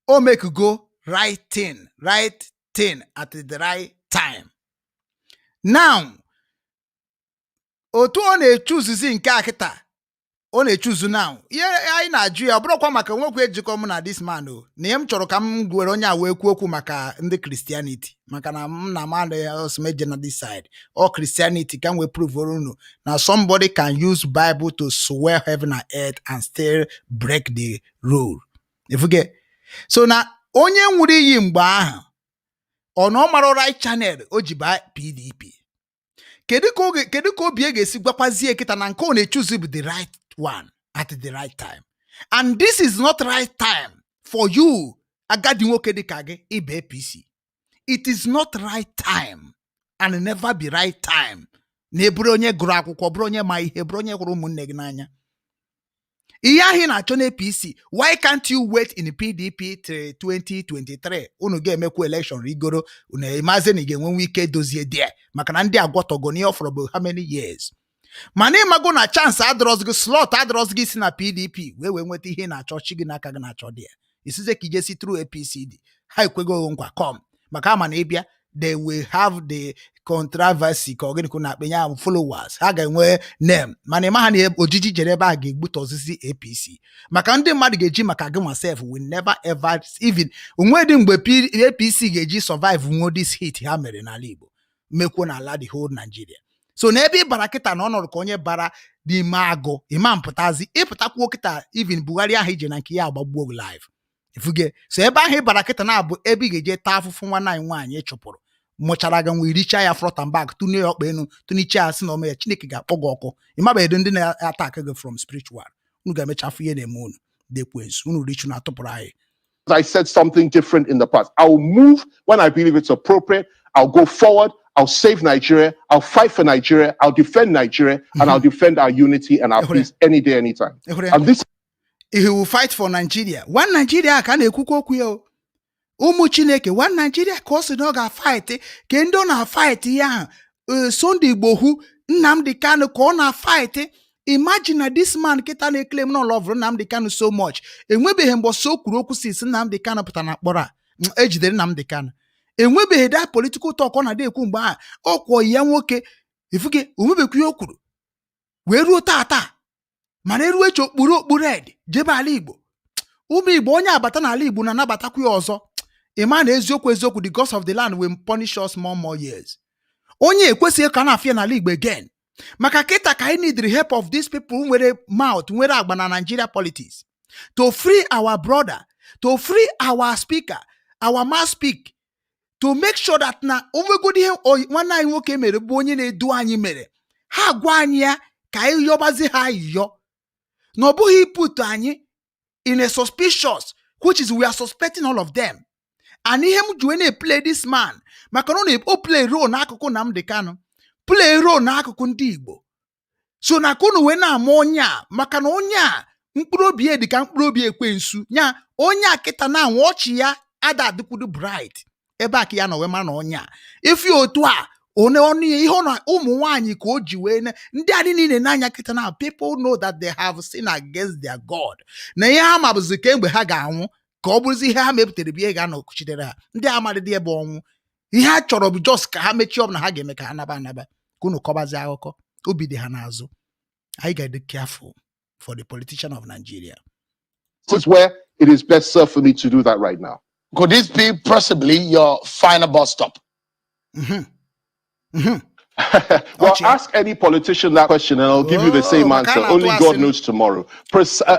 o make go right thing at the right time. Now otu ọ na-echuzuzi nke a kịta ọ na-echuzu now ihe anyị na-ajụ ya ọ bụrụkwa maka nwekwe ejikọ m na this man o na ihe m chọrọ ka m gwere onye a wee kwuo okwu maka ndị Christianity maka na m na mmadụ osmeje na this side or Christianity ka m wee prove unu na somebody can use Bible to swear heaven and earth and still break the rule. Ifuge so na onye nwụrụ iyi mgbe ahụ ọ na ọ mara right channel o ji ba PDP kedu ka obi ga-esi gwakwazie kịta na nke ọ na-echuzu bụ the right one at the right time, and this is not right time for you agadi nwoke dịka gị ibe APC. It is not right time and never be right time na eburu onye gụrụ akwụkwọ bụrụ onye ma ihe bụrụ onye hụrụ ụmụnne gị n'anya. Ihe ahụ na-achọ na APC, why can't you wait in PDP till 2023 unu ga-emekwa election rigoro unu imazi na ga-enwe ike dozie there maka na ndị agwọtọgo n'ihe for how many years. Mana ịmago na chance adọrọz gị slot adọrọz gị si na PDP wee nweta ihe na-achọ chi gị n'aka gị na-achọ there isize ka ijesi through APCD ha ekwego nkwa come maka ama na ịbịa they will have the controversy ka ọgịnịkwu na-akpenye followers ha ga-enwe name mana ịma ha na ojiji jere ebe a ga-egbute ozizi APC maka ndị mmadụ ga-eji maka gị myself will never ever even onwedị mgbe APC ga-eji survive nwo this hit ha mere n'ala Igbo mekwuo n'ala the whole Nigeria. So na ebe ịbara kịta na ọnọdụ ka onye bara n'ime agụ ịma mpụtazi ịpụtakwuo kịta even Buhari ahụ ije na nke ya agbagbuo live ifuge so ebe ahụ ịbara kịta na-abụ ebe ị ga-eje taa afụfụ nwanne anyị nwaanyị chụpụrụ mụchara ga nwe iricha ya front and back tụnye ya ọkpa enu tụniche ya sị na ome ya Chineke ga-akpọ gị ọkụ ịmabeghị ndị na-attack gị from spiritual unu ga-emechafụ ihe na-eme unu dekwensu unu richu na atụpụrụ anyị. I said something different in the past. I will move when I believe it's appropriate. I'll go forward. I'll save Nigeria. I'll fight for Nigeria. I'll defend Nigeria, and I'll defend our unity and our peace any day, anytime. And this, he will fight for Nigeria. One Nigeria ka na-ekwukwa okwu ya ụmụ Chineke. One Nigeria ka ọ sị na ọ ga-fight ka ndị ọ na-fight ya Sunday Igbo hu Nnamdi Kanu ka ọ na-fight Imagine that this man kita na claim no love Nnamdi Kanu so much. Enwebeghị mbọ so kwuru okwu si Nnamdi Kanu pụta na kpọrọ a ejidere Nnamdi Kanu. Enwebeghị that political talk ọ na-adị ekwu mgbe a ọkwọ ya nwoke ifuge onwebekwu ya kwuru wee ruo tata mana eruo eche okpuru red jebe ala Igbo. Ụmụ Igbo onye abata n'ala Igbo na nabatakwu ya ọzọ. Ịma na eziokwu the gods of the land will punish us more years. Onye ekwesịghị ka na-afịa n'ala Igbo again. Maka kita ka I need the help of these people nwere mouth nwere agba na Nigeria politics to free our brother, to free our speaker, our mass speak, to make sure that na onwegodi ihe nwanne anyị nwoke mere bụ onye na-edu anyị mere ha gwa anyị ya ka anyị yọbazi ha yọ na ọ bụghị put anyị in a suspicious, which is we are suspecting all of them. And him juene play this man maka na o play role n'akụkụ Nnamdi Kanu, play role n'akụkụ ndị Igbo. So na kunu we na ama onye a maka na onye a mkpụrụ obi dị ka mkpụrụ obi ekwensu nya onye a kịta na nwochi ya ada adịkwudu bright ebe a ka ya na we ma na onye a ifi otu a one ihe na ụmụ nwaanyị ka o ji wee ndị adị niile n'anya kịta na people know that they have sinned against their God na ihe ha mabụzi kemgbe ha ga-anwụ ka ọ bụrụzi ihe ha mepụtara bụ ihe ga-anọchidere ha ndị amadịdị ebe ọnwụ ihe ha chọrọ bụ just ka ha mechie ọbụla ha ga-eme ka ha naba ka unu kọbazi akụkọ obi dị ha n'azụ. I got to be careful for the politician of Nigeria. This is where it is best served for me to do that right now. Could this be possibly your final bus stop? Well, ask any politician that question and I'll give you the same answer. Only God knows tomorrow.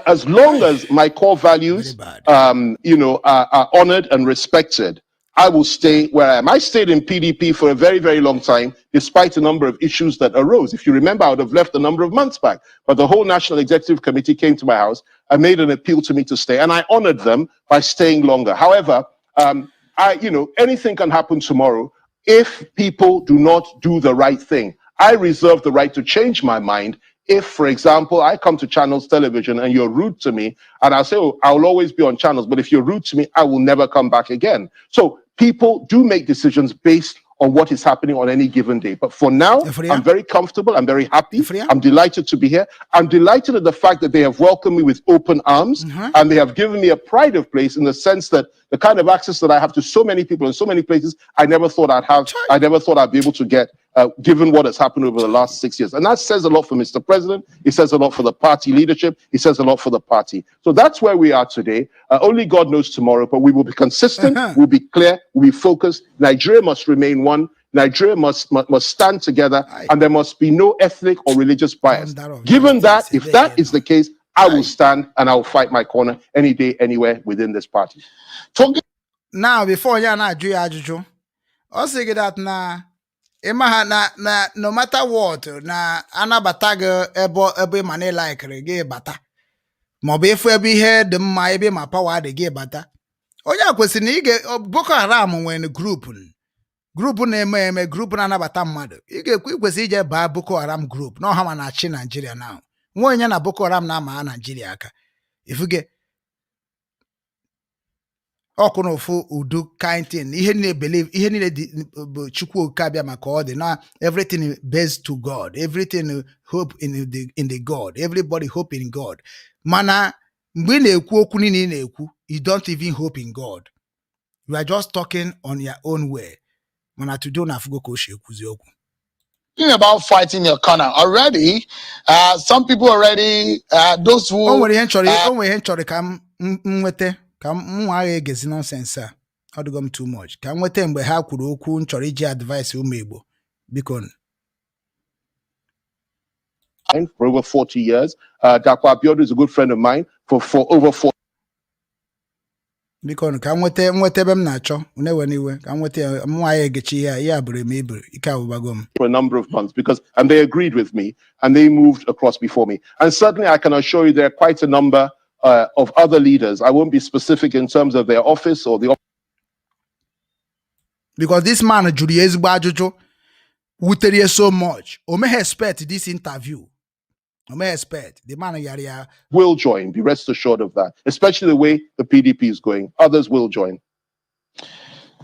As long as my core values, are honored and respected, I will stay where I am. I stayed in PDP for a very, very long time, despite a number of issues that arose. If you remember, I would have left a number of months back. But the whole National Executive Committee came to my house and made an appeal to me to stay. And I honored them by staying longer. However, anything can happen tomorrow if people do not do the right thing. I reserve the right to change my mind if, for example, I come to Channels Television and you're rude to me, and I'll say, oh, I'll always be on Channels, but if you're rude to me, I will never come back again. So people do make decisions based on what is happening on any given day. But for now, I'm very comfortable. I'm very happy. I'm delighted to be here. I'm delighted at the fact that they have welcomed me with open arms, and they have given me a pride of place in the sense that the kind of access that I have to so many people in so many places, I never thought I'd have. I never thought I'd be able to get, given what has happened over the last 6 years. And that says a lot for Mr. President. It says a lot for the party leadership. It says a lot for the party. So that's where we are today. Only God knows tomorrow, but we will be consistent. We'll be clear. We'll be focused. Nigeria must remain one. Nigeria must stand together, and there must be no ethnic or religious bias. Given that, if that is the case, I will stand and I will fight my corner any day, anywhere within this party. Now, before you na ajụjụ, ọ sị gị that na ịma na no matter what na anabata gị ebe ma na laikere gị bata maọbụ efu ebe ihe dị mma ebe ma power dị gị bata. Onye a kwesịrị na ige Boko Haram nwere group na-eme group na-anabata mmadụ. Ị kwesịrị ije baa Boko Haram group na ọha ma na-achị Nigeria now. Nwa onye na Boko Haram na-ama Nigeria aka ifuge ọkụ na ofu udo kind thing ihe niile believe ihe niile bụ Chukwu oke abịa maka ọ dị na everything based to God, everything hope in the God, everybody hope in God. Mana mgbe ị na-ekwu okwu niile ị na-ekwu, you don't even hope in God. You are just talking on your own way. Mana today na afugo ka o shi ekwuzi okwu. About fighting your corner already, some people already those who onwere ihe nchọrọ ka m nwete ka m nwa agha egezi nonsense a ọ dịgo m too much ka m nwete mgbe ha kwuru okwu nchọrọ iji advice ụmụ Igbo biko. For over 40 years, Dakwa Abiodun is a good friend of mine for over 40. Biko ka nwete ebe m na-achọ unewe n'iwe ka nwete mwa ya egechi ya bụrụ m iburu ike abụbago m for a number of months and they agreed with me and they moved across before me, and certainly I can assure you there are quite a number of other leaders. I won't be specific in terms of their office or the because this man jụrụ ya ezigbo ajụjụ wutere ya so much. O may expect this interview. I may expect the man will join. Be rest assured of that, especially the way the PDP is going. Others will join.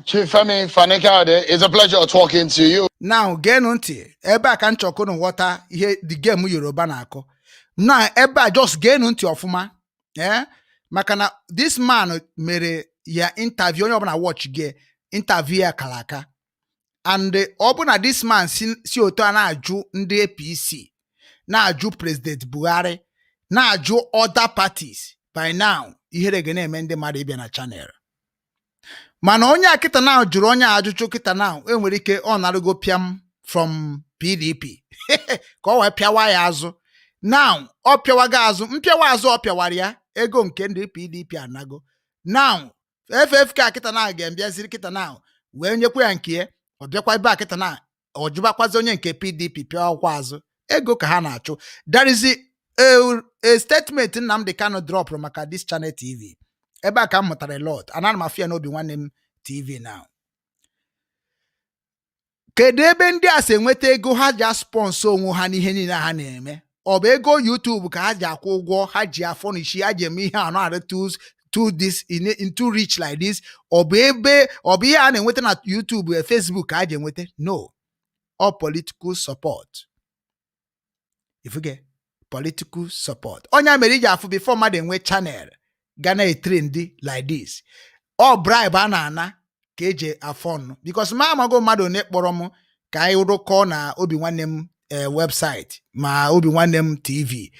Chief Fani-Kayode, it's a pleasure talking to you. Now, get on ebe aka nchọkụ no water ihe the game Yoruba na-akọ. na ebe a just gee ntị ọfụma maka na this man mere ya interview onye ọbụla watch gị interview ya kalaka and ọ bụ na this man si otu a na-ajụ ndị APC na-ajụ President Buhari na-ajụ other parties by now ihere ga na-eme ndị mmadụ ịbịa na channel mana onye akịta na jụrụ onye ajụjụ kịta na enwere ike ọ narụgo pịam from PDP ka ọ wee pịawa ya azụ now ọ pịawaga azụ mpịawa azụ ọ pịawara ya ego nke ndị PDP anago now FFK akịta na ga-embịaziri kịta na wee nyekwa ya nke ya ọ bịakwa ebe akịta na ọ jụbakwazi onye nke PDP pịawakwa azụ ego ka ha na-achụ. There is a statement Nnamdi Kanu drop maka this channel TV ebe a ka m mụtara a lot and ana m afịa na Obinwannem TV now. Kedu ebe ndị a si enweta ego ha ji sponsor onwe ha n'ihe niile ha na-eme? Ọ bụ ego YouTube ka ha ji akwụ ụgwọ ha ji afọ n'ishi ha ji eme ihe anọ arị to this into rich like this? Ọ bụ ihe a na-enweta na YouTube Facebook ka ha ji enweta? No, all political support. If you get political support, onye mere iji afụ before mmadụ enwe channel ga na-etrend like this, all bribe a na-ana ka eji afọ because ma amago mmadụ na-ekpọrọ m ka anyị rụkọ na Obinwannem website ma Obinwannem TV.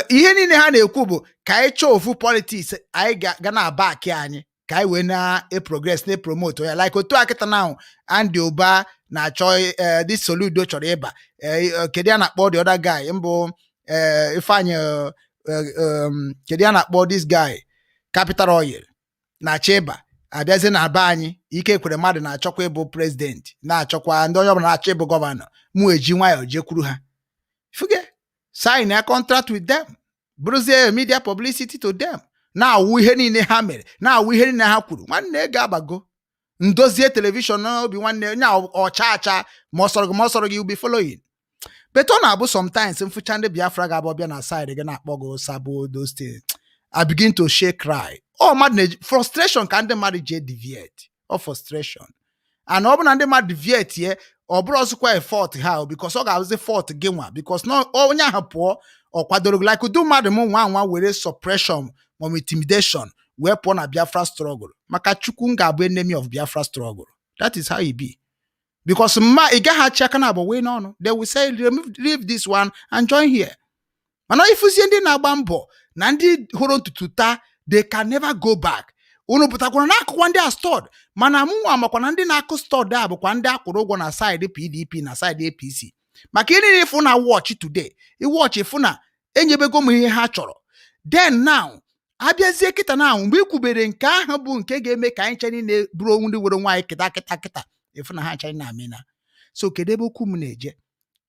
Ihe niile ha na-ekwu bụ ka anyị chọọ ofu politics anyị ga na-aba aki anyị ka anyị wee na-progress na-promote ya like otu akịta na Andy Oba na-achọ this Soludo chọrọ ịba kedu ya na-akpọ the other guy mbụ Ifeanyi kedu ya na-akpọ this guy Capital Oil na-achọ ịba abịazi na aba anyị ike kwere mmadụ na-achọkwa ịbụ president na-achọkwa ndị onye ọbụla na-achọ ịbụ gọvanọ mụ eji nwayọọ jekwuru ha fuge sign a contract with them bụrụzie media publicity to them na-awụ ihe niile ha mere na-awụ ihe niile ha kwuru nwanne ga-abago ndozie telivishọn na Obinwannem onye ọcha ma ọsọrọ gị ubi following but ọ na-abụ sometimes mfụcha ndị Biafra ga-abụ bịa na side gị na-akpọ gị sabo those things I begin to shake cry. Oh mmadụ frustration ka ndị mmadụ ji deviate or frustration and ọ bụ na ndị mmadụ deviate ye ọ bụrụ ọzọkwa fault ha because ọ ga-abụzi fault gị nwa because no onye ahụ pụọ ọ kwadoro like udu mmadụ m nwa were suppression ma intimidation wee pụọ na Biafra struggle maka Chukwu ga-abụ enemy of Biafra struggle. That is how it be because ma ị gaghị achị aka na abụ wee n'ọnụ they will say leave this one and join here. Mana ifuzie ndị na-agba mbọ na ndị hụrụ ntutu taa they can never go back. Unu pụtakwara na akụkwa ndị a stored mana mụnwa makwa na ndị na-akụ stored a bụkwa ndị akwụrụ ụgwọ na side PDP na side APC maka ihe niile ịfụ na watch today watch ịfụ na enyebego m ihe ha chọrọ then now abịazie kịta na mgbe ikwubere nke ahụ bụ nke ga-eme ka anyị nche niile bụrụ onwe ndị were nwaanyị kịta ịfụ na ha ncha na amịna. So kedu ebe okwu m na-eje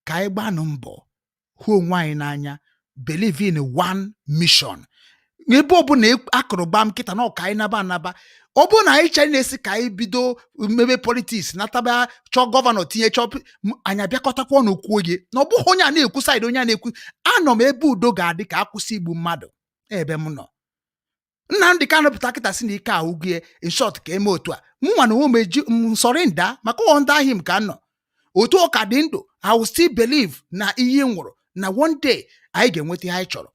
ka anyị gbanụ mbọ hụ onwe anyị n'anya believe in one mission. Ebe ọ bụ na akụrụ gbam kịta na ọka anyị naba ọ bụ na anyị chere na-esi ka anyị bido mmebe politiks nataba chọọ gọvanọ tinye chọọ anya bịakọtakwa ọnụ kwuo gị na ọ bụghị onye a na-ekwu saịdị onye a na-ekwu anọ m ebe udo ga-adị ka akwụsị igbu mmadụ ebe m nọ. Nnamdi Kanu pụta kịta si na ike ahụgie in short ka eme otu a mụnwa na onwe m eji nsọrị nda maka ọnda ahị m ka nọ otu ọka dị ndụ I will still believe na ihe nwụrụ na one day anyị ga-enweta ihe anyị chọrọ.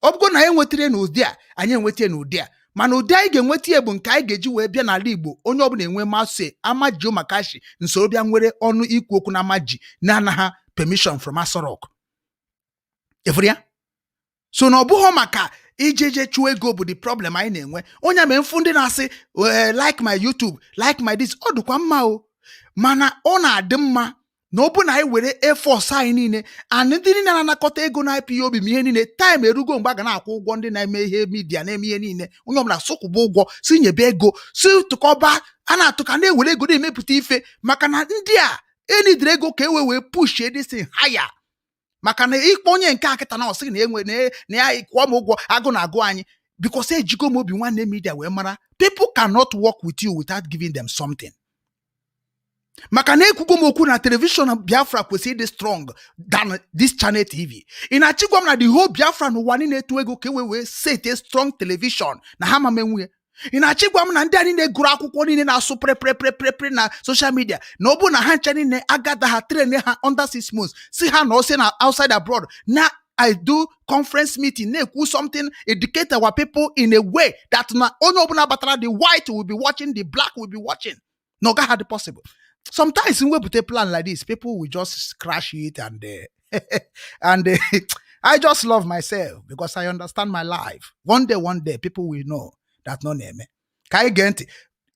Ọ bụgo na anyị nwetara n'ụdị a anyị enweta n'ụdị a mana ụdị anyị ga-enweta ya bụ nke anyị ga-eji wee bịa n'ala Igbo onye ọbụla enwe masị amaji makashi nsoro bịa nwere ọnụ ikwu okwu na amaji na-anaghị permission from Aso Rock. Efria so na ọ bụghị maka ijeje chụọ ego bụ the problem anyị na-enwe. Onye mee mfu ndị na-asị like my YouTube like my this ọ dịkwa mma o mana ọ na-adị mma na ọ bụ na anyị were efọs anyị niile and ndị niile na-anakọta ego na IPOB m ihe niile time erugo mgbe a ga na-akwụ ụgwọ ndị na-eme ihe midia na-eme ihe niile onye ọbụla sụkwụba ụgwọ si nyebe ego si tụkọba a na-atụka na-ewere ego na-emepụta ife maka na ndị a enidere ego ka e wee push this higher maka na ịkpọ onye nke akịta na ọsị na enwe na ya kwụọ m ụgwọ agụ na-agụ anyị because ejigo m Obinwannem media wee mara people cannot work with you without giving them something. Maka na ekwugo m okwu na television Biafra kwesịrị ịdị strong than this channel TV. Ị na-achịgwa m na the whole Biafra n'ụwa niile etu ego ka wee set a strong television na ha ma menwe. Ị na-achịgwa m na ndị anyị na-eguru akwụkwọ niile na-asụ pre na social media na ọ bụ na ha ncha niile agada ha train ha under 6 months si ha na ose na outside abroad na I do conference meeting, something, educate our people in a way that the white will be watching, the black will be watching. No, God had it possible. Sometimes when we put a plan like this, people will just crash it and I just love myself because I understand my life. One day, people will know that no name. Kai gente,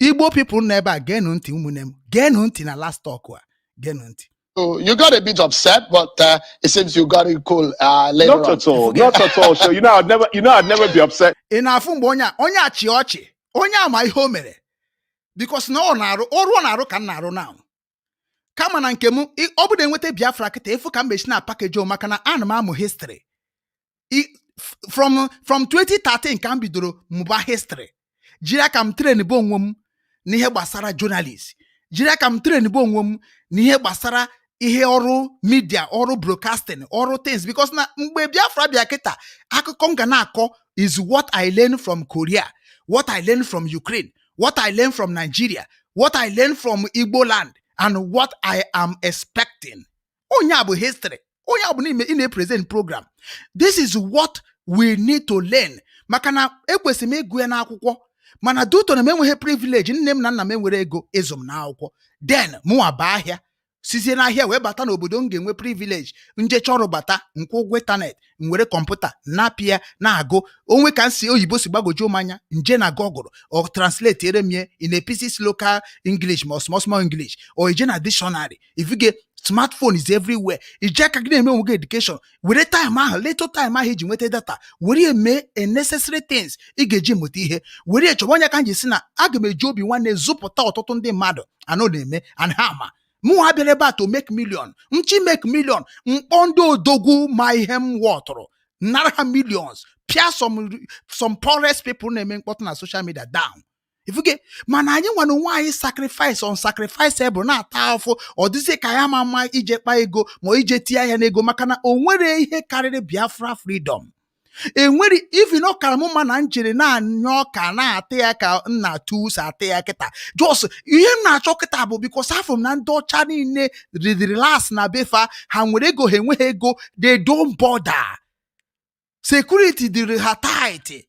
Igbo people never get na last talk. So you got a bit upset, but it seems you got it cool later Not on. at all. Not at all. So I'd never be upset. In a onya chiochi, onya my home. Because no naru, or one naru can naru now. Come on, Ankemu, obu de nwete Biafra kete efu ka mbe na package o maka na anamamu history. From 2013 ka mbidoro muba history. Jira kam train bo nwom n'ihe gbasara journalist. Jira kam train bo nwom n'ihe gbasara ihe ọrụ media, ọrụ broadcasting, ọrụ things because na mgbe Biafra bịa kịta akụkọ nga na-akọ is what I learned from Korea, what I learned from Ukraine, what I learned from Nigeria, what I learned from Igbo land, and what I am expecting. Onya bụ history. Onya bụ in a present program. This is what we need to learn. Maka na ekwesị m ego ya n'akwụkwọ. Mana duto na menweghị privilege nne m na nna m enwere ego ịzụ m n'akwụkwọ. Then mụwa baa ahịa. Sizie n'ahịa wee bata n'obodo m ga-enwe privilege nje chọrọ bata nkwụ ụgwọ internet nwere kọmputa na-apịa na-agụ onwe ka nsi oyibo si gbagoju manya nje na Google or translate eremie in a pieces local English or small English or ije na dictionary. If you get smartphone is everywhere. Ije aka gị na-eme onwe education were time ahụ little time ahụ iji nweta data were eme a necessary things ị ga-eji mụta ihe were chọba onye ka nji si na aga m eji Obinwannem zụpụta ọtụtụ ndị mmadụ anọ na-eme and ha ama mụ abịara ebe a to make million nchi make million mkpọ ndị odogwu ma ihe m wọtụrụ nara ha millions pịa some poorest people na-eme mkpọtụ na social media down. Ifuge mana anyị nwana onwe anyị sacrifice on sacrifice ebe na-ata afụ ọ dịzie ka ya ma ije kpa ego ma ije tie ahịa n'ego maka na o nwere ihe karịrị Biafra freedom. Enwere even no karamụma na njiri na-anyụ ọka na-ata ya ka nna tusa ata ya kịta jos ihe m na-achọ kịta bụ because afọ m na ndị ọcha niile relax na befa ha nwere ego ha enweghị ego they don't bother. Security dịrị ha tight.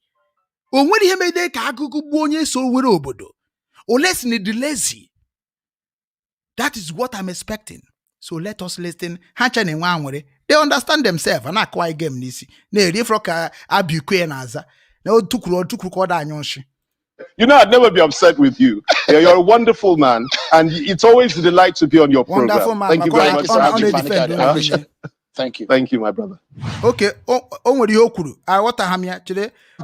O nwere ihe mede ka agụgụ gbuo onye so were obodo. Olesi ni lazy. That is what I'm expecting. So let us listen. Ha cha na-enwe anwere. They understand themselves. And akwa game nisi. Na-eri fro ka abikwe na aza. Na otukuru ko da anyonshi. I'd never be upset with you. You're a wonderful man, and it's always a delight to be on your program. Wonderful man. Thank you very much. Thank you. Thank you, my brother. Okay. I've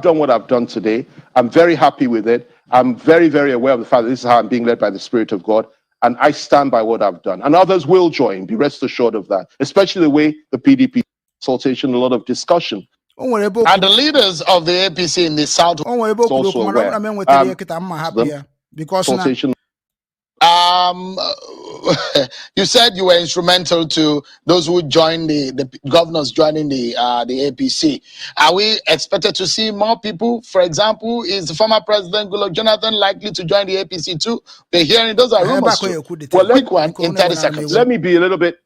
done what I've done today. I'm very happy with it. I'm very, very aware of the fact that this is how I'm being led by the Spirit of God. And I stand by what I've done. And others will join. Be rest assured of that. Especially the way the PDP consultation, a lot of discussion. And the leaders of the APC in the South also aware. Because you said you were instrumental to those who joined the governors joining the APC. Are we expected to see more people? For example, is the former president Goodluck Jonathan likely to join the APC too? They're hearing those are rumors. Well, quick one in 30 seconds. Let me be a little bit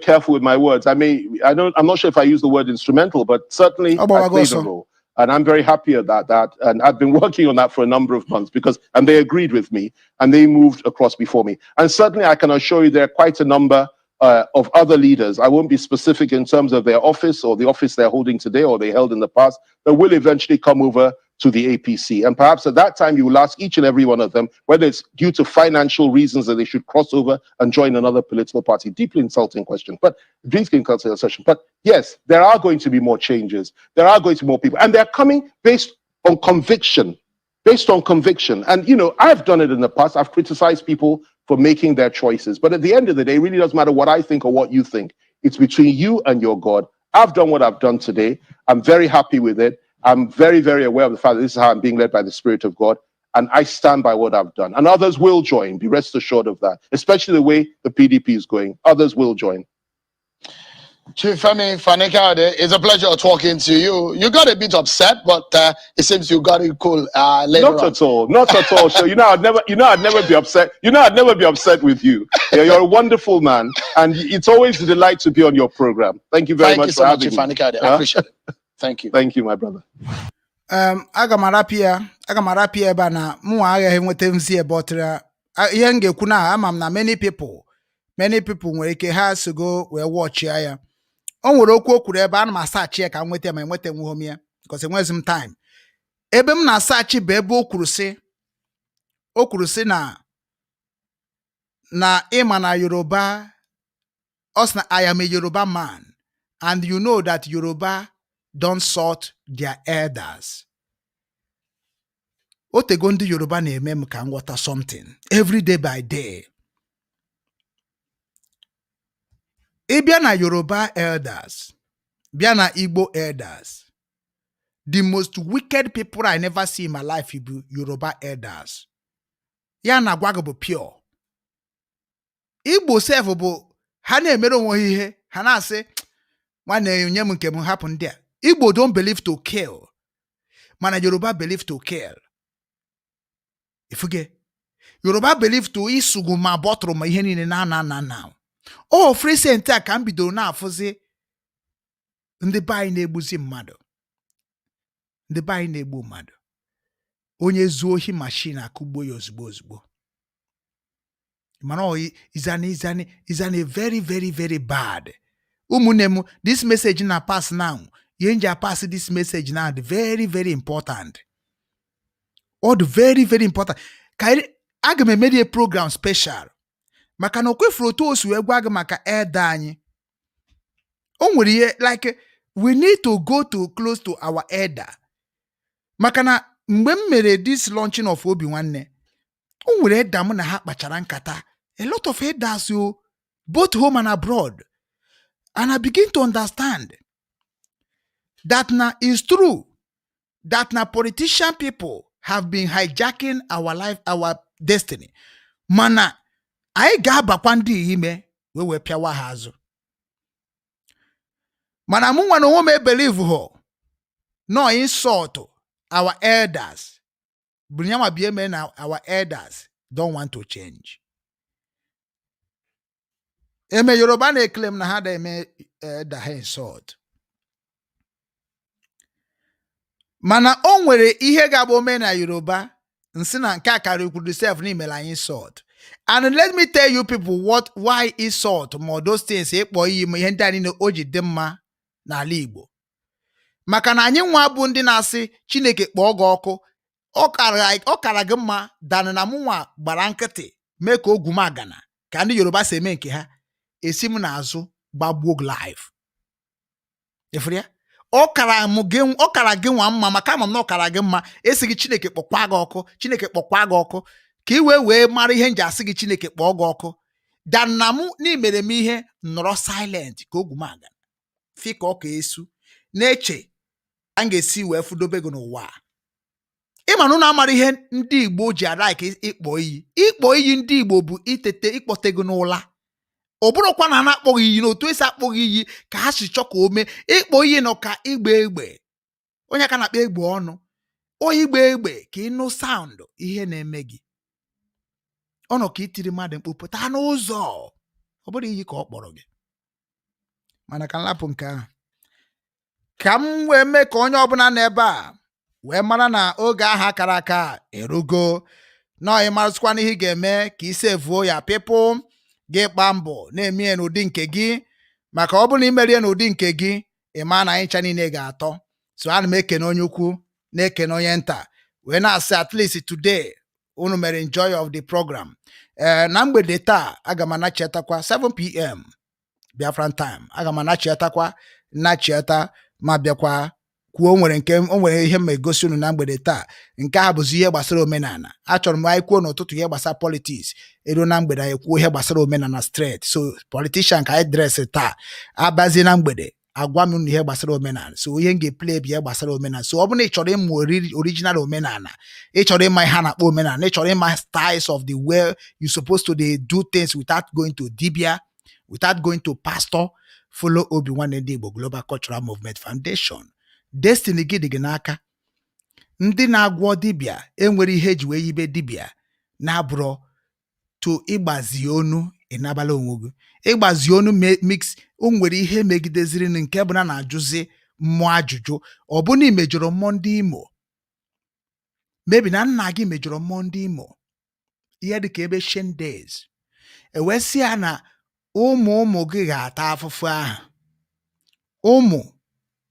careful with my words. I'm not sure if I use the word instrumental, but certainly I played a role. And I'm very happy at that. And I've been working on that for a number of months and they agreed with me and they moved across before me. And certainly I can assure you there are quite a number of other leaders. I won't be specific in terms of their office or the office they're holding today or they held in the past, that will eventually come over to the APC. And perhaps at that time, you will ask each and every one of them whether it's due to financial reasons that they should cross over and join another political party. Deeply insulting question, but But yes, there are going to be more changes. There are going to be more people. And they're coming based on conviction. And, I've done it in the past. I've criticized people for making their choices. But at the end of the day, it really doesn't matter what I think or what you think. It's between you and your God. I've done what I've done today. I'm very happy with it. I'm very, very aware of the fact that this is how I'm being led by the Spirit of God. And I stand by what I've done. And others will join. Be rest assured of that. Especially the way the PDP is going. Others will join. Chief Fani-Kayode, it's a pleasure talking to you. You got a bit upset, but it seems you got it cool later Not on. at all. Not at all. So I'd never be upset. I'd never be upset with you. Yeah, you're a wonderful man, and it's always a delight to be on your program. Thank you very much for having me. Thank you so much, Chief Fani-Kayode. I appreciate it. Thank you. Thank you, my brother. aga m arapịa ebe a na mụnwa agaghị nweta nzi ebe ọtara ihe m ga-ekwu na ama m na many people nwere ike ha sogo wee wọchịa ya. O nwere okwu o kwuru ebe a na m asachi ya ka m nweta ma enweta nwe ya because enwezi m time. Ebe m na-asachi bụ ebe o kwuru sị na ịma na Yoruba, us na I am a Yoruba man, and you know that Yoruba don't sort their elders. Otego ndị Yoruba na-eme m ka nghọta something every day by day. Ị bịa na Yoruba elders, bịa na Igbo elders, the most wicked people I never see in my life bụ Yoruba elders. Ya na agwa gị bụ pure. Igbo self bụ ha na-emere onwe ihe, ha na-asị nwanne nye m nke m hapụ ndị a. Igbo don't believe to kill. Mana Yoruba believe to kill. Ifuge. Yoruba believe to isugu ma bottle ma ihe niile na. Oh, free center ka m bidoro na-afụzi ndị be anyị na-egbuzi mmadụ. Ndị be anyị na-egbu mmadụ. Onye zuo ohi machine akụgbuo ya ozugbo. Mana is a very, very, very bad. Umunemu, this message na pass now. Yenja pass this message now. Very, very important. Oh, the very, very important. Aga me made a program special. Maka no kwe froto osu egwaga maka elder anyị. Onwere like we need to go to close to our elder. Maka na mgbe m mere this launching of Obinwannem, onwere elder mụ na ha kpachara nkata. A lot of elders both home and abroad. And I begin to understand that now is true that now politician people have been hijacking our life, our destiny. Mana, I ga-abakwa ndị ime we piawa ha azụ. Mana mụ nwa na onwe m believe ho no insult our elders. Bunyama bieme na our elders don't want to change. Eme Yoruba na-claim na ha da eme da ha insult. Mana o nwere ihe ga-abụ ome na Yoruba nsi na nke akara kwuru self na imela insult. And let me tell you people why insult more those things ekpo iyi ma ihe ndị anyị na oji dị mma n'ala Igbo. Maka na anyị nwa bụ ndị na-asị Chineke kpọọ gị ọkụ, ọ kara gị mma dana na mụnwa gbara nkịtị mee ka ogwu m agana ka ndị Yoruba si eme nke ha. Esi m n'azụ gbagbuo live. Efria? Ọ kara gị nwa mma maka ama m na ọ kara gị mma esi gị Chineke kpọkwa gị ọkụ ka i wee mara ihe nji asị gị Chineke kpọọ gị ọkụ. Dan na mụ n'imere m ihe nọrọ silent ka ogwu m aga. Fi ka ọ ka esu na-eche a ga-esi wee fudobe gị n'ụwa. Ịmanụ na amara ihe ndị Igbo ji ara ka ịkpọ iyi. Ịkpọ iyi ndị Igbo bụ itete ịkpọte gị n'ụla. Ọ bụrụkwa na na-akpọghị iyi n'otu esi akpọghị iyi ka ha si chọ ka o mee. Ịkpọ iyi nọ ka egbe. Onye ka na-akpa egbe ọnụ. Oyi egbe ka ịnụ sound ihe na-eme gị. Ọ nọ ka itiri mmadụ mkpu pụta n'ụzọ. Ọ bụrụ iyi ka ọ kpọrọ gị. Mana ka nlapụ nke ahụ. Ka m wee mee ka onye ọbụla n'ebe a wee mara na oge aha kara aka erugo. Na ị marazikwa n'ihe ị ga-eme ka isi evuo ya people. Gị kpaa mbọ na-eme ya n'ụdị nke gị maka ọ bụrụ na imerie n'ụdị nke gị ịma na anyị ncha niile ga-atọ. So ana m ekene onye ukwu na-ekene onye nta wee na-asị at least today unu mere enjoy of the program. Na mgbede taa aga m anachiatakwa 7 p.m. Biafran time. Aga m anachiatakwa ma bịakwa kwuo o nwere ihe m egosi unu na mgbede taa. Nke a bụzi ihe gbasara omenala. Achọrọ m anyị kwuo n'ụtụtụ ihe gbasara politics. Ero na mgbede anyị kwuo ihe gbasara omenala straight. So politician ka anyị dress taa abazi na mgbede agwa m ihe gbasara omenala. So ihe m ga-play bụ ihe gbasara omenala. So ọ bụrụ na ị chọrọ ịmụ original omenala, ị chọrọ ịma ihe a na-akpọ omenala, ị chọrọ ịma styles of the way you supposed to do things without going to dibia, without going to pastor, follow Obinwannem ndị Igbo Global Cultural Movement Foundation. Destiny gị dị gị n'aka. Ndị na-agwọ dibịa enwere ihe eji wee yibe dibịa na-abụrụ to ịgbazi onu ịnabala onwe gị. Ịgbazi onu mix o nwere ihe megideziri nke bụ na-ajụzi mmụọ ajụjụ. Ọ bụ na imejọrọ mmụọ ndị Imo, maybe na nna gị mejọrọ mmụọ ndị Imo ihe dị ka ebe Shen days, ewesị ya na ụmụ gị ga-ata afụfụ ahụ.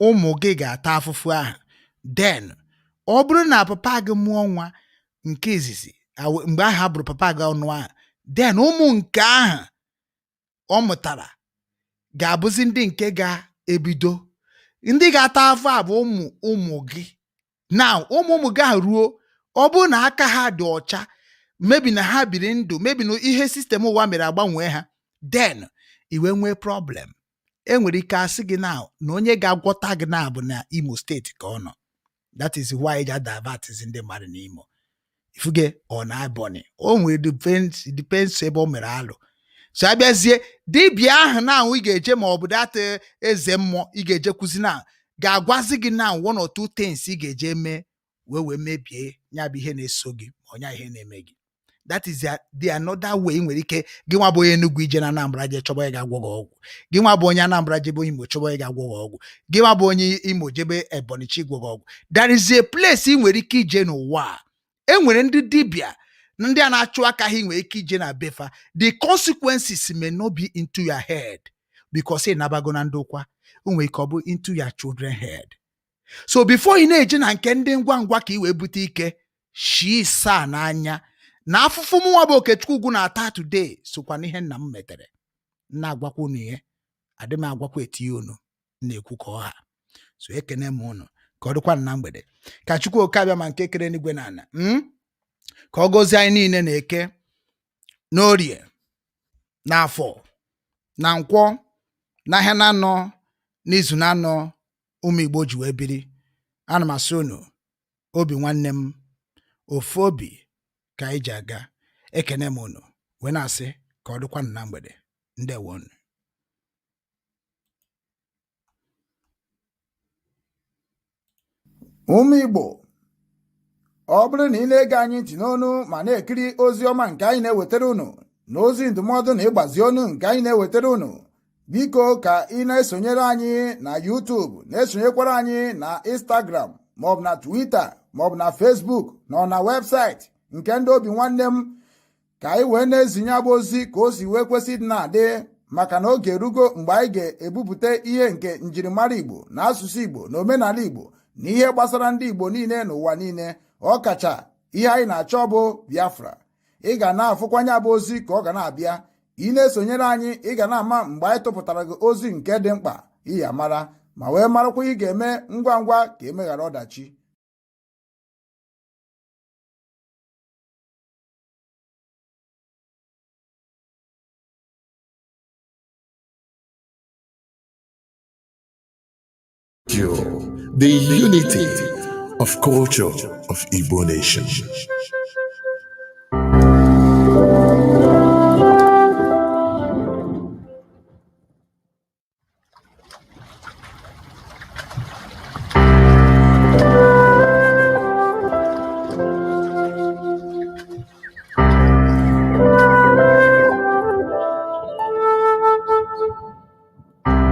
ụmụ gị ga-ata afụfụ ahụ. Then ọ bụrụ na papa gị mụọ nwa nke izizi mgbe ahụ a bụrụ papa gị ọnụ ahụ, then ụmụ nke ahụ ọ mụtara ga-abụzi ndị nke ga-ebido ndị ga-ata afọ a bụ ụmụ gị. Now ụmụ gị ahụ ruo, ọ bụrụ na aka ha dị ọcha, mebi na ha biri ndụ, mebi na ihe sistem ụwa mere agbanwee ha, then iwe nwee problem. Enwere ike asị gị na onye ga-agwọta gị na bụ na Imo steeti ka ọ nọ. That is why eji adavatizi ndị mmadụ n'Imo. Ifuge ọ na-Ebonyi, o nwere depends ebe o mere alụ. So abịazie dibịa ahụ na ị ga-eje ma ọ bụ data eze mmụọ ị ga-eje kwuzi na ga-agwazi gị na one or two things ị ga-eje mee wee mebie nya bụ ihe na-eso gị ma ọnya ihe na-eme gị. That is the another way nwere ike gị nwa bụ onye Enugu ije na Anambra je chọba ị ga-agwọ gị ọgwụ. Gị nwa bụ onye Anambra jebe Imo chọba ị ga-agwọ gị ọgwụ. Gị nwa bụ onye Imo jebe Ebonyi chi gwọ gị ọgwụ. There is a place ị nwere ike ije n'ụwa. Enwere ndị dibịa ndị a na-achụ aka ha nwere ike ije na befa. The consequences may not be into your head because ị nabago na ndokwa. O nwere ike ọ bụ into your children head. So before ị na-eje na nke ndị ngwa ngwa ka ị wee bute ike, shi saa n'anya na afụfụ mụnwa bụ Okechukwu ugwu na-ata today sokwa n'ihe nna m metere. Na-agwakwa unu ihe, adị m agwakwa etinye unu na-ekwu ka ọha. So ekene m unu ka ọ dịkwa na mgbede. Ka Chukwu oke abịa ma nke kere n'igwe na ana ka ọ gọzie anyị niile na Eke, n'Orie, n'Afọ, na Nkwọ, n'ahịa na-anọ, n'izu na-anọ ụmụ Igbo ji wee biri. Ana m asị unu Obinwannem ofu obi ka anyị ji aga. Ekene m unu wee na-asị ka ọ dịkwa na mgbede. Ndewo. Ụmụ Igbo, ọ bụrụ na ị na-ege anyị ntị n'onu ma na-ekiri ozi ọma nke anyị na-ewetara unu na ozi ndụmọdụ na ịgbazi onu nke anyị na-ewetara unu, biko ka ị na-esonyere anyị na YouTube, na-esonyekwara anyị na Instagram maọbụ na Twitter maọbụ na Facebook na na webụsaịtị nke ndị Obinwannem ka anyị wee na-ezinye abụ ozi ka o si wee kwesị dị na-adị, maka na oge erugo mgbe anyị ga-ebupụta ihe nke njirimara Igbo na asụsụ Igbo na omenala Igbo na ihe gbasara ndị Igbo niile n'ụwa niile. Ọ kacha ihe anyị na-achọ bụ Biafra. Ị ga na-afụkwanye abụ ozi ka ọ ga na-abịa. Ị na-esonyere anyị, ị ga na-ama mgbe anyị tụpụtara gị ozi nke dị mkpa ị ya mara, ma wee marakwa ị ga-eme ngwa ngwa ka emeghara ọdachi. The unity of culture of Igbo nation.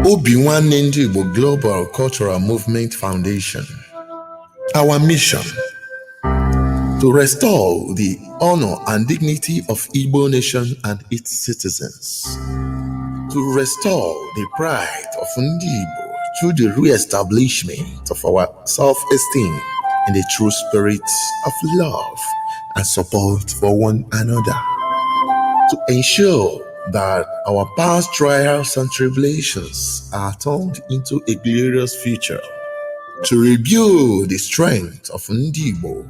Obinwannem ndị Igbo Global Cultural Movement Foundation. Our mission: to restore the honor and dignity of Igbo nation and its citizens, to restore the pride of Ndi Igbo through the re-establishment of our self-esteem in the true spirit of love and support for one another, to ensure that our past trials and tribulations are turned into a glorious future, to rebuild the strength of Ndi Igbo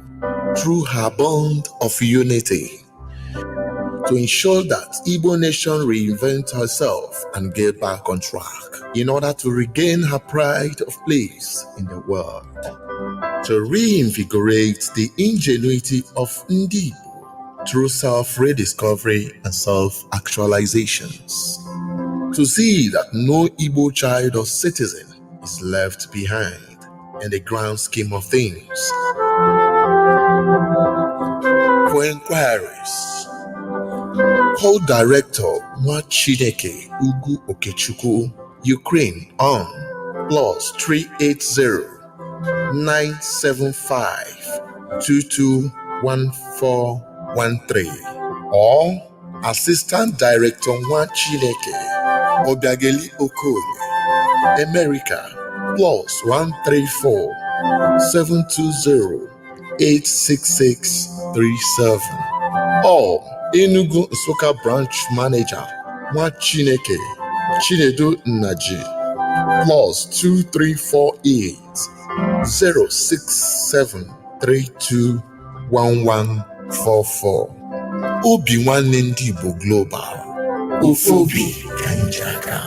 through her bond of unity, to ensure that Igbo nation reinvent herself and get back on track in order to regain her pride of place in the world, to reinvigorate the ingenuity of Ndi Igbo through self-rediscovery and self-actualizations, to see that no Igbo child or citizen is left behind in the grand scheme of things. For inquiries, call Director Nwachineke Ugu Okechukwu, Ukraine on +380 975 221413 or Assistant Director Nwachineke Obiageli Okoye, America +134 720 86637 or Enugu Nsukka Branch Manager Nwachineke Chinedu Nnaji +2348 067321144. Obinwannem Igbo Global. Ofobi Kanjaka.